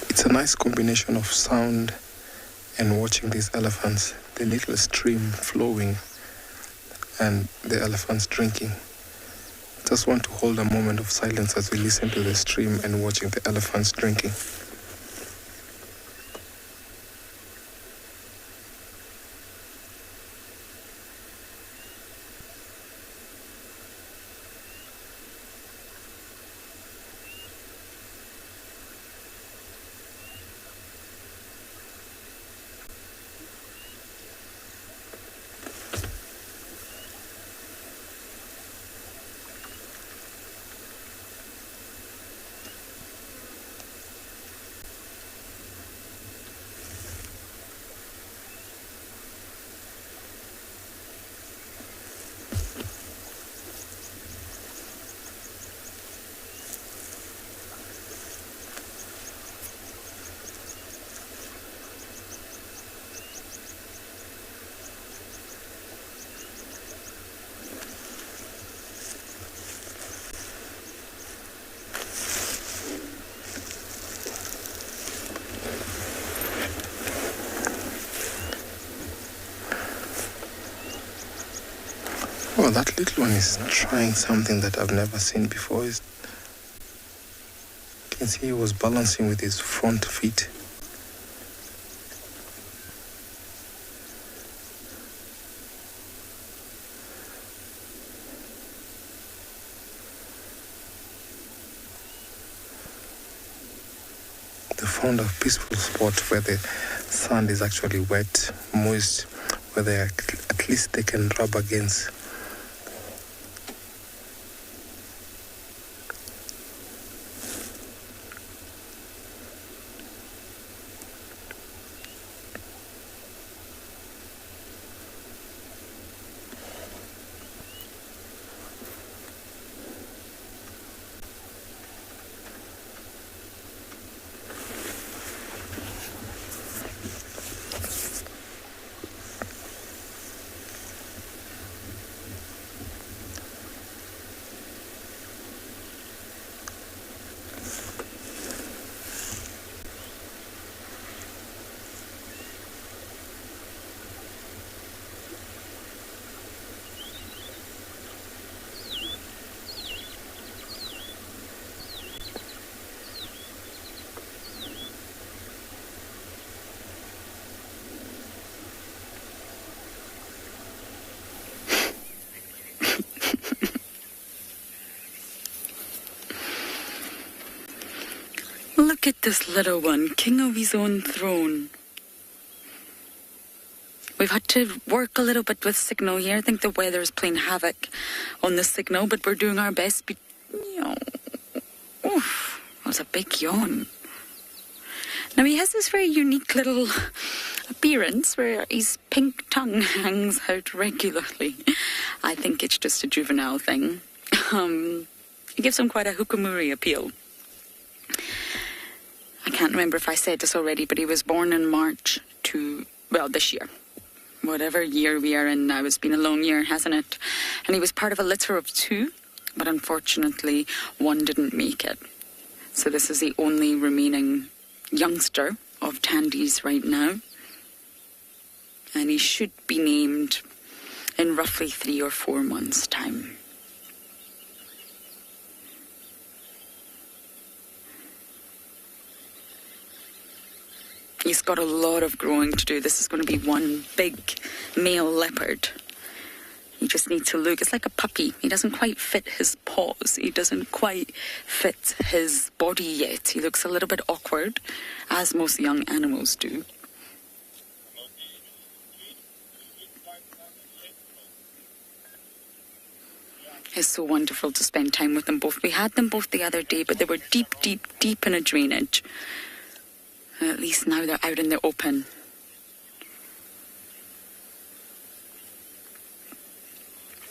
It's a nice combination of sound and watching these elephants, the little stream flowing and the elephants drinking. Just want to hold a moment of silence as we listen to the stream and watching the elephants drinking. Oh, that little one is trying something that I've never seen before. You can see he was balancing with his front feet. They found a peaceful spot where the sand is actually wet, moist, where at least they can rub against. Look at this little one, king of his own throne. We've had to work a little bit with signal here. I think the weather is playing havoc on the signal, but we're doing our best. Oof. It was a big yawn. Now, he has this very unique little appearance where his pink tongue hangs out regularly. I think it's just a juvenile thing. It gives him quite a hukamuri appeal. I can't remember if I said this already, but he was born in March this year. Whatever year we are in now, it's been a long year, hasn't it? And he was part of a litter of 2, but unfortunately, 1 didn't make it. So this is the only remaining youngster of Tandy's right now. And he should be named in roughly 3 or 4 months' time. He's got a lot of growing to do. This is going to be one big male leopard. You just need to look. It's like a puppy. He doesn't quite fit his paws. He doesn't quite fit his body yet. He looks a little bit awkward, as most young animals do. It's so wonderful to spend time with them both. We had them both the other day, but they were deep, deep, deep in a drainage. At least now they're out in the open.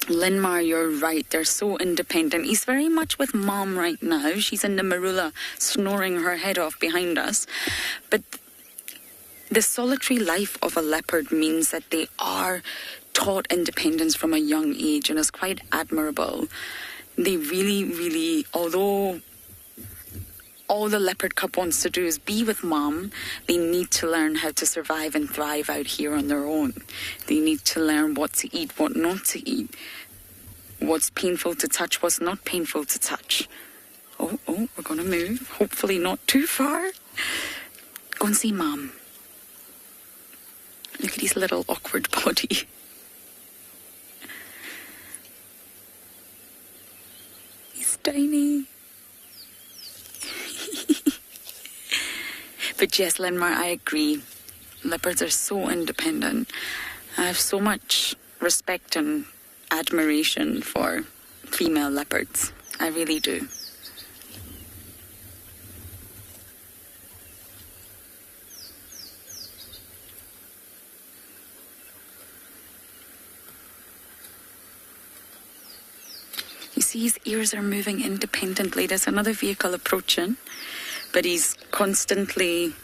Linmar, you're right. They're so independent. He's very much with Mom right now. She's in the marula, snoring her head off behind us. But the solitary life of a leopard means that they are taught independence from a young age, and it's quite admirable. They really, really, although all the leopard cub wants to do is be with Mom, they need to learn how to survive and thrive out here on their own. They need to learn what to eat, what not to eat, what's painful to touch, what's not painful to touch. Oh, we're going to move. Hopefully not too far. Go and see Mom. Look at his little awkward body. He's tiny. But yes, Linmar, I agree. Leopards are so independent. I have so much respect and admiration for female leopards. I really do. You see, his ears are moving independently. There's another vehicle approaching. But he's constantly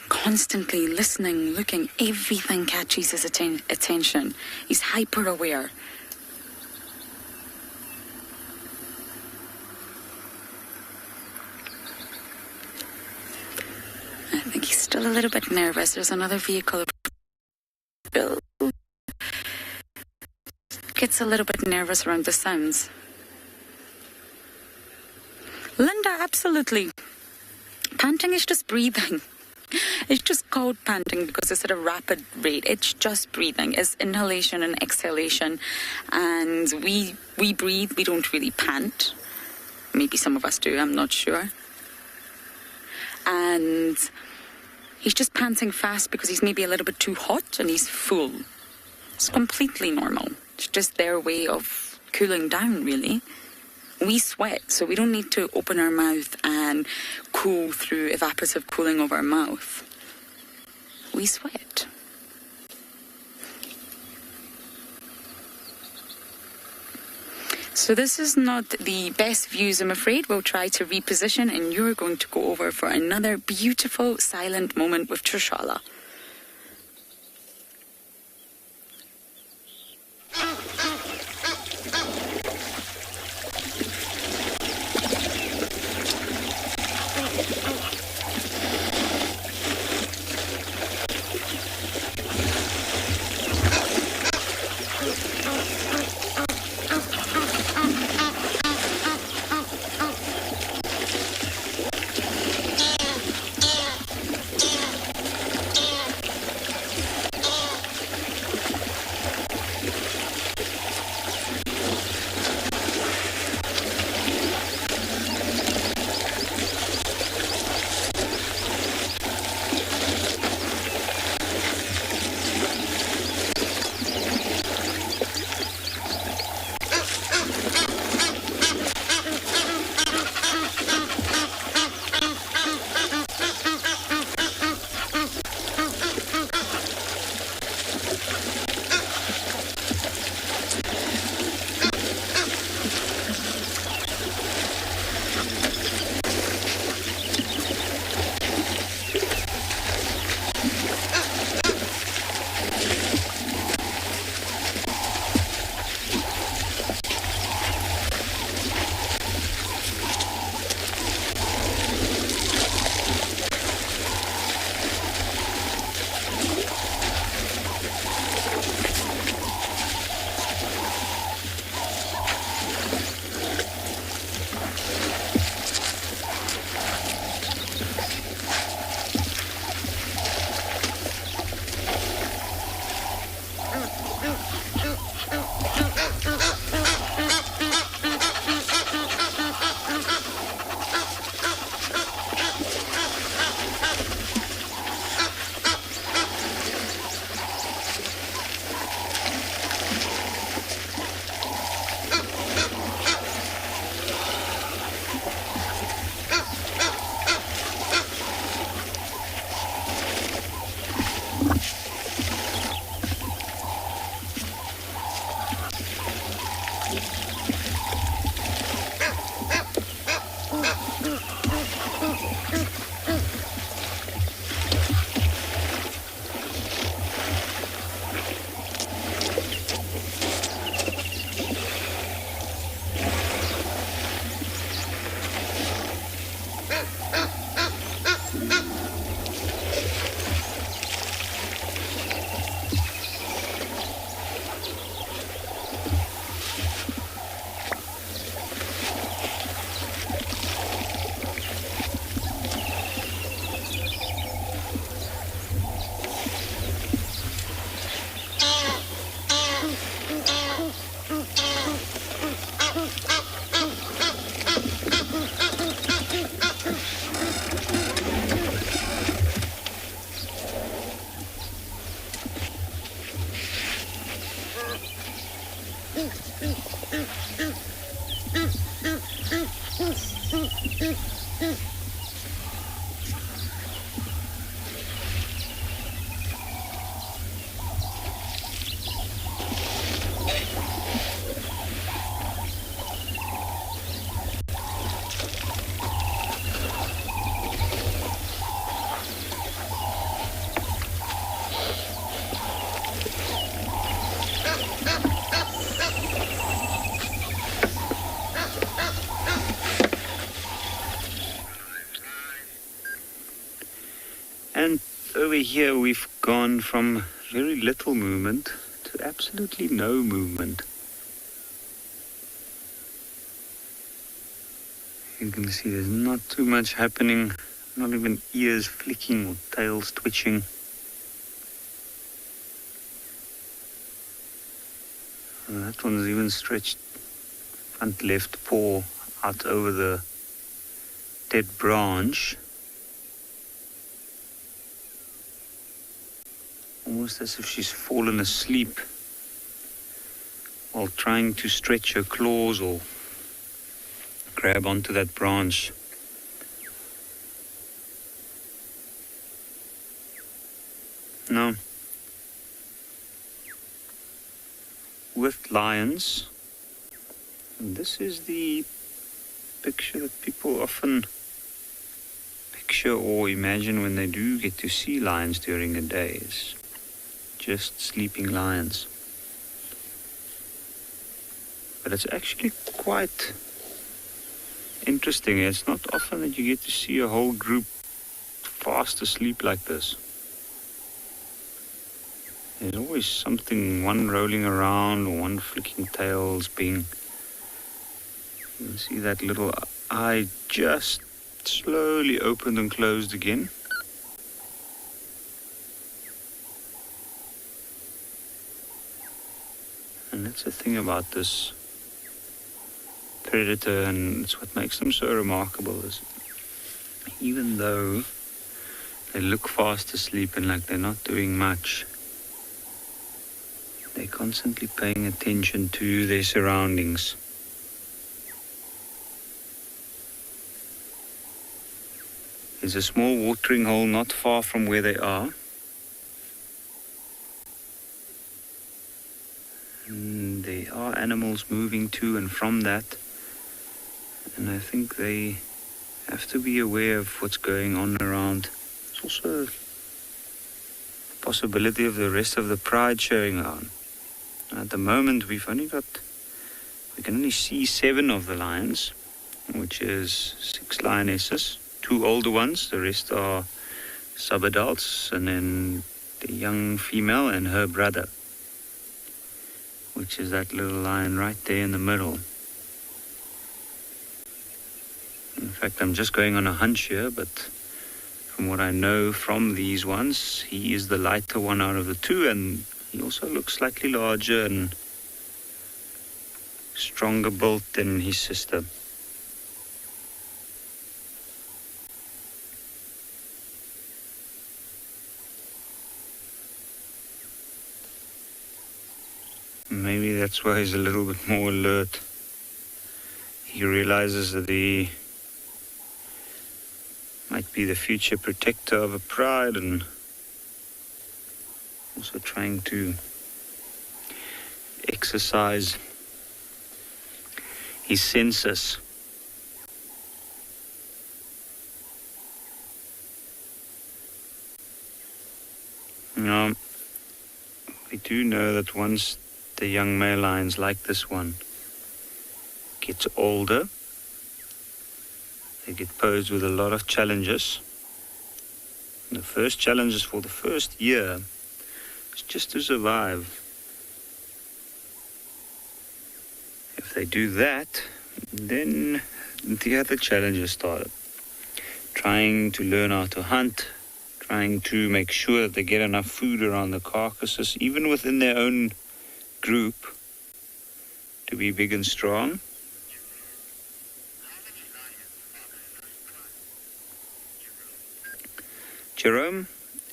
listening, looking. Everything catches his attention. He's hyper aware. I think he's still a little bit nervous. There's another vehicle. Bill gets a little bit nervous around the sounds. Linda, absolutely. Panting is just breathing. It's just called panting because it's at a rapid rate. It's just breathing. It's inhalation and exhalation. And we breathe, we don't really pant. Maybe some of us do, I'm not sure. And he's just panting fast because he's maybe a little bit too hot and he's full. It's completely normal. It's just their way of cooling down, really. We sweat, so we don't need to open our mouth and cool through evaporative cooling of our mouth. We sweat. So this is not the best views, I'm afraid. We'll try to reposition, and you're going to go over for another beautiful silent moment with Tswalu. And over here we've gone from very little movement to absolutely no movement. You can see there's not too much happening, not even ears flicking or tails twitching. And that one's even stretched front left paw out over the dead branch. Almost as if she's fallen asleep while trying to stretch her claws or grab onto that branch. Now, with lions, and this is the picture that people often picture or imagine when they do get to see lions during the day, is just sleeping lions. But it's actually quite interesting. It's not often that you get to see a whole group fast asleep like this. There's always something, one rolling around or one flicking tails, you can see that little eye just slowly opened and closed again. And that's the thing about this predator, and it's what makes them so remarkable, is even though they look fast asleep and like they're not doing much, they're constantly paying attention to their surroundings. There's a small watering hole not far from where they are. And there are animals moving to and from that. And I think they have to be aware of what's going on around. There's also the possibility of the rest of the pride showing on. At the moment, we can only see 7 of the lions, which is 6 lionesses, 2 older ones, the rest are sub-adults, and then the young female and her brother, which is that little lion right there in the middle. In fact, I'm just going on a hunch here, but from what I know from these ones, he is the lighter one out of the 2, and he also looks slightly larger and stronger built than his sister. Maybe that's why he's a little bit more alert. He realizes that he might be the future protector of a pride, and also trying to exercise his senses. Now, we do know that once the young male lions like this one gets older, they get posed with a lot of challenges. And the first challenges for the first year is just to survive. If they do that, then the other challenges started. Trying to learn how to hunt, trying to make sure that they get enough food around the carcasses, even within their own group, to be big and strong. Jerome,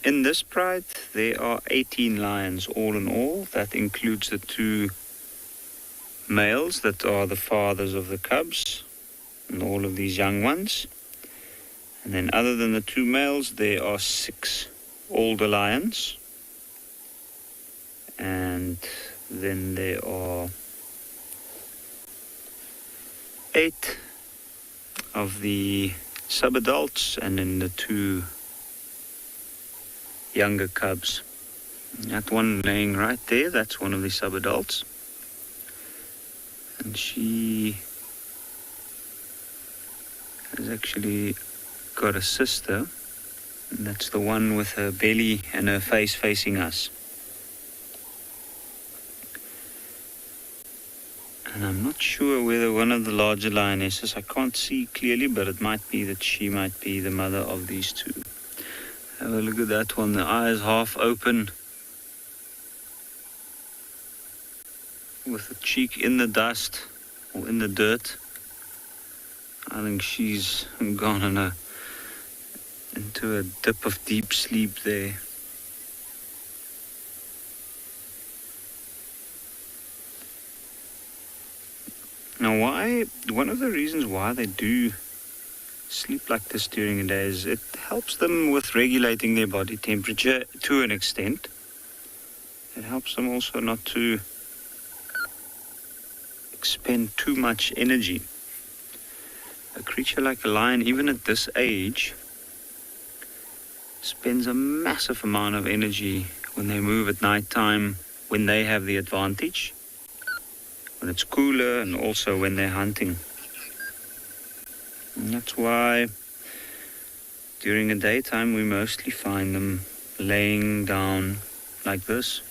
in this pride, there are 18 lions all in all. That includes the 2 males that are the fathers of the cubs and all of these young ones. And then other than the 2 males, there are 6 older lions. And then there are 8 of the sub-adults, and then the 2 younger cubs. That one laying right there, that's one of the sub-adults. And she has actually got a sister, and that's the one with her belly and her face facing us. And I'm not sure whether one of the larger lionesses, I can't see clearly, but it might be that she might be the mother of these 2. Have a look at that one, the eyes half open, with the cheek in the dust or in the dirt. I think she's gone into a dip of deep sleep there. Now one of the reasons why they do sleep like this during the day is it helps them with regulating their body temperature to an extent. It helps them also not to expend too much energy. A creature like a lion, even at this age, spends a massive amount of energy when they move at night time, when they have the advantage, when it's cooler, and also when they're hunting. And that's why during the daytime we mostly find them laying down like this.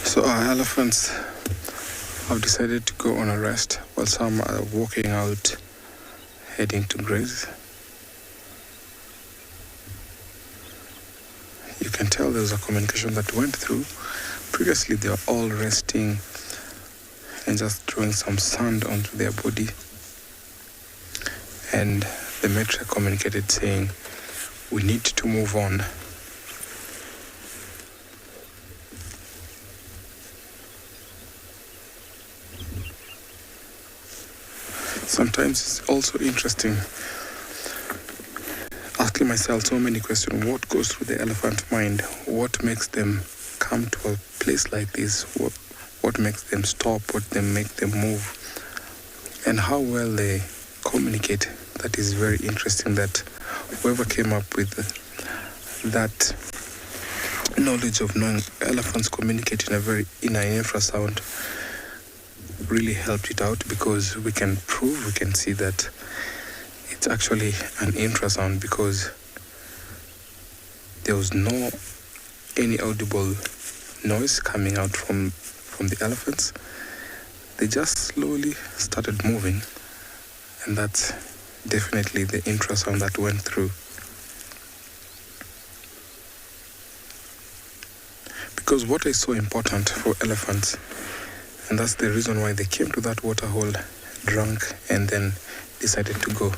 So our elephants have decided to go on a rest while some are walking out, heading to graze. You can tell there's a communication that went through. Previously they were all resting and just throwing some sand onto their body. And the matriarch communicated saying, we need to move on. Sometimes it's also interesting asking myself so many questions. What goes through the elephant mind? What makes them come to a place like this? What makes them stop? What makes them move? And how well they communicate. That is very interesting, that whoever came up with that knowledge of knowing elephants communicate in an infrasound really helped it out, because we can see that it's actually an infrasound, because there was no any audible noise coming out from the elephants. They just slowly started moving, and that's definitely the infrasound that went through. Because what is so important for elephants, and that's the reason why they came to that waterhole, drank, and then decided to go.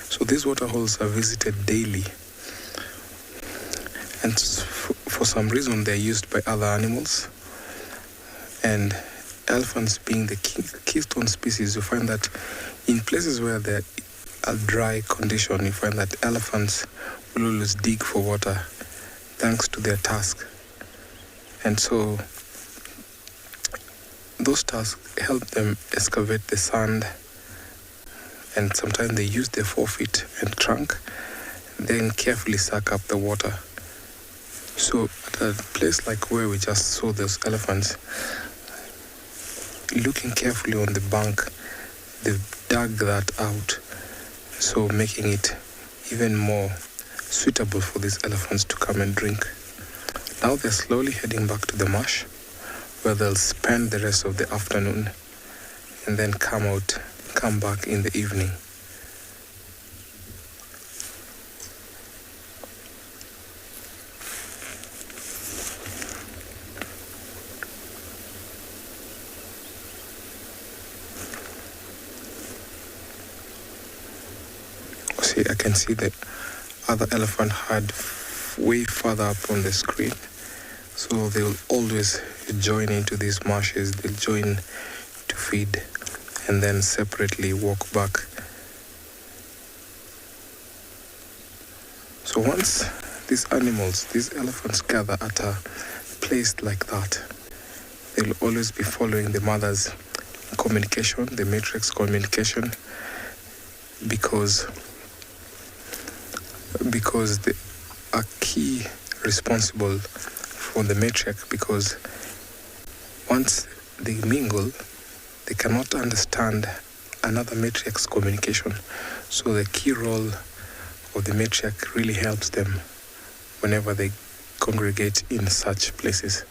So these waterholes are visited daily, and for some reason they're used by other animals. And elephants being the keystone species, you find that in places where there are dry condition, you find that elephants will always dig for water thanks to their tusk. And so those tusks help them excavate the sand, and sometimes they use their forefeet and trunk, then carefully suck up the water. So at a place like where we just saw those elephants, looking carefully on the bank, they've dug that out, so making it even more suitable for these elephants to come and drink. Now they're slowly heading back to the marsh, where they'll spend the rest of the afternoon and then come back in the evening. See, I can see the other elephant herd way further up on the screen. So they'll always join into these marshes. They'll join to feed and then separately walk back. So once these elephants gather at a place like that, they'll always be following the mother's communication, the matrix communication, because they are key responsible for the matriarch, because once they mingle, they cannot understand another matriarch's communication. So the key role of the matriarch really helps them whenever they congregate in such places.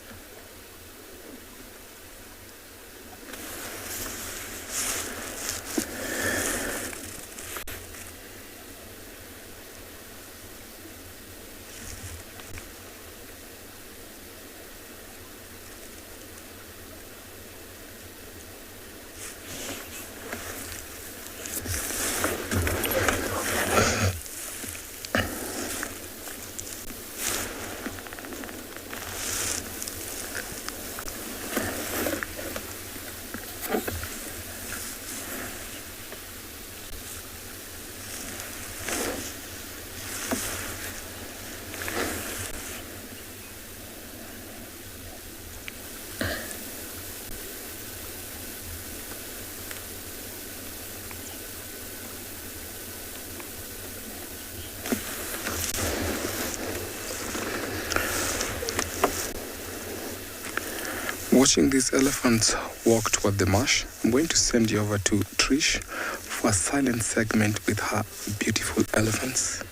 Watching these elephants walk toward the marsh, I'm going to send you over to Trish for a silent segment with her beautiful elephants.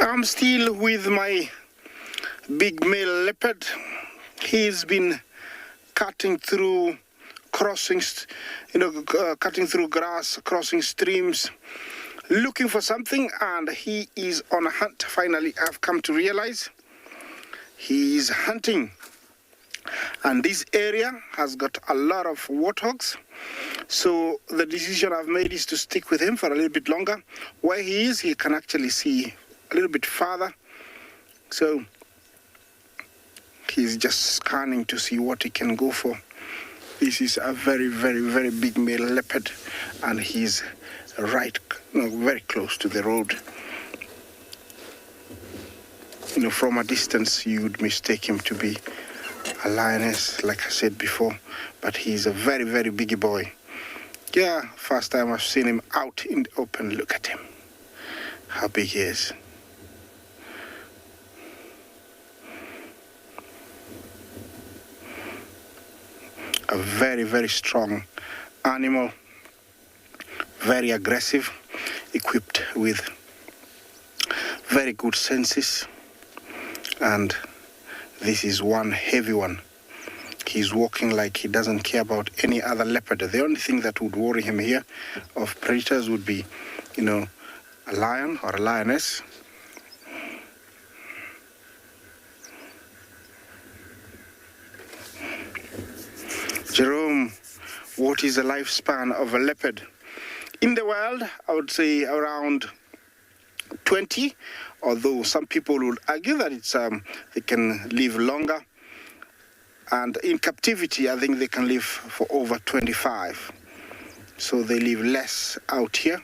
I'm still with my big male leopard. He's been cutting through crossings, cutting through grass, crossing streams, looking for something, and he is on a hunt. Finally, I've come to realize he is hunting. And this area has got a lot of warthogs. So the decision I've made is to stick with him for a little bit longer. Where he is, he can actually see a little bit farther. So he's just scanning to see what he can go for. This is a very, very, very big male leopard, and he's very close to the road. From a distance, you would mistake him to be a lioness, like I said before, but he's a very, very big boy. Yeah, first time I've seen him out in the open. Look at him, how big he is. A very, very strong animal, very aggressive, equipped with very good senses, and this is one heavy one. He's walking like he doesn't care about any other leopard. The only thing that would worry him here of predators would be, a lion or a lioness. Jerome, what is the lifespan of a leopard? In the wild, I would say around 20, although some people would argue that they can live longer. And in captivity, I think they can live for over 25. So they live less out here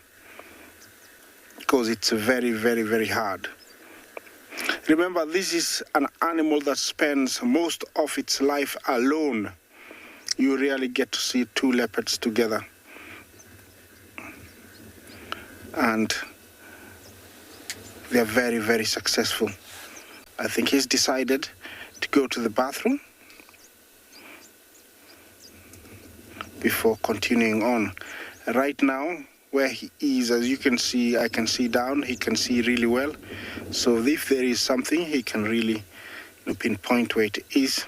because it's very, very, very hard. Remember, this is an animal that spends most of its life alone. You rarely get to see two leopards together. And they're very, very successful. I think he's decided to go to the bathroom before continuing on. Right now, where he is, as you can see, I can see down, he can see really well. So if there is something, he can really pinpoint where it is.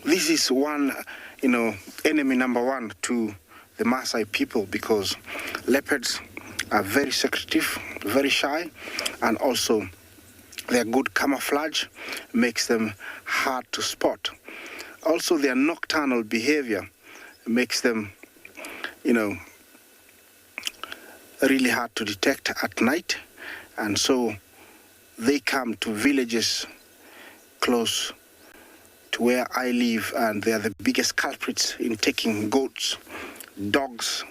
This is one, enemy number one to the Maasai people, because leopards are very secretive, very shy, and also their good camouflage makes them hard to spot. Also, their nocturnal behavior makes them, really hard to detect at night. And so they come to villages close to where I live, and they are the biggest culprits in taking goats, dogs,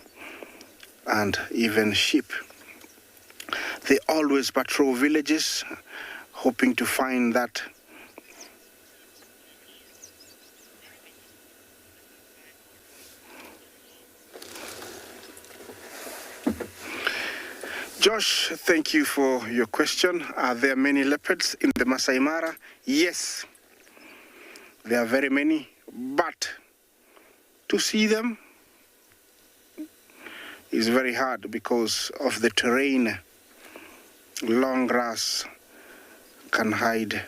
and even sheep. They always patrol villages, hoping to find that Josh, thank you for your question. Are there many leopards in the Masai Mara? Yes, there are very many, but to see them is very hard because of the terrain. Long grass can hide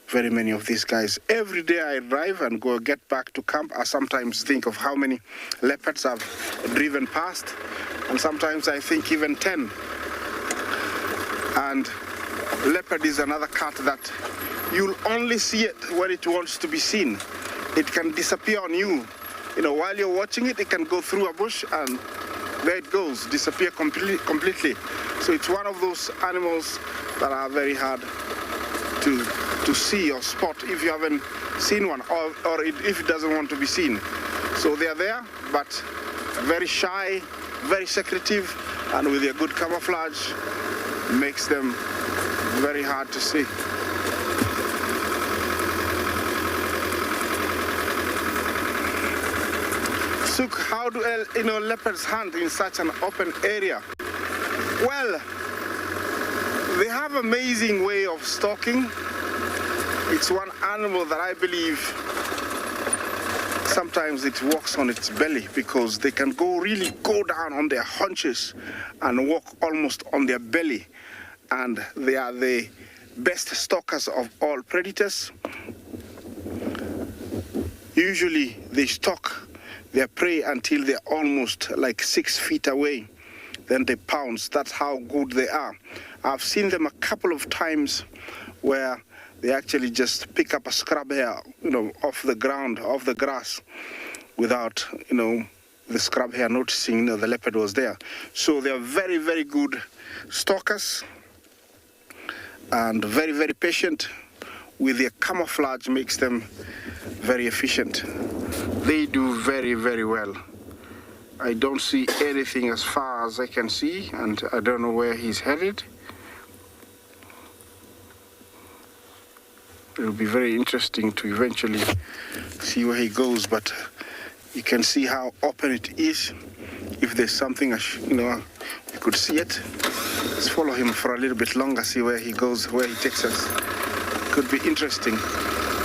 very many of these guys. Every day I drive and get back to camp, I sometimes think of how many leopards I've driven past, and sometimes I think even 10. And leopard is another cat that you'll only see it when it wants to be seen. It can disappear on you. While you're watching it, it can go through a bush and there it goes, disappear completely. So it's one of those animals that are very hard to see or spot if you haven't seen one, or if it doesn't want to be seen. So they are there, but very shy, very secretive, and with their good camouflage, makes them very hard to see. Suk, how do leopards hunt in such an open area? Well, they have an amazing way of stalking. It's one animal that I believe sometimes it walks on its belly because they can really go down on their haunches and walk almost on their belly. And they are the best stalkers of all predators. Usually they stalk their prey until they're almost like 6 feet away. Then they pounce. That's how good they are. I've seen them a couple of times where they actually just pick up a scrub hair, off the ground, off the grass, without, the scrub hair noticing, the leopard was there. So they're very, very good stalkers and very, very patient. With their camouflage makes them very efficient. They do very, very well. I don't see anything as far as I can see, and I don't know where he's headed. It'll be very interesting to eventually see where he goes, but you can see how open it is. If there's something, you could see it. Let's follow him for a little bit longer, see where he goes, where he takes us. Could be interesting.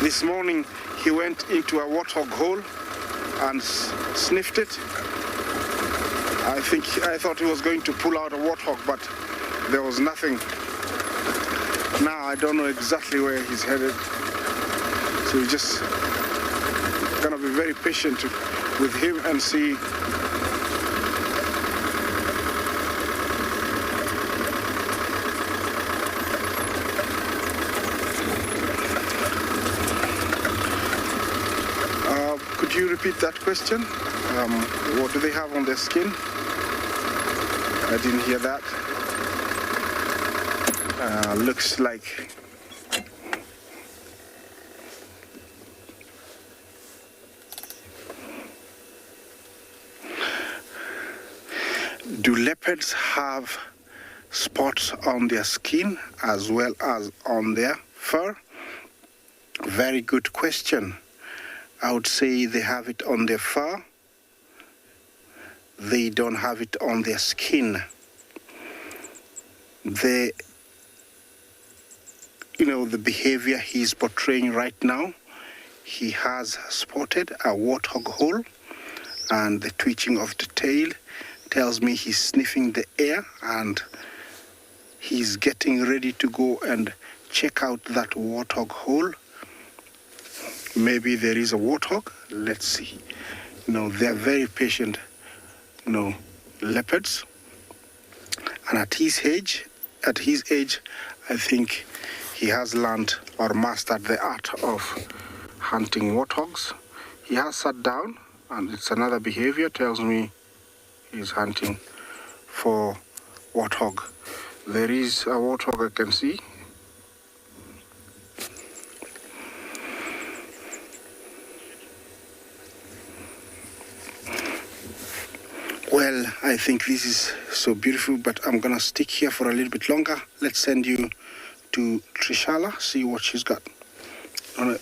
This morning, he went into a warthog hole and sniffed it. I thought he was going to pull out a warthog, but there was nothing. Now I don't know exactly where he's headed. So we're just gonna be very patient with him and see. Could you repeat that question? What do they have on their skin? I didn't hear that. Looks like do leopards have spots on their skin as well as on their fur? Very good question. I would say they have it on their fur. They don't have it on their skin. The behavior he's portraying right now, he has spotted a warthog hole, and the twitching of the tail tells me he's sniffing the air and he's getting ready to go and check out that warthog hole. Maybe there is a warthog. Let's see. They're very patient, leopards. And at his age, I think he has learned or mastered the art of hunting warthogs. He has sat down, and it's another behavior, tells me he's hunting for warthog. There is a warthog I can see. Well, I think this is so beautiful, but I'm gonna stick here for a little bit longer. Let's send you to Trishala, see what she's got on it.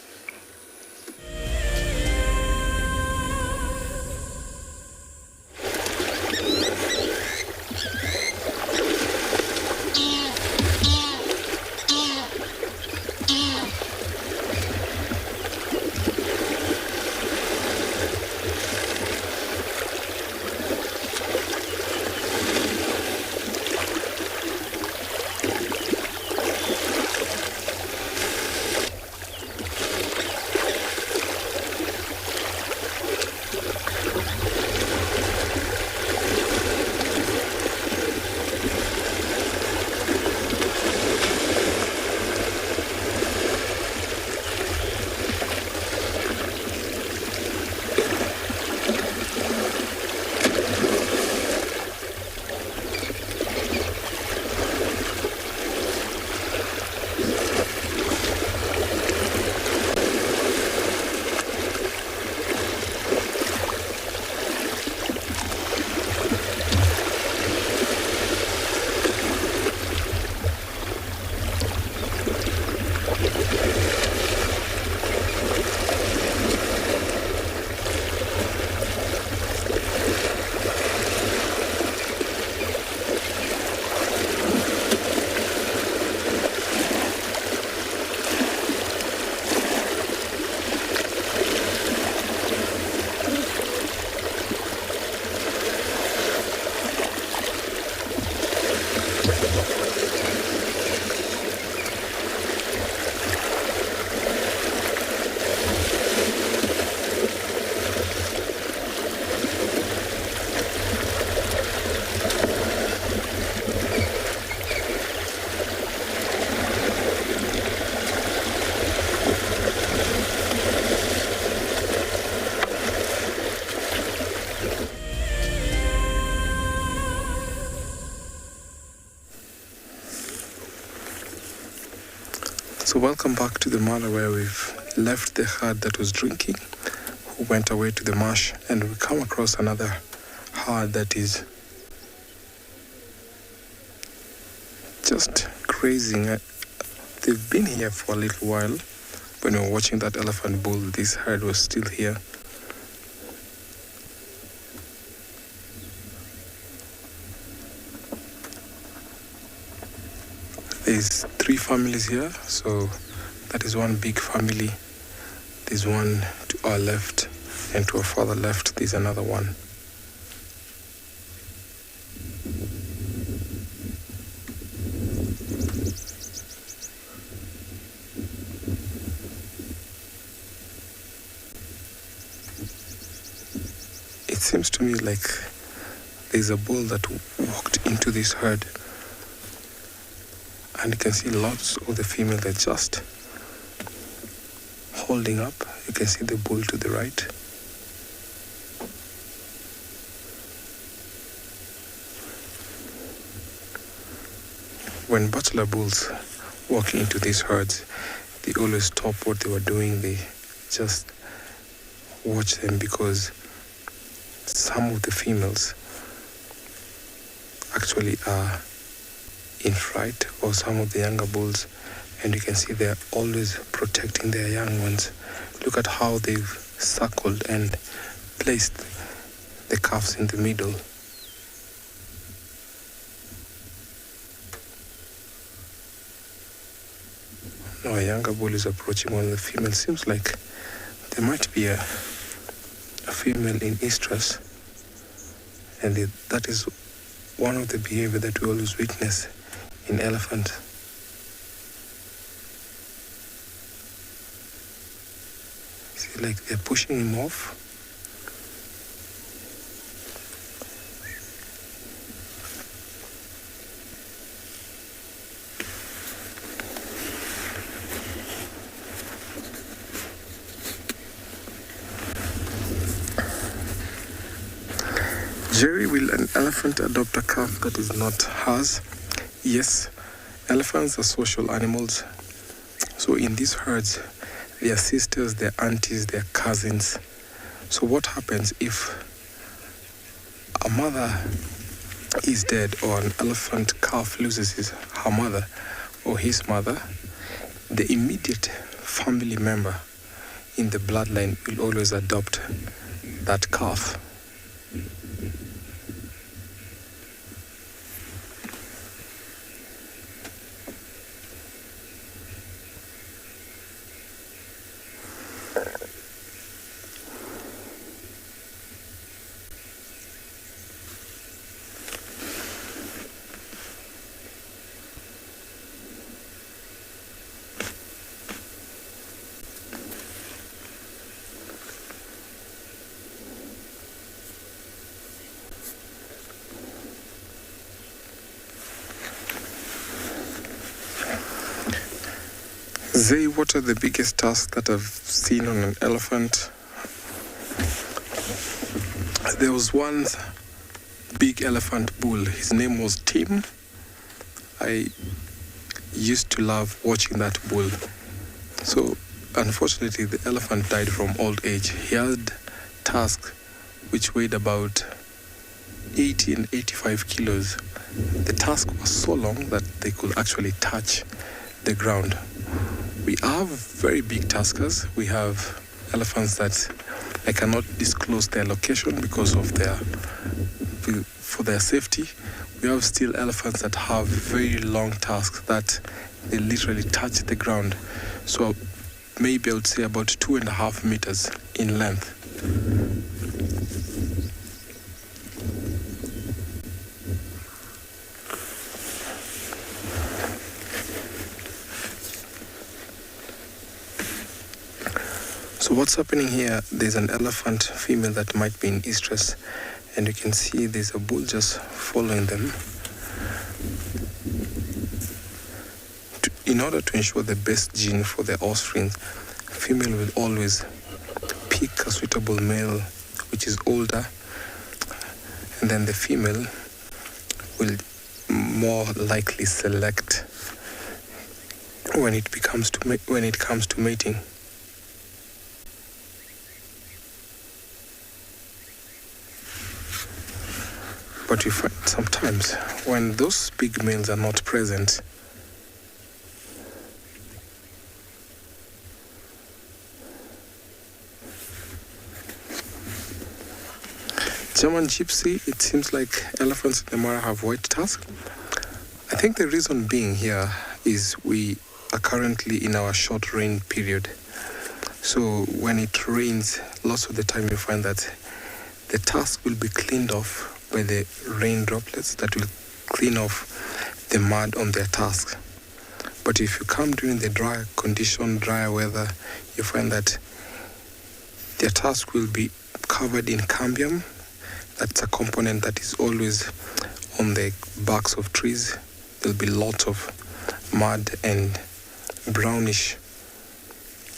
So welcome back to the manor where we've left the herd that was drinking, who went away to the marsh, and we come across another herd that is just grazing. They've been here for a little while. When we were watching that elephant bull, this herd was still here. There's 3 families here, so that is one big family. There's one to our left, and to our further left, there's another one. It seems to me like there's a bull that walked into this herd. And you can see lots of the female that just holding up. You can see the bull to the right. When bachelor bulls walk into these herds, they always stop what they were doing. They just watch them because some of the females actually are in fright, or some of the younger bulls, and you can see they're always protecting their young ones. Look at how they've circled and placed the calves in the middle. Now a younger bull is approaching one of the females. Seems like there might be a female in estrus, and that is one of the behavior that we always witness in elephant. See, like they're pushing him off. Jerry, will an elephant adopt a calf that is not hers? Yes, elephants are social animals. So in these herds, their sisters, their aunties, their cousins. So what happens if a mother is dead, or an elephant calf loses her mother or his mother? The immediate family member in the bloodline will always adopt that calf. Zay, what are the biggest tasks that I've seen on an elephant? There was one big elephant bull. His name was Tim. I used to love watching that bull. So, unfortunately, the elephant died from old age. He had tusks which weighed about 80 and 85 kilos. The tusk was so long that they could actually touch the ground. We have very big tuskers. We have elephants that I cannot disclose their location because of for their safety. We have still elephants that have very long tusks that they literally touch the ground. So maybe I would say about 2.5 meters in length. So what's happening here, there's an elephant female that might be in estrus, and you can see there's a bull just following them. In order to ensure the best gene for their offspring, female will always pick a suitable male which is older, and then the female will more likely select when it comes to mating. But you find sometimes when those big males are not present, German gypsy, it seems like elephants in the Mara have white tusks. I think the reason being here is we are currently in our short rain period. So when it rains, lots of the time you find that the tusk will be cleaned off by the rain droplets that will clean off the mud on their tusks. But if you come during the drier weather, you find that their tusk will be covered in cambium. That's a component that is always on the barks of trees. There'll be lots of mud and brownish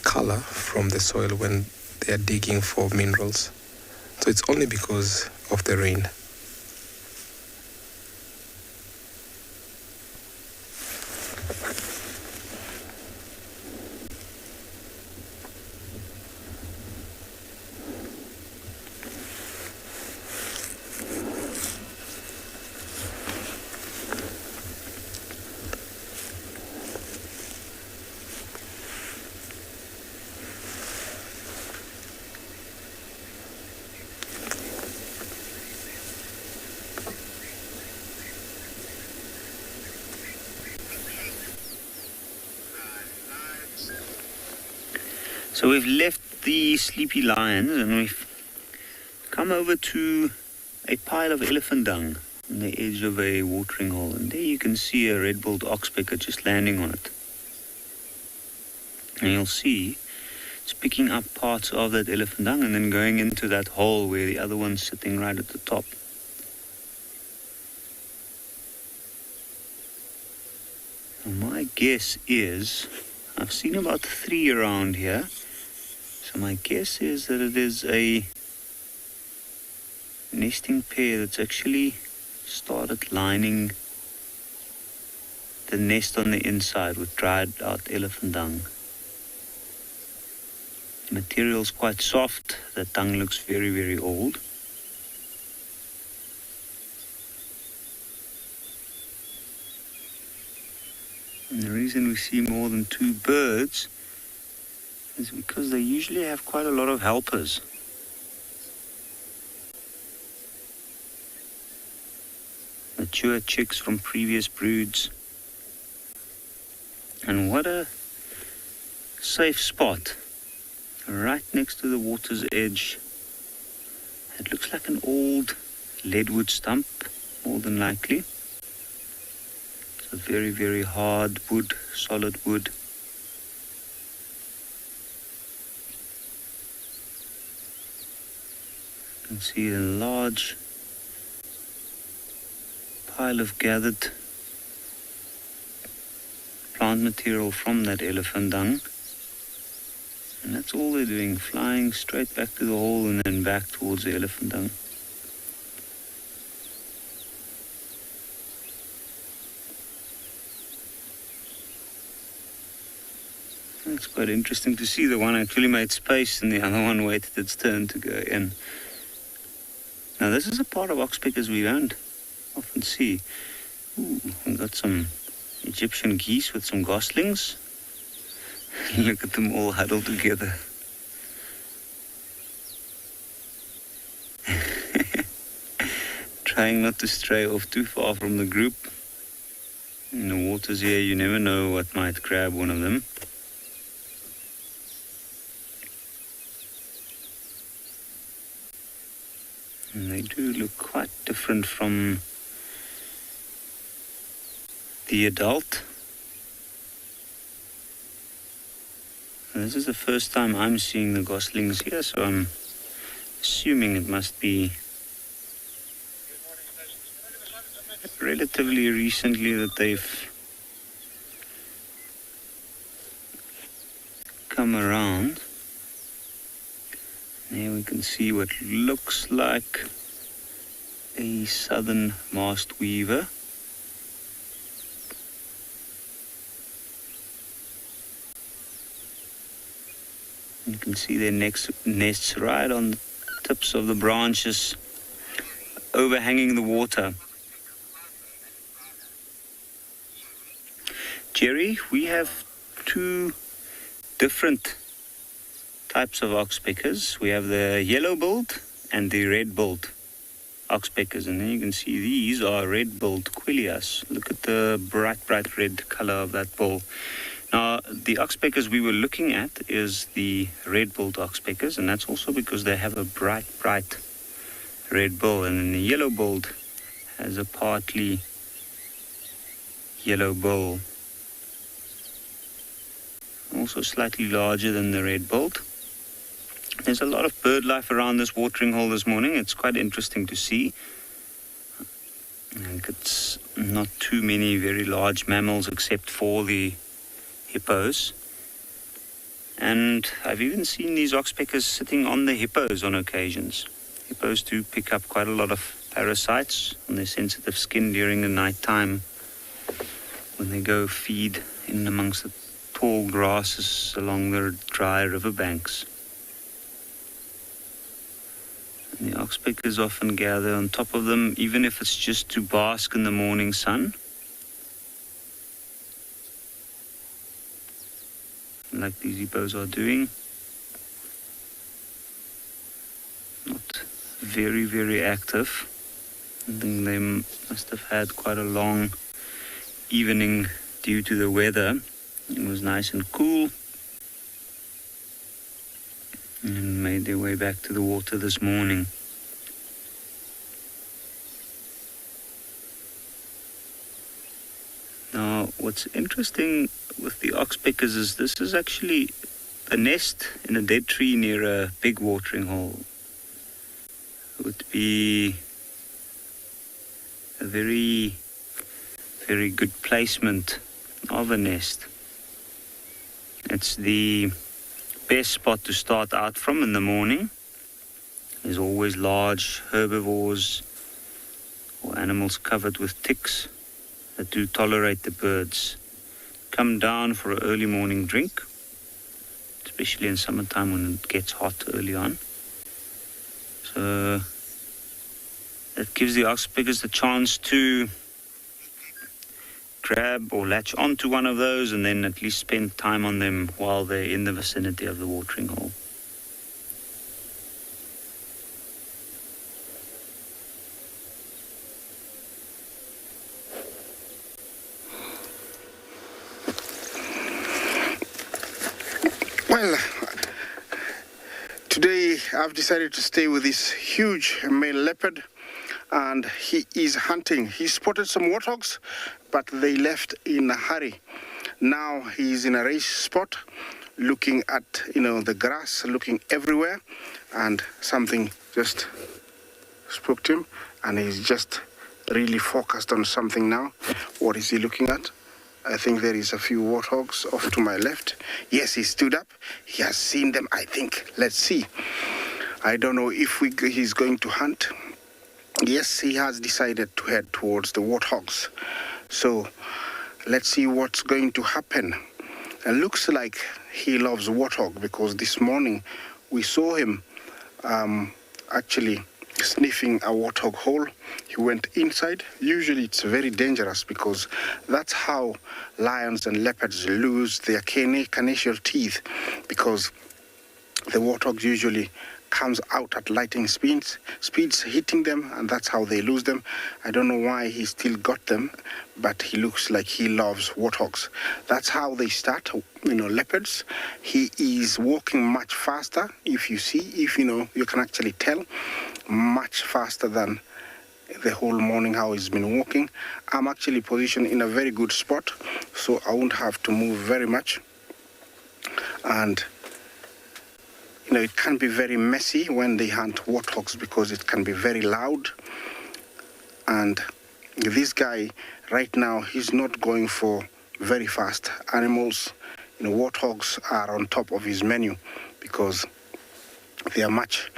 color from the soil when they are digging for minerals. So it's only because of the rain. So we've left the sleepy lions and we've come over to a pile of elephant dung on the edge of a watering hole. And there you can see a red-billed oxpecker just landing on it. And you'll see it's picking up parts of that elephant dung and then going into that hole where the other one's sitting right at the top. Now my guess is, I've seen about 3 around here. So my guess is that it is a nesting pair that's actually started lining the nest on the inside with dried out elephant dung. The material's quite soft. The dung looks very, very old. And the reason we see more than 2 birds is because they usually have quite a lot of helpers. Mature chicks from previous broods. And what a safe spot. Right next to the water's edge. It looks like an old leadwood stump, more than likely. It's a very, very hard wood, solid wood. You can see a large pile of gathered plant material from that elephant dung. And that's all they're doing, flying straight back to the hole and then back towards the elephant dung. It's quite interesting to see. The one actually made space and the other one waited its turn to go in. Now this is a part of oxpeckers we don't often see. Ooh, we've got some Egyptian geese with some goslings. Look at them all huddled together. Trying not to stray off too far from the group. In the waters here, you never know what might grab one of them. And they do look quite different from the adult. And this is the first time I'm seeing the goslings here, so I'm assuming it must be relatively recently that they've come around. Here we can see what looks like a southern masked weaver. can see their nests right on the tips of the branches overhanging the water. Jerry, we have two different types of oxpeckers. We have the yellow-billed and the red-billed oxpeckers, and then you can see these are red-billed quillias. Look at the bright red color of that bill. Now, the oxpeckers we were looking at is the red-billed oxpeckers, and that's also because they have a bright red bill, and then the yellow-billed has a partly yellow bill. Also slightly larger than the red-billed. There's a lot of bird life around this watering hole this morning. It's quite interesting to see. And it's not too many very large mammals except for the hippos. And I've even seen these oxpeckers sitting on the hippos on occasions. Hippos do pick up quite a lot of parasites on their sensitive skin during the night time when they go feed in amongst the tall grasses along the dry riverbanks. And the oxpeckers often gather on top of them, even if it's just to bask in the morning sun. Like these hippos are doing. Not very active. I think they must have had quite a long evening due to the weather. It was nice and cool. And made their way back to the water this morning. Now, what's interesting with the oxpeckers is this is actually a nest in a dead tree near a big watering hole. It would be a very good placement of a nest. It's the best spot to start out from in the morning. There's always large herbivores or animals covered with ticks that do tolerate the birds. Come down for an early morning drink, especially in summertime when it gets hot early on. So that gives the oxpeckers the chance to grab or latch onto one of those and then at least spend time on them while they're in the vicinity of the watering hole. Well, today I've decided to stay with this huge male leopard, and he is hunting. He spotted some warthogs, but they left in a hurry. Now he's in a race spot, looking at, the grass, looking everywhere, and something just spoke to him, and he's just really focused on something now. What is he looking at? I think there is a few warthogs off to my left. Yes, he stood up. He has seen them, I think. Let's see. I don't know if he's going to hunt. Yes, he has decided to head towards the warthogs. So let's see what's going to happen. It looks like he loves warthog because this morning we saw him actually sniffing a warthog hole. He went inside. Usually it's very dangerous because that's how lions and leopards lose their carnassial teeth, because the warthog usually comes out at lightning speeds hitting them, and that's how they lose them. I don't know why he still got them, but he looks like he loves warthogs. That's how they start, leopards. He is walking much faster. If you can actually tell, much faster than the whole morning how he's been walking. I'm actually positioned in a very good spot, so I won't have to move very much. And it can be very messy when they hunt warthogs because it can be very loud. And this guy right now, he's not going for very fast animals. Warthogs are on top of his menu because they are much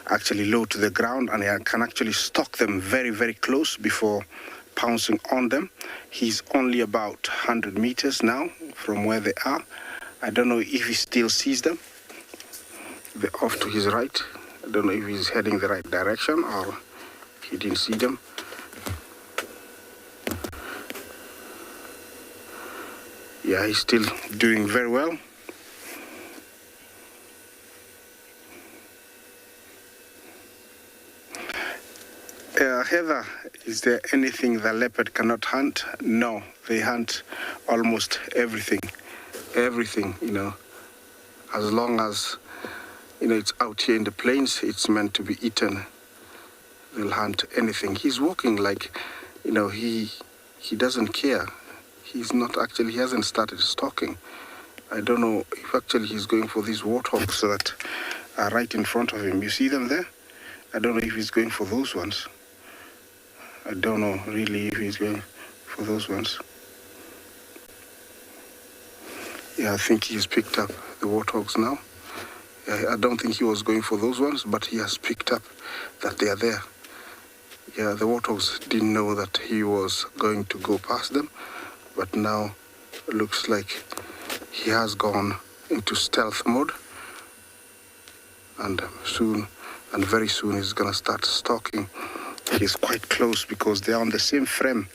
actually low to the ground, and I can actually stalk them very close before pouncing on them. He's only about 100 meters now from where they are. I don't know if he still sees them. They're off to his right. I don't know if he's heading the right direction or he didn't see them. Yeah, he's still doing very well. Heather, is there anything the leopard cannot hunt? No, they hunt almost everything. Everything, as long as, it's out here in the plains, it's meant to be eaten. They'll hunt anything. He's walking like, he doesn't care. He hasn't started stalking. I don't know if actually he's going for these warthogs that are right in front of him. You see them there? I don't know if he's going for those ones. I don't know really if he's going for those ones. Yeah, I think he's picked up the warthogs now. I don't think he was going for those ones, but he has picked up that they are there. Yeah, the warthogs didn't know that he was going to go past them, but now it looks like he has gone into stealth mode, and very soon he's gonna start stalking. He's quite close because they're on the same frame.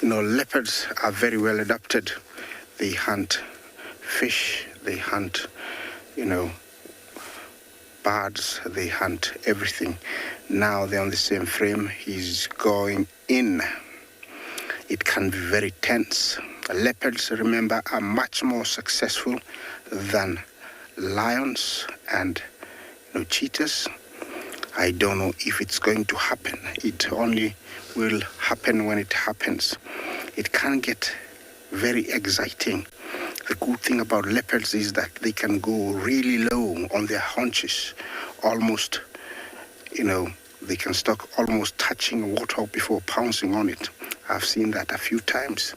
Leopards are very well adapted. They hunt fish, they hunt, birds, they hunt everything. Now they're on the same frame. He's going in. It can be very tense. Leopards, remember, are much more successful than lions and cheetahs. I don't know if it's going to happen. It only will happen when it happens. It can get very exciting. The good thing about leopards is that they can go really low on their haunches, almost, they can stalk almost touching a warthog before pouncing on it. I've seen that a few times.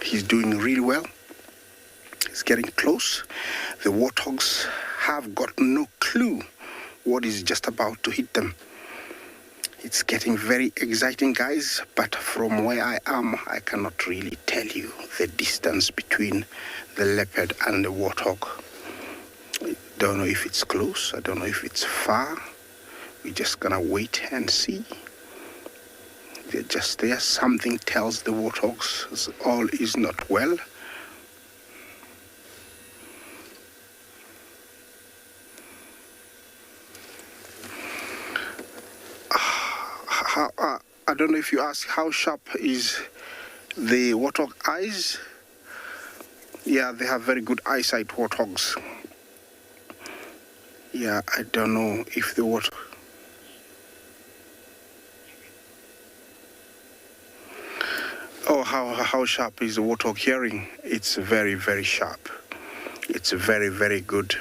He's doing really well. He's getting close. The warthogs have got no clue what is just about to hit them. It's getting very exciting, guys, but from where I am, I cannot really tell you the distance between the leopard and the warthog. I don't know if it's close, I don't know if it's far. We're just gonna wait and see. They're just there. Something tells the warthogs all is not well. I don't know if you ask how sharp is the warthog eyes. Yeah, they have very good eyesight, warthogs. Yeah, I don't know if the warthog... Oh, how sharp is the warthog hearing? It's very, very sharp. It's very, very good.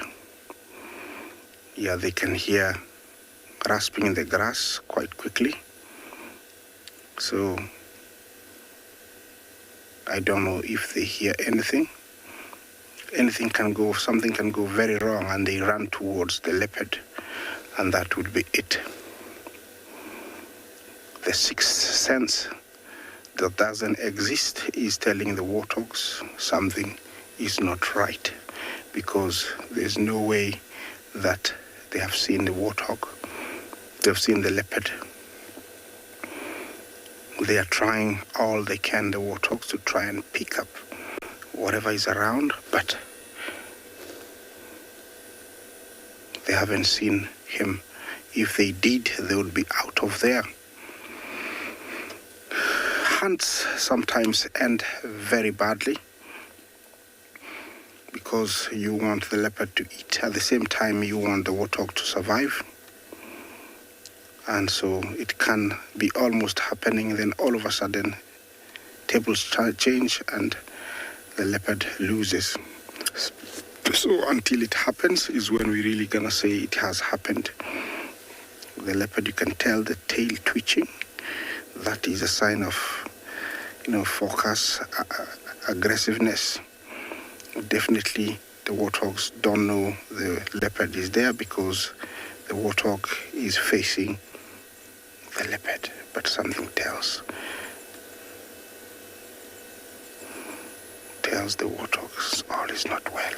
Yeah, they can hear rasping in the grass quite quickly. So I don't know if they hear anything. Something can go very wrong, and they run towards the leopard, and that would be it. The sixth sense that doesn't exist is telling the warthogs something is not right, because there's no way that they have seen the warthog. They've seen the leopard. They are trying all they can, the warthogs, to try and pick up whatever is around, but they haven't seen him. If they did, they would be out of there. Hunts sometimes end very badly because you want the leopard to eat. At the same time, you want the warthog to survive. And so it can be almost happening, then all of a sudden tables change and the leopard loses. So until it happens is when we're really gonna say it has happened. The leopard, you can tell the tail twitching. That is a sign of, focus, aggressiveness. Definitely the warthogs don't know the leopard is there because the warthog is facing the leopard, but something tells the warthogs all is not well.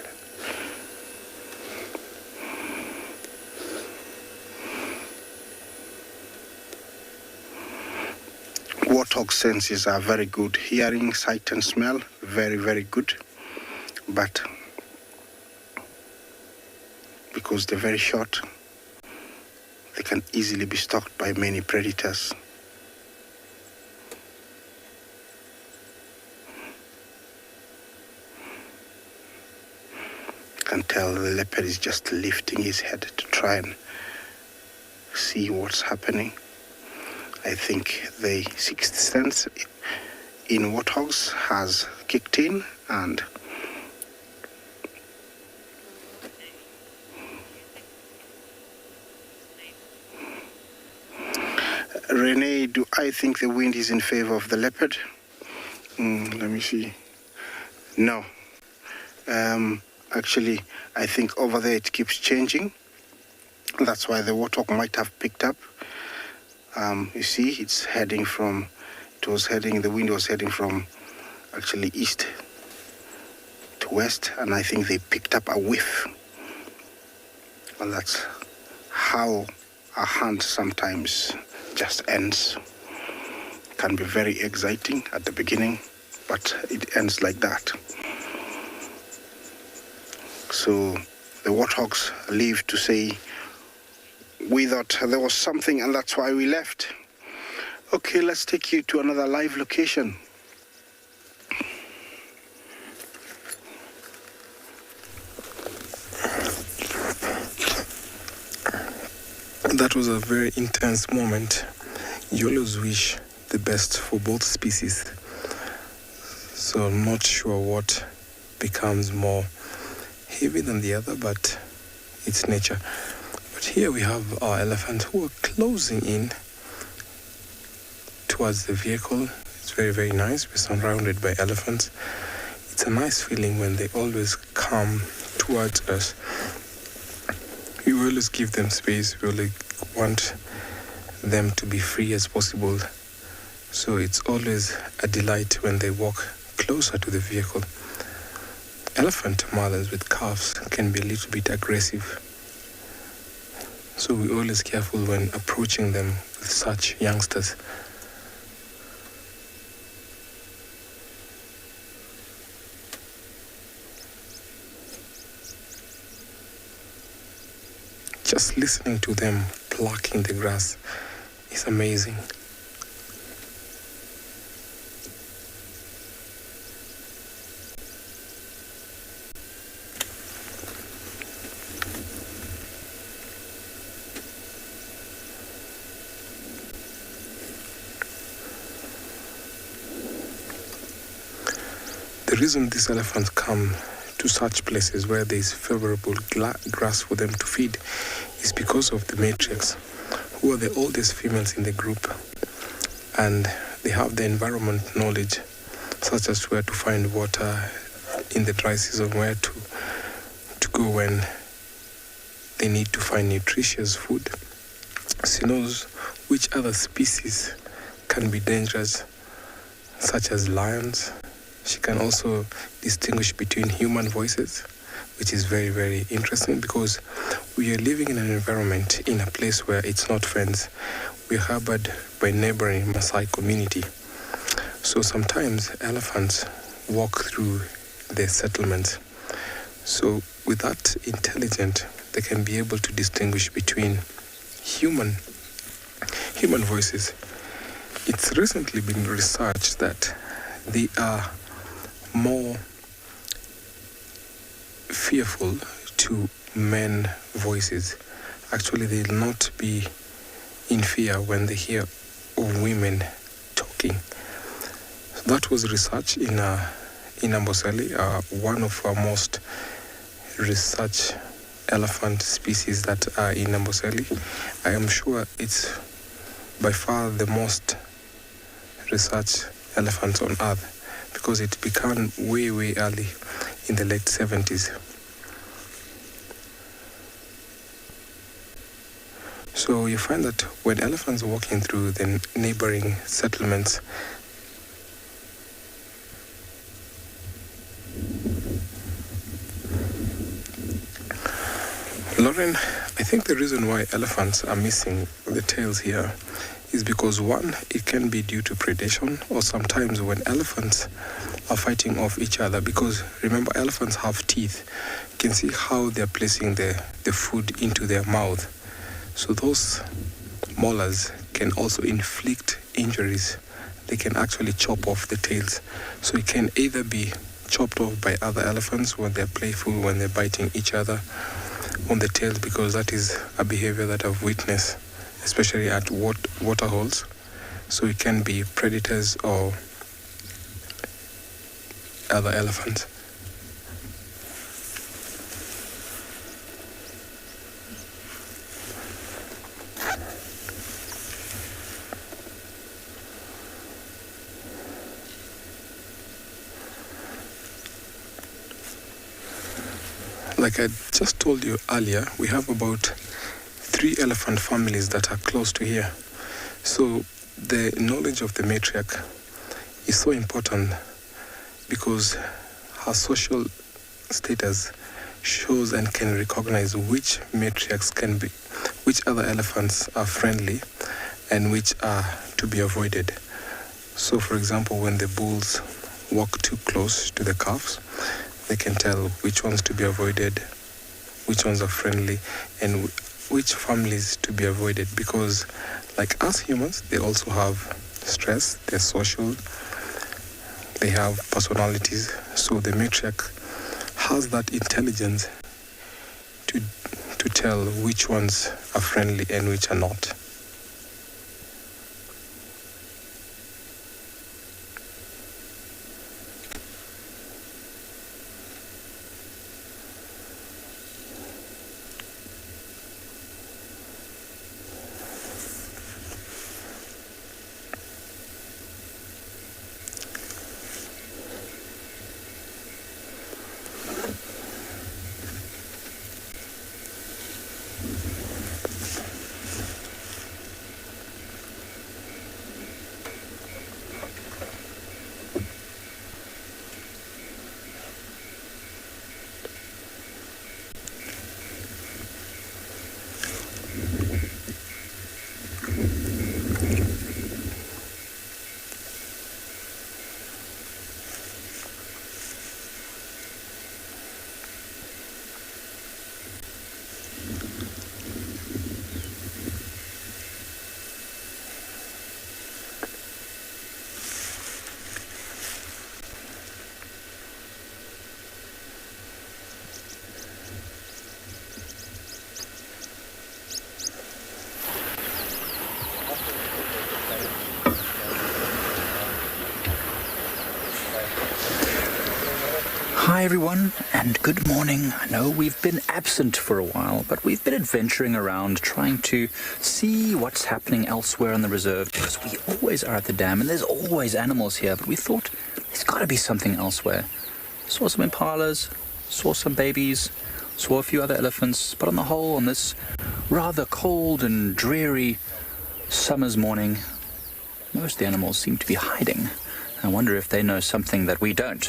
warthog senses are very good. Hearing, sight, and smell, very, very good. But because they're very short, they can easily be stalked by many predators. You can tell the leopard is just lifting his head to try and see what's happening. I think the sixth sense in warthogs has kicked in, and Renee, do I think the wind is in favor of the leopard? Let me see. No. Actually, I think over there it keeps changing. That's why the warthog might have picked up. You see, the wind was heading from actually east to west, and I think they picked up a whiff. And that's how a hunt sometimes just ends. Can be very exciting at the beginning, but it ends like that. So the warthogs leave to say, we thought there was something and that's why we left. Okay, let's take you to another live location. That was a very intense moment. You always wish the best for both species. So I'm not sure what becomes more heavy than the other, but it's nature. But here we have our elephants who are closing in towards the vehicle. It's very, very nice. We're surrounded by elephants. It's a nice feeling when they always come towards us. We always give them space. We only want them to be free as possible. So it's always a delight when they walk closer to the vehicle. Elephant mothers with calves can be a little bit aggressive. So we're always careful when approaching them with such youngsters. Just listening to them plucking the grass is amazing. The reason these elephants come to such places where there is favorable grass for them to feed is because of the matriarchs, who are the oldest females in the group, and they have the environment knowledge, such as where to find water in the dry season, where to go when they need to find nutritious food. She knows which other species can be dangerous, such as lions. She can also distinguish between human voices, which is very, very interesting because we are living in an environment, in a place where it's not fenced. We are harbored by neighboring Maasai community. So sometimes elephants walk through their settlements. So with that intelligence, they can be able to distinguish between human voices. It's recently been researched that they are more fearful to men voices. Actually, they'll not be in fear when they hear of women talking. That was research in Amboseli, one of our most researched elephant species that are in Amboseli. I am sure it's by far the most researched elephants on earth, because it began way, way early in the late 70s. So you find that when elephants are walking through the neighboring settlements, Lauren, I think the reason why elephants are missing the tails here is because, one, it can be due to predation, or sometimes when elephants are fighting off each other, because remember, elephants have teeth. You can see how they're placing the food into their mouth. So those molars can also inflict injuries. They can actually chop off the tails. So it can either be chopped off by other elephants when they're playful, when they're biting each other on the tails, because that is a behavior that I've witnessed, especially at waterholes. So it can be predators or other elephants. Like I just told you earlier, we have about 3 elephant families that are close to here. So the knowledge of the matriarch is so important, because her social status shows and can recognize which matriarchs can be, which other elephants are friendly and which are to be avoided. So for example, when the bulls walk too close to the calves, they can tell which ones to be avoided, which ones are friendly, and which families to be avoided, because like us humans, they also have stress, they're social, they have personalities. So the matriarch has that intelligence to tell which ones are friendly and which are not. Hi everyone, and good morning. I know we've been absent for a while, but we've been adventuring around trying to see what's happening elsewhere in the reserve, because we always are at the dam and there's always animals here, but we thought there's got to be something elsewhere. Saw some impalas, saw some babies, saw a few other elephants, but on the whole, on this rather cold and dreary summer's morning, most of the animals seem to be hiding. I wonder if they know something that we don't.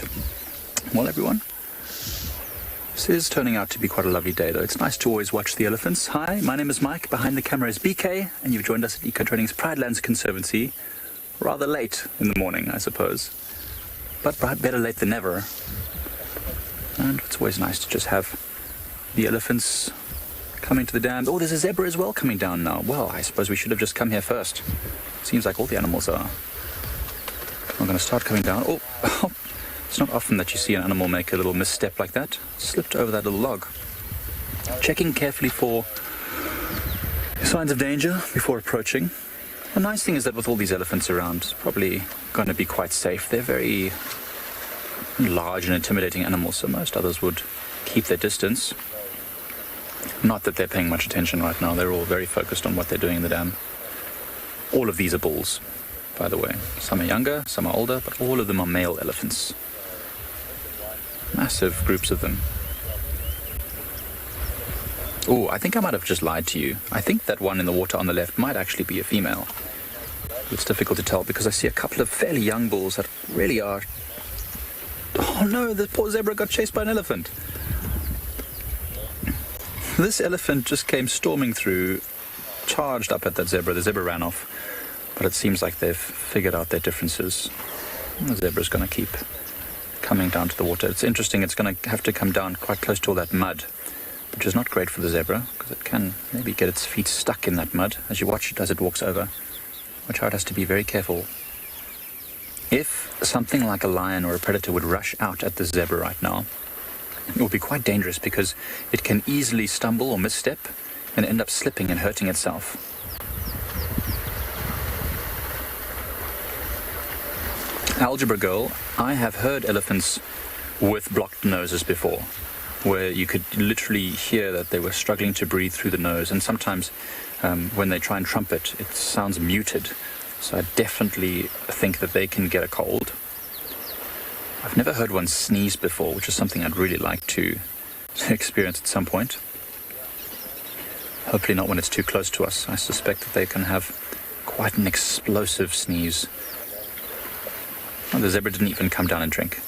Well, everyone, this is turning out to be quite a lovely day, though. It's nice to always watch the elephants. Hi, my name is Mike. Behind the camera is BK, and you've joined us at Eco Training's Pridelands Conservancy. Rather late in the morning, I suppose. But better late than never. And it's always nice to just have the elephants coming to the dam. Oh, there's a zebra as well coming down now. Well, I suppose we should have just come here first. Seems like all the animals are. I'm going to start coming down. Oh. It's not often that you see an animal make a little misstep like that. Slipped over that little log. Checking carefully for signs of danger before approaching. The nice thing is that with all these elephants around, it's probably going to be quite safe. They're very large and intimidating animals, so most others would keep their distance. Not that they're paying much attention right now. They're all very focused on what they're doing in the dam. All of these are bulls, by the way. Some are younger, some are older, but all of them are male elephants. Massive groups of them. Oh, I think I might have just lied to you. I think that one in the water on the left might actually be a female. It's difficult to tell because I see a couple of fairly young bulls that really are... Oh no, the poor zebra got chased by an elephant. This elephant just came storming through, charged up at that zebra. The zebra ran off. but it seems like they've figured out their differences. The zebra's going to keep coming down to the water. It's interesting, it's going to have to come down quite close to all that mud, which is not great for the zebra, because it can maybe get its feet stuck in that mud as you watch it as it walks over, which it has to be very careful. If something like a lion or a predator would rush out at the zebra right now, it would be quite dangerous because it can easily stumble or misstep and end up slipping and hurting itself. Algebra girl, I have heard elephants with blocked noses before, where you could literally hear that they were struggling to breathe through the nose, and sometimes when they try and trumpet, it sounds muted. So I definitely think that they can get a cold. I've never heard one sneeze before, which is something I'd really like to experience at some point. Hopefully not when it's too close to us. I suspect that they can have quite an explosive sneeze. Oh, the zebra didn't even come down and drink.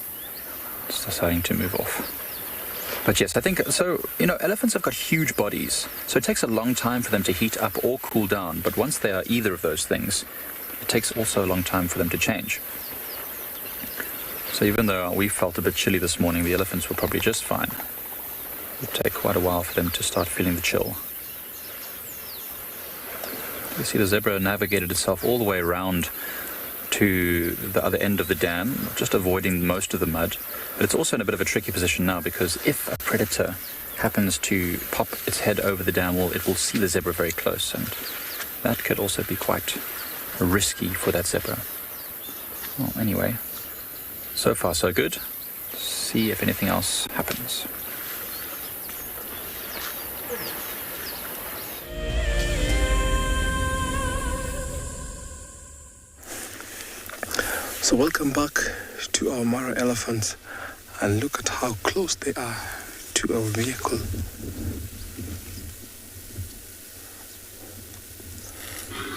It's deciding to move off. But yes, I think, so, elephants have got huge bodies, so it takes a long time for them to heat up or cool down, but once they are either of those things, it takes also a long time for them to change. So even though we felt a bit chilly this morning, the elephants were probably just fine. It would take quite a while for them to start feeling the chill. You see the zebra navigated itself all the way around to the other end of the dam, just avoiding most of the mud. But it's also in a bit of a tricky position now, because if a predator happens to pop its head over the dam wall, it will see the zebra very close, and that could also be quite risky for that zebra. Well, anyway, so far so good. See if anything else happens. So welcome back to our Mara elephants, and look at how close they are to our vehicle.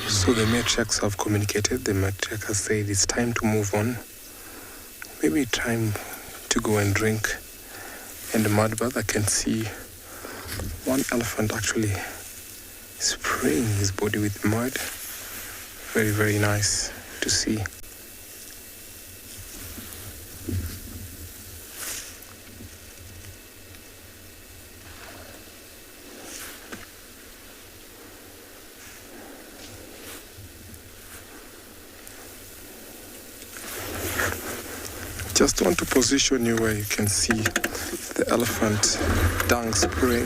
So the matriarchs have communicated. The matriarch has said it's time to move on. Maybe time to go and drink in the mud bath. I can see one elephant actually spraying his body with mud. Very, very nice to see. Just want to position you where you can see the elephant dung spraying,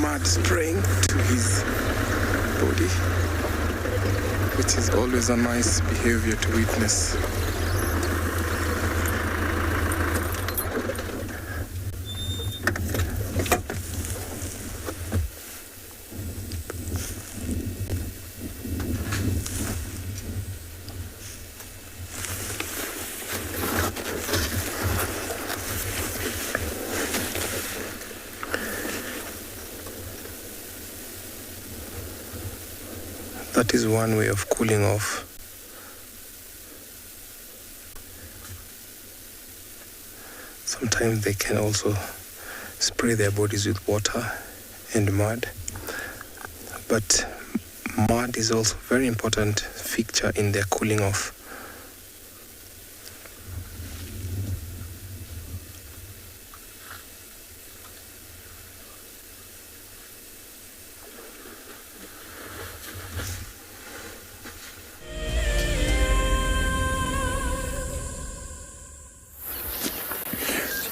mud spraying to his body, which is always a nice behavior to witness. That is one way of cooling off. Sometimes they can also spray their bodies with water and mud. But mud is also a very important feature in their cooling off.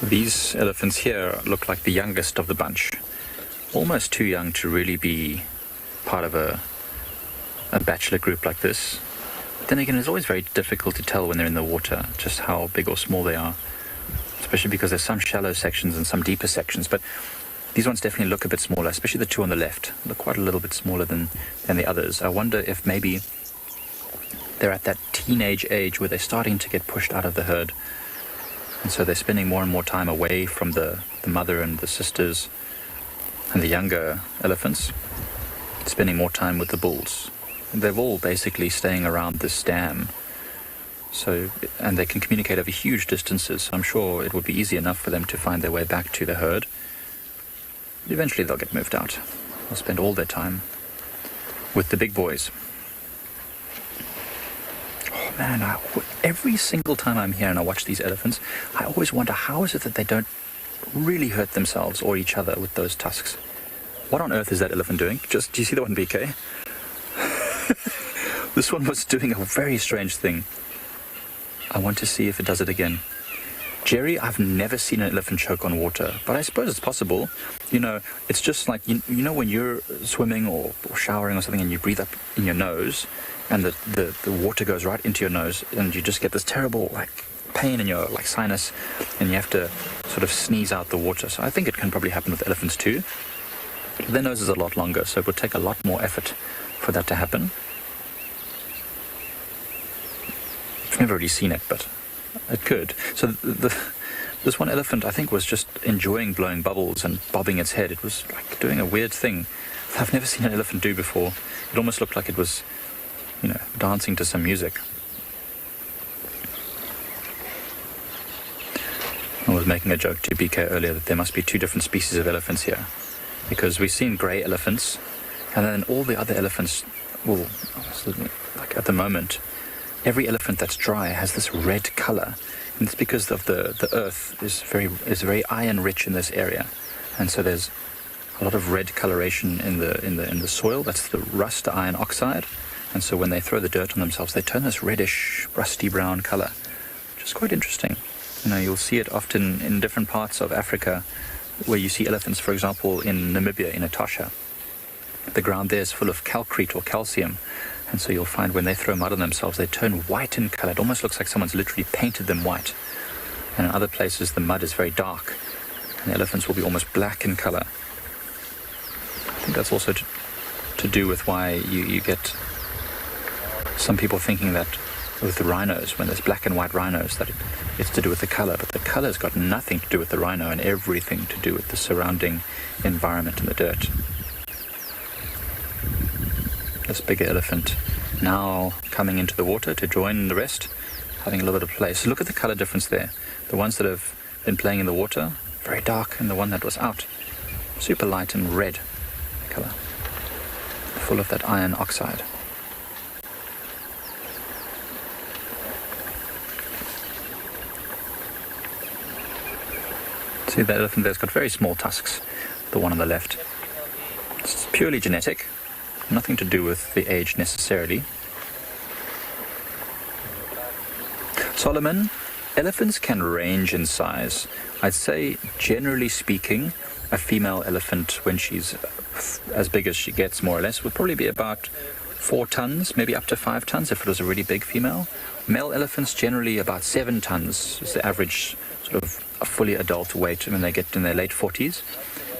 These elephants here look like the youngest of the bunch. Almost too young to really be part of a bachelor group like this. But then again, it's always very difficult to tell when they're in the water just how big or small they are, especially because there's some shallow sections and some deeper sections. But these ones definitely look a bit smaller, especially the two on the left. Look quite a little bit smaller than the others. I wonder if maybe they're at that teenage age where they're starting to get pushed out of the herd. And so they're spending more and more time away from the mother and the sisters and the younger elephants, spending more time with the bulls. And they're all basically staying around this dam. And they can communicate over huge distances, so I'm sure it would be easy enough for them to find their way back to the herd. But eventually they'll get moved out. They'll spend all their time with the big boys. Oh man, every single time I'm here and I watch these elephants, I always wonder how is it that they don't really hurt themselves or each other with those tusks. What on earth is that elephant doing? Do you see that one, BK? This one was doing a very strange thing. I want to see if it does it again. Jerry, I've never seen an elephant choke on water, but I suppose it's possible. You know, it's just like, you know when you're swimming or showering or something and you breathe up in your nose and the water goes right into your nose and you just get this terrible pain in your sinus and you have to sort of sneeze out the water. So I think it can probably happen with elephants too. Their nose is a lot longer, so it would take a lot more effort for that to happen. I've never really seen it, but it could. So this one elephant, I think, was just enjoying blowing bubbles and bobbing its head. It was like doing a weird thing that I've never seen an elephant do before. It almost looked like it was, dancing to some music. I was making a joke to BK earlier that there must be two different species of elephants here, because we've seen grey elephants, and then all the other elephants, well, like at the moment, every elephant that's dry has this red colour, and it's because of the earth is very iron rich in this area, and so there's a lot of red coloration in the soil. That's the rust, the iron oxide, and so when they throw the dirt on themselves, they turn this reddish, rusty brown colour, which is quite interesting. You'll see it often in different parts of Africa, where you see elephants, for example, in Namibia, in Etosha. The ground there is full of calcrete or calcium, and so you'll find when they throw mud on themselves, they turn white in colour. It almost looks like someone's literally painted them white. And in other places, the mud is very dark, and the elephants will be almost black in colour. I think that's also to do with why you get some people thinking that with the rhinos, when there's black and white rhinos, that it's to do with the colour, but the colour's got nothing to do with the rhino and everything to do with the surrounding environment and the dirt. This bigger elephant now coming into the water to join the rest, having a little bit of play. So look at the colour difference there. The ones that have been playing in the water, very dark, and the one that was out, super light and red colour, full of that iron oxide. See, that elephant there's got very small tusks, the one on the left. It's purely genetic, nothing to do with the age necessarily. Solomon, elephants can range in size. I'd say, generally speaking, a female elephant, when she's as big as she gets, more or less, would probably be about 4 tons, maybe up to 5 tons if it was a really big female. Male elephants generally about 7 tons is the average sort of a fully adult weight when they get in their late 40s.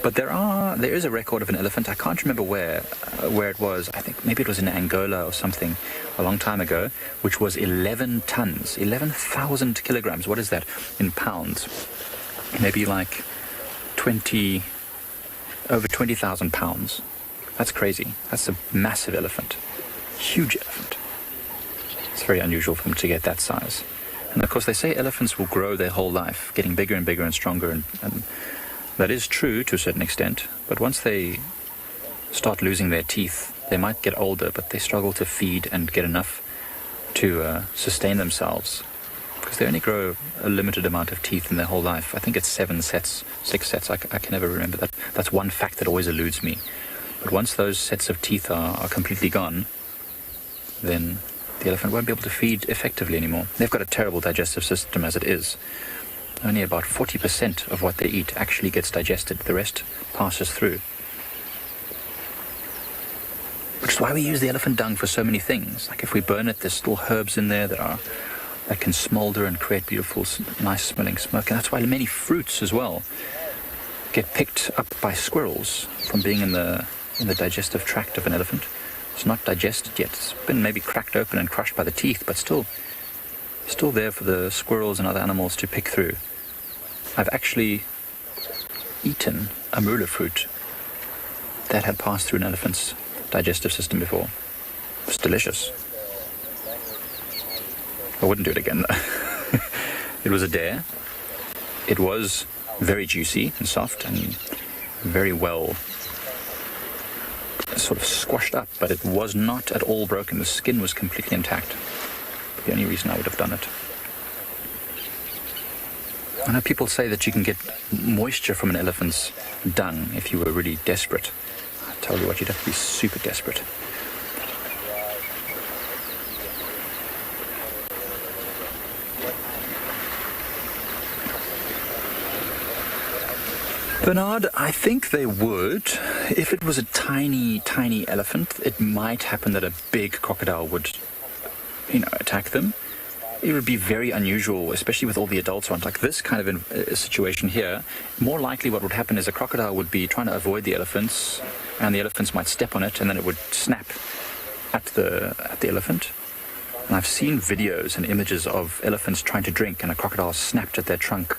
But there is a record of an elephant. I can't remember where it was. I think maybe it was in Angola or something a long time ago, which was 11 tons, 11,000 kilograms. What is that in pounds? Maybe like over 20,000 pounds. That's crazy. That's a massive elephant, huge elephant. It's very unusual for them to get that size. And of course, they say elephants will grow their whole life, getting bigger and bigger and stronger, and that is true to a certain extent. But once they start losing their teeth, they might get older, but they struggle to feed and get enough to sustain themselves, because they only grow a limited amount of teeth in their whole life. I think it's 7 sets, 6 sets. I can never remember that. That's one fact that always eludes me. But once those sets of teeth are completely gone, then the elephant won't be able to feed effectively anymore. They've got a terrible digestive system as it is. Only about 40% of what they eat actually gets digested. The rest passes through. Which is why we use the elephant dung for so many things. Like if we burn it, there's still herbs in there that can smolder and create beautiful, nice smelling smoke. And that's why many fruits as well get picked up by squirrels from being in the digestive tract of an elephant. It's not digested yet. It's been maybe cracked open and crushed by the teeth, but still there for the squirrels and other animals to pick through. I've actually eaten a marula fruit that had passed through an elephant's digestive system before. It was delicious. I wouldn't do it again, though. It was a dare. It was very juicy and soft and very well sort of squashed up, but it was not at all broken. The skin was completely intact. the only reason I would have done it. I know people say that you can get moisture from an elephant's dung if you were really desperate. I tell you what, you'd have to be super desperate. Bernard, I think they would. If it was a tiny, tiny elephant, it might happen that a big crocodile would, attack them. It would be very unusual, especially with all the adults around. Like this kind of situation here, more likely what would happen is a crocodile would be trying to avoid the elephants, and the elephants might step on it, and then it would snap at the elephant. And I've seen videos and images of elephants trying to drink, and a crocodile snapped at their trunk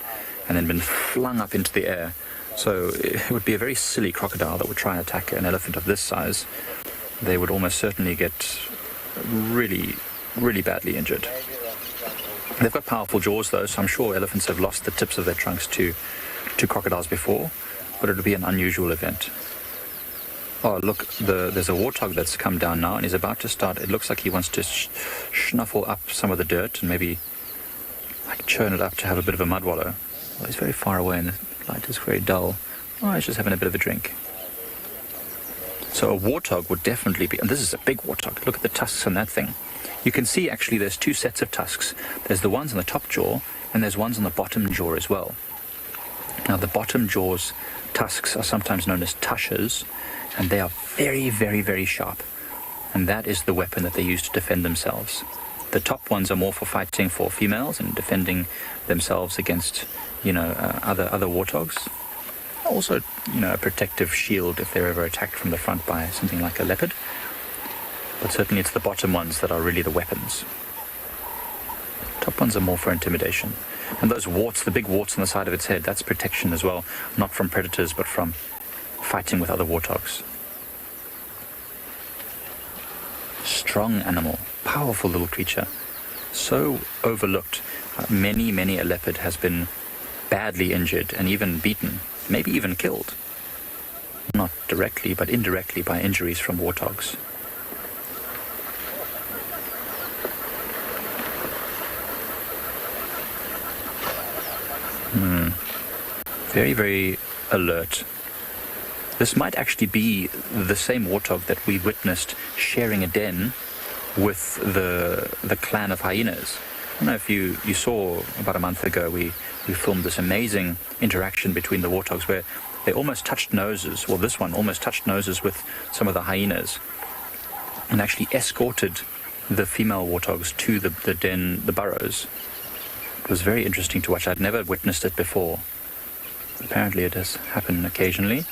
and then been flung up into the air. So it would be a very silly crocodile that would try and attack an elephant of this size. They would almost certainly get really, really badly injured. They've got powerful jaws, though, so I'm sure elephants have lost the tips of their trunks to crocodiles before, but it would be an unusual event. Oh, look, there's a warthog that's come down now, and he's about to start. It looks like he wants to snuffle up some of the dirt and maybe churn it up to have a bit of a mud wallow. Well, he's very far away, and the light is very dull. Oh, he's just having a bit of a drink. So a warthog would definitely be, and this is a big warthog. Look at the tusks on that thing. You can see actually there's two sets of tusks. There's the ones on the top jaw, and there's ones on the bottom jaw as well. Now the bottom jaw's tusks are sometimes known as tushes, and they are very, very, very sharp. And that is the weapon that they use to defend themselves. The top ones are more for fighting for females and defending themselves against, other warthogs. Also, a protective shield if they're ever attacked from the front by something like a leopard. But certainly it's the bottom ones that are really the weapons. Top ones are more for intimidation. And those warts, the big warts on the side of its head, that's protection as well. Not from predators, but from fighting with other warthogs. Strong animal, powerful little creature. So overlooked. Many a leopard has been badly injured and even beaten, maybe even killed. Not directly, but indirectly by injuries from warthogs. Very, very alert. This might actually be the same warthog that we witnessed sharing a den with the clan of hyenas. I don't know if you saw about a month ago, we filmed this amazing interaction between the warthogs where they almost touched noses. Well, this one almost touched noses with some of the hyenas and actually escorted the female warthogs to the den, the burrows. It was very interesting to watch. I'd never witnessed it before. Apparently it has happened occasionally.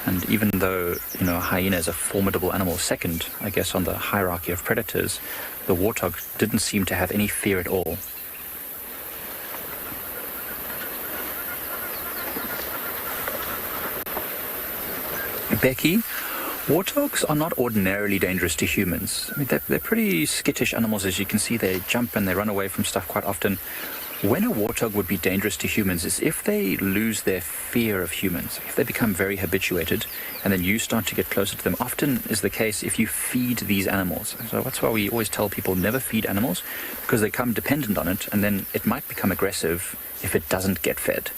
And even though, a hyena is a formidable animal, second, I guess, on the hierarchy of predators, the warthog didn't seem to have any fear at all. Becky, warthogs are not ordinarily dangerous to humans. I mean, they're pretty skittish animals, as you can see. They jump and they run away from stuff quite often. When a warthog would be dangerous to humans is if they lose their fear of humans, if they become very habituated, and then you start to get closer to them. Often is the case if you feed these animals. So that's why we always tell people never feed animals, because they become dependent on it, and then it might become aggressive if it doesn't get fed.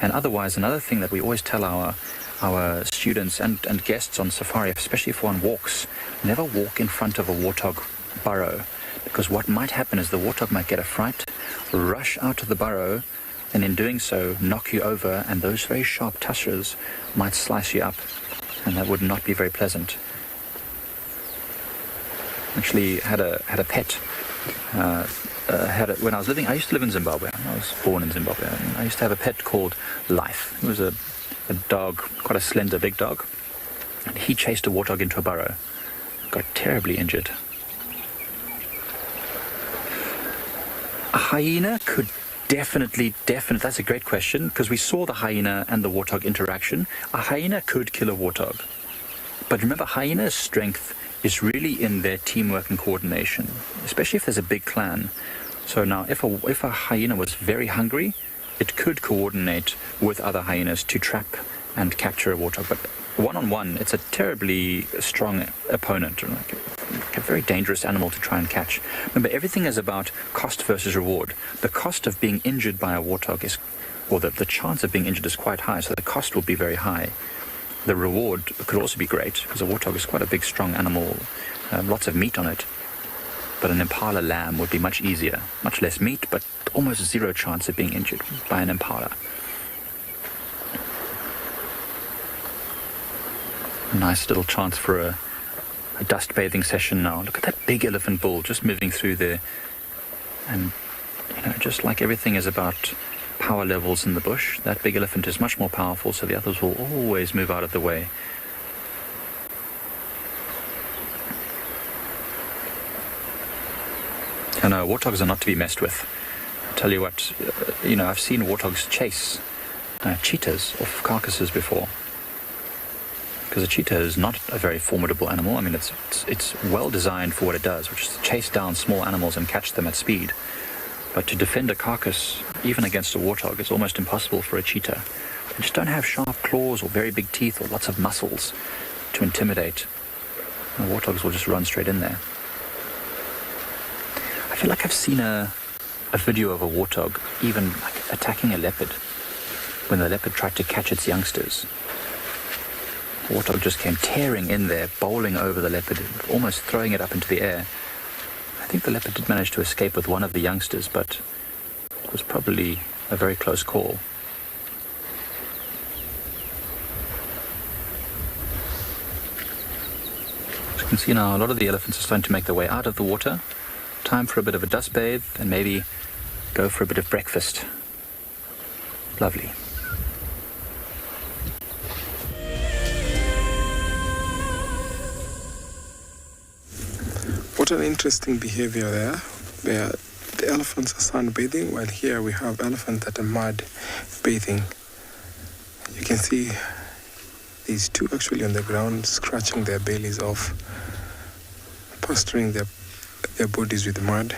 And otherwise, another thing that we always tell our students and guests on safari, especially if we're on walks, never walk in front of a warthog burrow. Because what might happen is the warthog might get a fright, rush out of the burrow, and in doing so, knock you over, and those very sharp tushes might slice you up, and that would not be very pleasant. Actually, had a pet. When I was living, I used to live in Zimbabwe. I was born in Zimbabwe. I used to have a pet called Life. It was a dog, quite a slender, big dog. And he chased a warthog into a burrow. Got terribly injured. A hyena could definitely, that's a great question, because we saw the hyena and the warthog interaction. A hyena could kill a warthog. But remember, hyena's strength is really in their teamwork and coordination, especially if there's a big clan. So now, if a hyena was very hungry, it could coordinate with other hyenas to trap and capture a warthog. But one-on-one, it's a terribly strong opponent. a very dangerous animal to try and catch. Remember, everything is about cost versus reward. The cost of being injured by a warthog is, or the chance of being injured is quite high, so the cost will be very high. The reward could also be great, because a warthog is quite a big, strong animal, lots of meat on it. But an impala lamb would be much easier, much less meat, but almost zero chance of being injured by an impala. A nice little chance for a dust bathing session now. Look at that big elephant bull just moving through there. And, just like everything is about power levels in the bush, that big elephant is much more powerful, so the others will always move out of the way. I know, warthogs are not to be messed with. I tell you what, I've seen warthogs chase cheetahs off carcasses before. Because a cheetah is not a very formidable animal. I mean, it's well designed for what it does, which is to chase down small animals and catch them at speed. But to defend a carcass, even against a warthog, is almost impossible for a cheetah. They just don't have sharp claws or very big teeth or lots of muscles to intimidate. And warthogs will just run straight in there. I feel like I've seen a video of a warthog even attacking a leopard when the leopard tried to catch its youngsters. The warthog just came tearing in there, bowling over the leopard, almost throwing it up into the air. I think the leopard did manage to escape with one of the youngsters, but it was probably a very close call. As you can see now, a lot of the elephants are starting to make their way out of the water. Time for a bit of a dust bathe and maybe go for a bit of breakfast. Lovely. What an interesting behavior there. The elephants are sunbathing, while here we have elephants that are mud bathing. You can see these two actually on the ground scratching their bellies off, plastering their bodies with mud.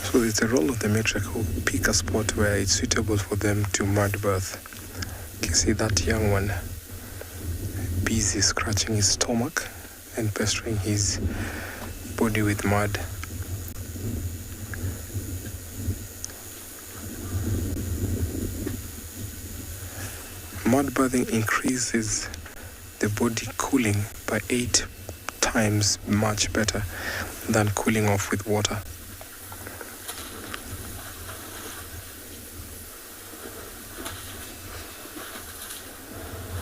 So it's a role of the matriarch who pick a spot where it's suitable for them to mud birth. You can see that young one busy scratching his stomach and pestering his body with mud. Mud bathing increases the body cooling by 8 times much better than cooling off with water.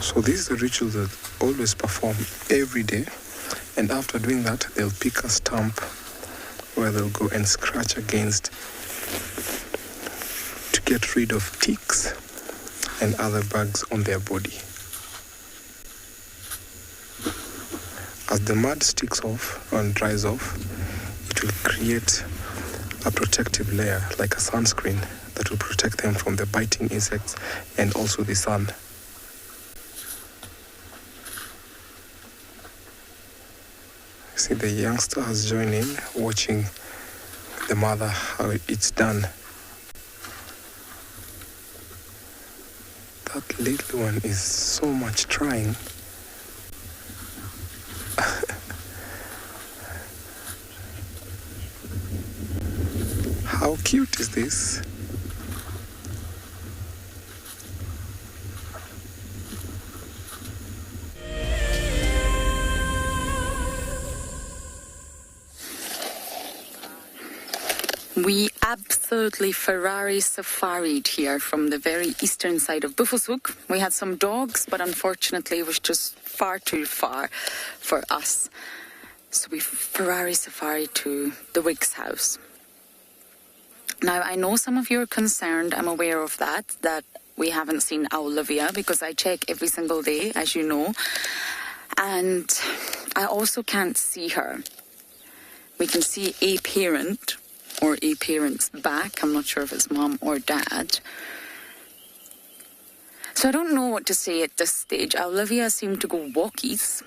So this is the ritual that always perform every day, and after doing that they'll pick a stump where they'll go and scratch against to get rid of ticks and other bugs on their body. As the mud sticks off and dries off, it will create a protective layer like a sunscreen that will protect them from the biting insects and also the sun. See, the youngster has joined in, watching the mother how it's done. That little one is so much trying. How cute is this? We absolutely Ferrari safaried here from the very eastern side of Buffelshoek. We had some dogs, but unfortunately it was just far too far for us. So we Ferrari safari to the Wig's house. Now, I know some of you are concerned, I'm aware of that we haven't seen Olivia, because I check every single day, as you know. And I also can't see her. We can see a parent, or a parent's back. I'm not sure if it's mom or dad. So I don't know what to say at this stage. Olivia seemed to go walkies.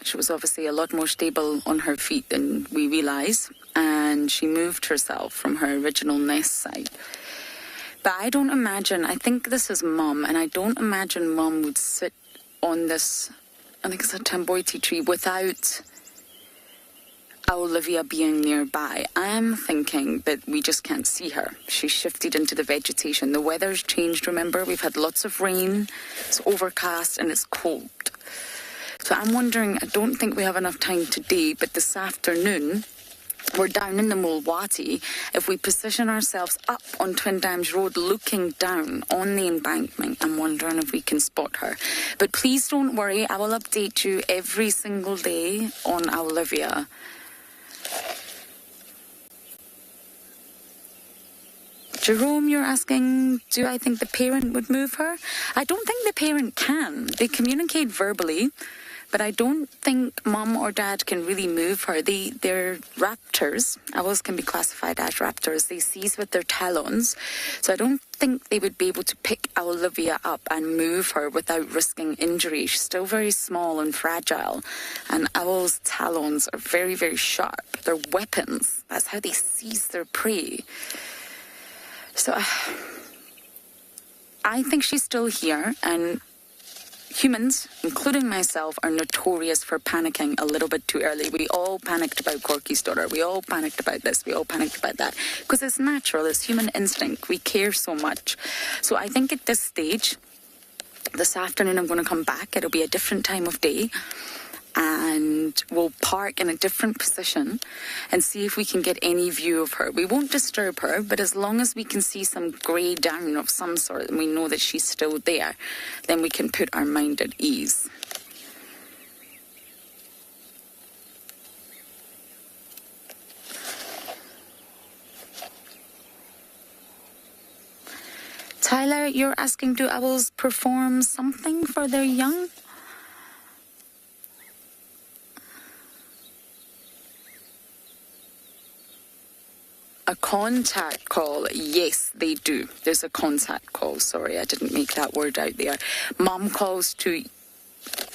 She was obviously a lot more stable on her feet than we realise, and she moved herself from her original nest site. But I don't imagine, I think this is mum, and I don't imagine mum would sit on this I think it's a tamboiti tree, without Olivia being nearby. I am thinking that we just can't see her. She's shifted into the vegetation. The weather's changed, remember? We've had lots of rain, it's overcast and it's cold. So I'm wondering, I don't think we have enough time today, but this afternoon, we're down in the Mulwati. If we position ourselves up on Twin Dams Road looking down on the embankment, I'm wondering if we can spot her. But please don't worry, I will update you every single day on Olivia. Jerome, you're asking, do I think the parent would move her? I don't think the parent can. They communicate verbally, but I don't think mum or dad can really move her. They're raptors. Owls can be classified as raptors. They seize with their talons. So I don't think they would be able to pick Olivia up and move her without risking injury. She's still very small and fragile. And owls' talons are very, very sharp. They're weapons. That's how they seize their prey. So I think she's still here, and humans, including myself, are notorious for panicking a little bit too early. We all panicked about Corky's daughter. We all panicked about this. We all panicked about that. Because it's natural. It's human instinct. We care so much. So I think at this stage, this afternoon I'm going to come back. It'll be a different time of day. And we'll park in a different position and see if we can get any view of her. We won't disturb her, but as long as we can see some grey down of some sort and we know that she's still there, then we can put our mind at ease. Tyler, you're asking, do owls perform something for their young? A contact call, yes, they do. There's a contact call. Sorry, I didn't make that word out there. Mum calls to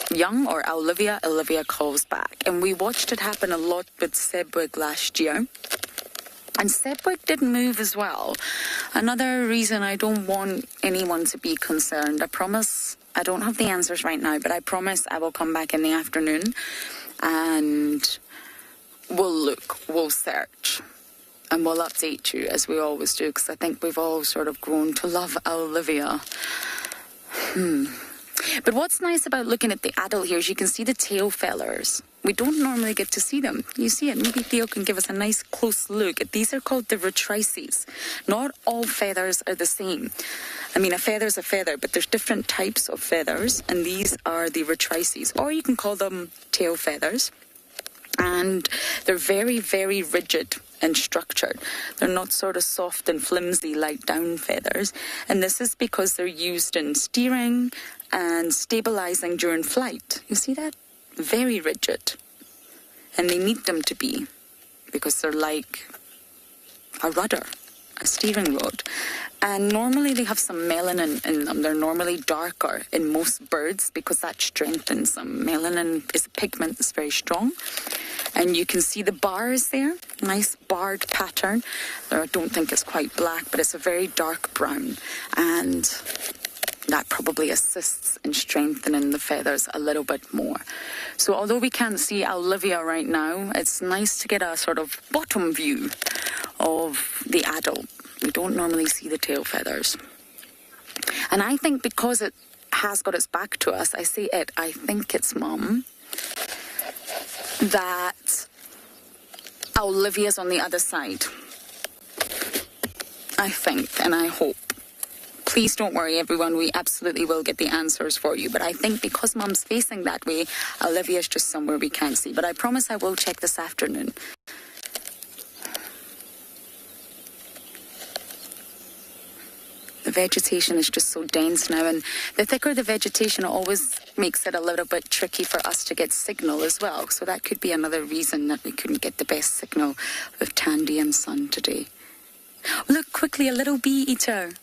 young or Olivia. Olivia calls back. And we watched it happen a lot with Sebwig last year. And Sebwig did move as well. Another reason I don't want anyone to be concerned. I promise, I don't have the answers right now, but I promise I will come back in the afternoon and we'll look, we'll search. And we'll update you, as we always do, because I think we've all sort of grown to love Olivia. But what's nice about looking at the adult here is you can see the tail feathers. We don't normally get to see them. You see it. Maybe Theo can give us a nice close look. These are called the retrices. Not all feathers are the same. I mean, a feather's a feather, but there's different types of feathers, and these are the retrices. Or you can call them tail feathers. And they're very, very rigid and structured. They're not sort of soft and flimsy like down feathers. And this is because they're used in steering and stabilizing during flight. You see that? Very rigid. And they need them to be because they're like a rudder, a steering rod. And normally they have some melanin in them. They're normally darker in most birds because that strengthens them. Melanin is a pigment that's very strong. And you can see the bars there, nice barred pattern. I don't think it's quite black, but it's a very dark brown. And that probably assists in strengthening the feathers a little bit more. So although we can't see Olivia right now, it's nice to get a sort of bottom view of the adult. We don't normally see the tail feathers. And I think because it has got its back to us, I say it, I think it's mum, that Olivia's on the other side. I think, and I hope. Please don't worry, everyone. We absolutely will get the answers for you. But I think because mum's facing that way, Olivia's just somewhere we can't see. But I promise I will check this afternoon. The vegetation is just so dense now, and the thicker the vegetation always makes it a little bit tricky for us to get signal as well. So that could be another reason that we couldn't get the best signal with Tandy and Son today. Look, quickly, a little bee eater.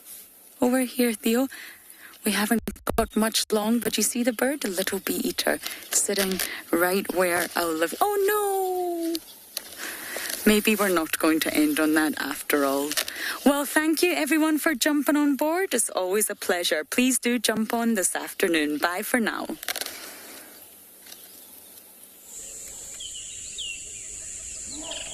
Over here, Theo. We haven't got much long, but you see the bird? A little bee eater sitting right where Olivia... Oh, no! Maybe we're not going to end on that after all. Well, thank you, everyone, for jumping on board. It's always a pleasure. Please do jump on this afternoon. Bye for now. Yeah.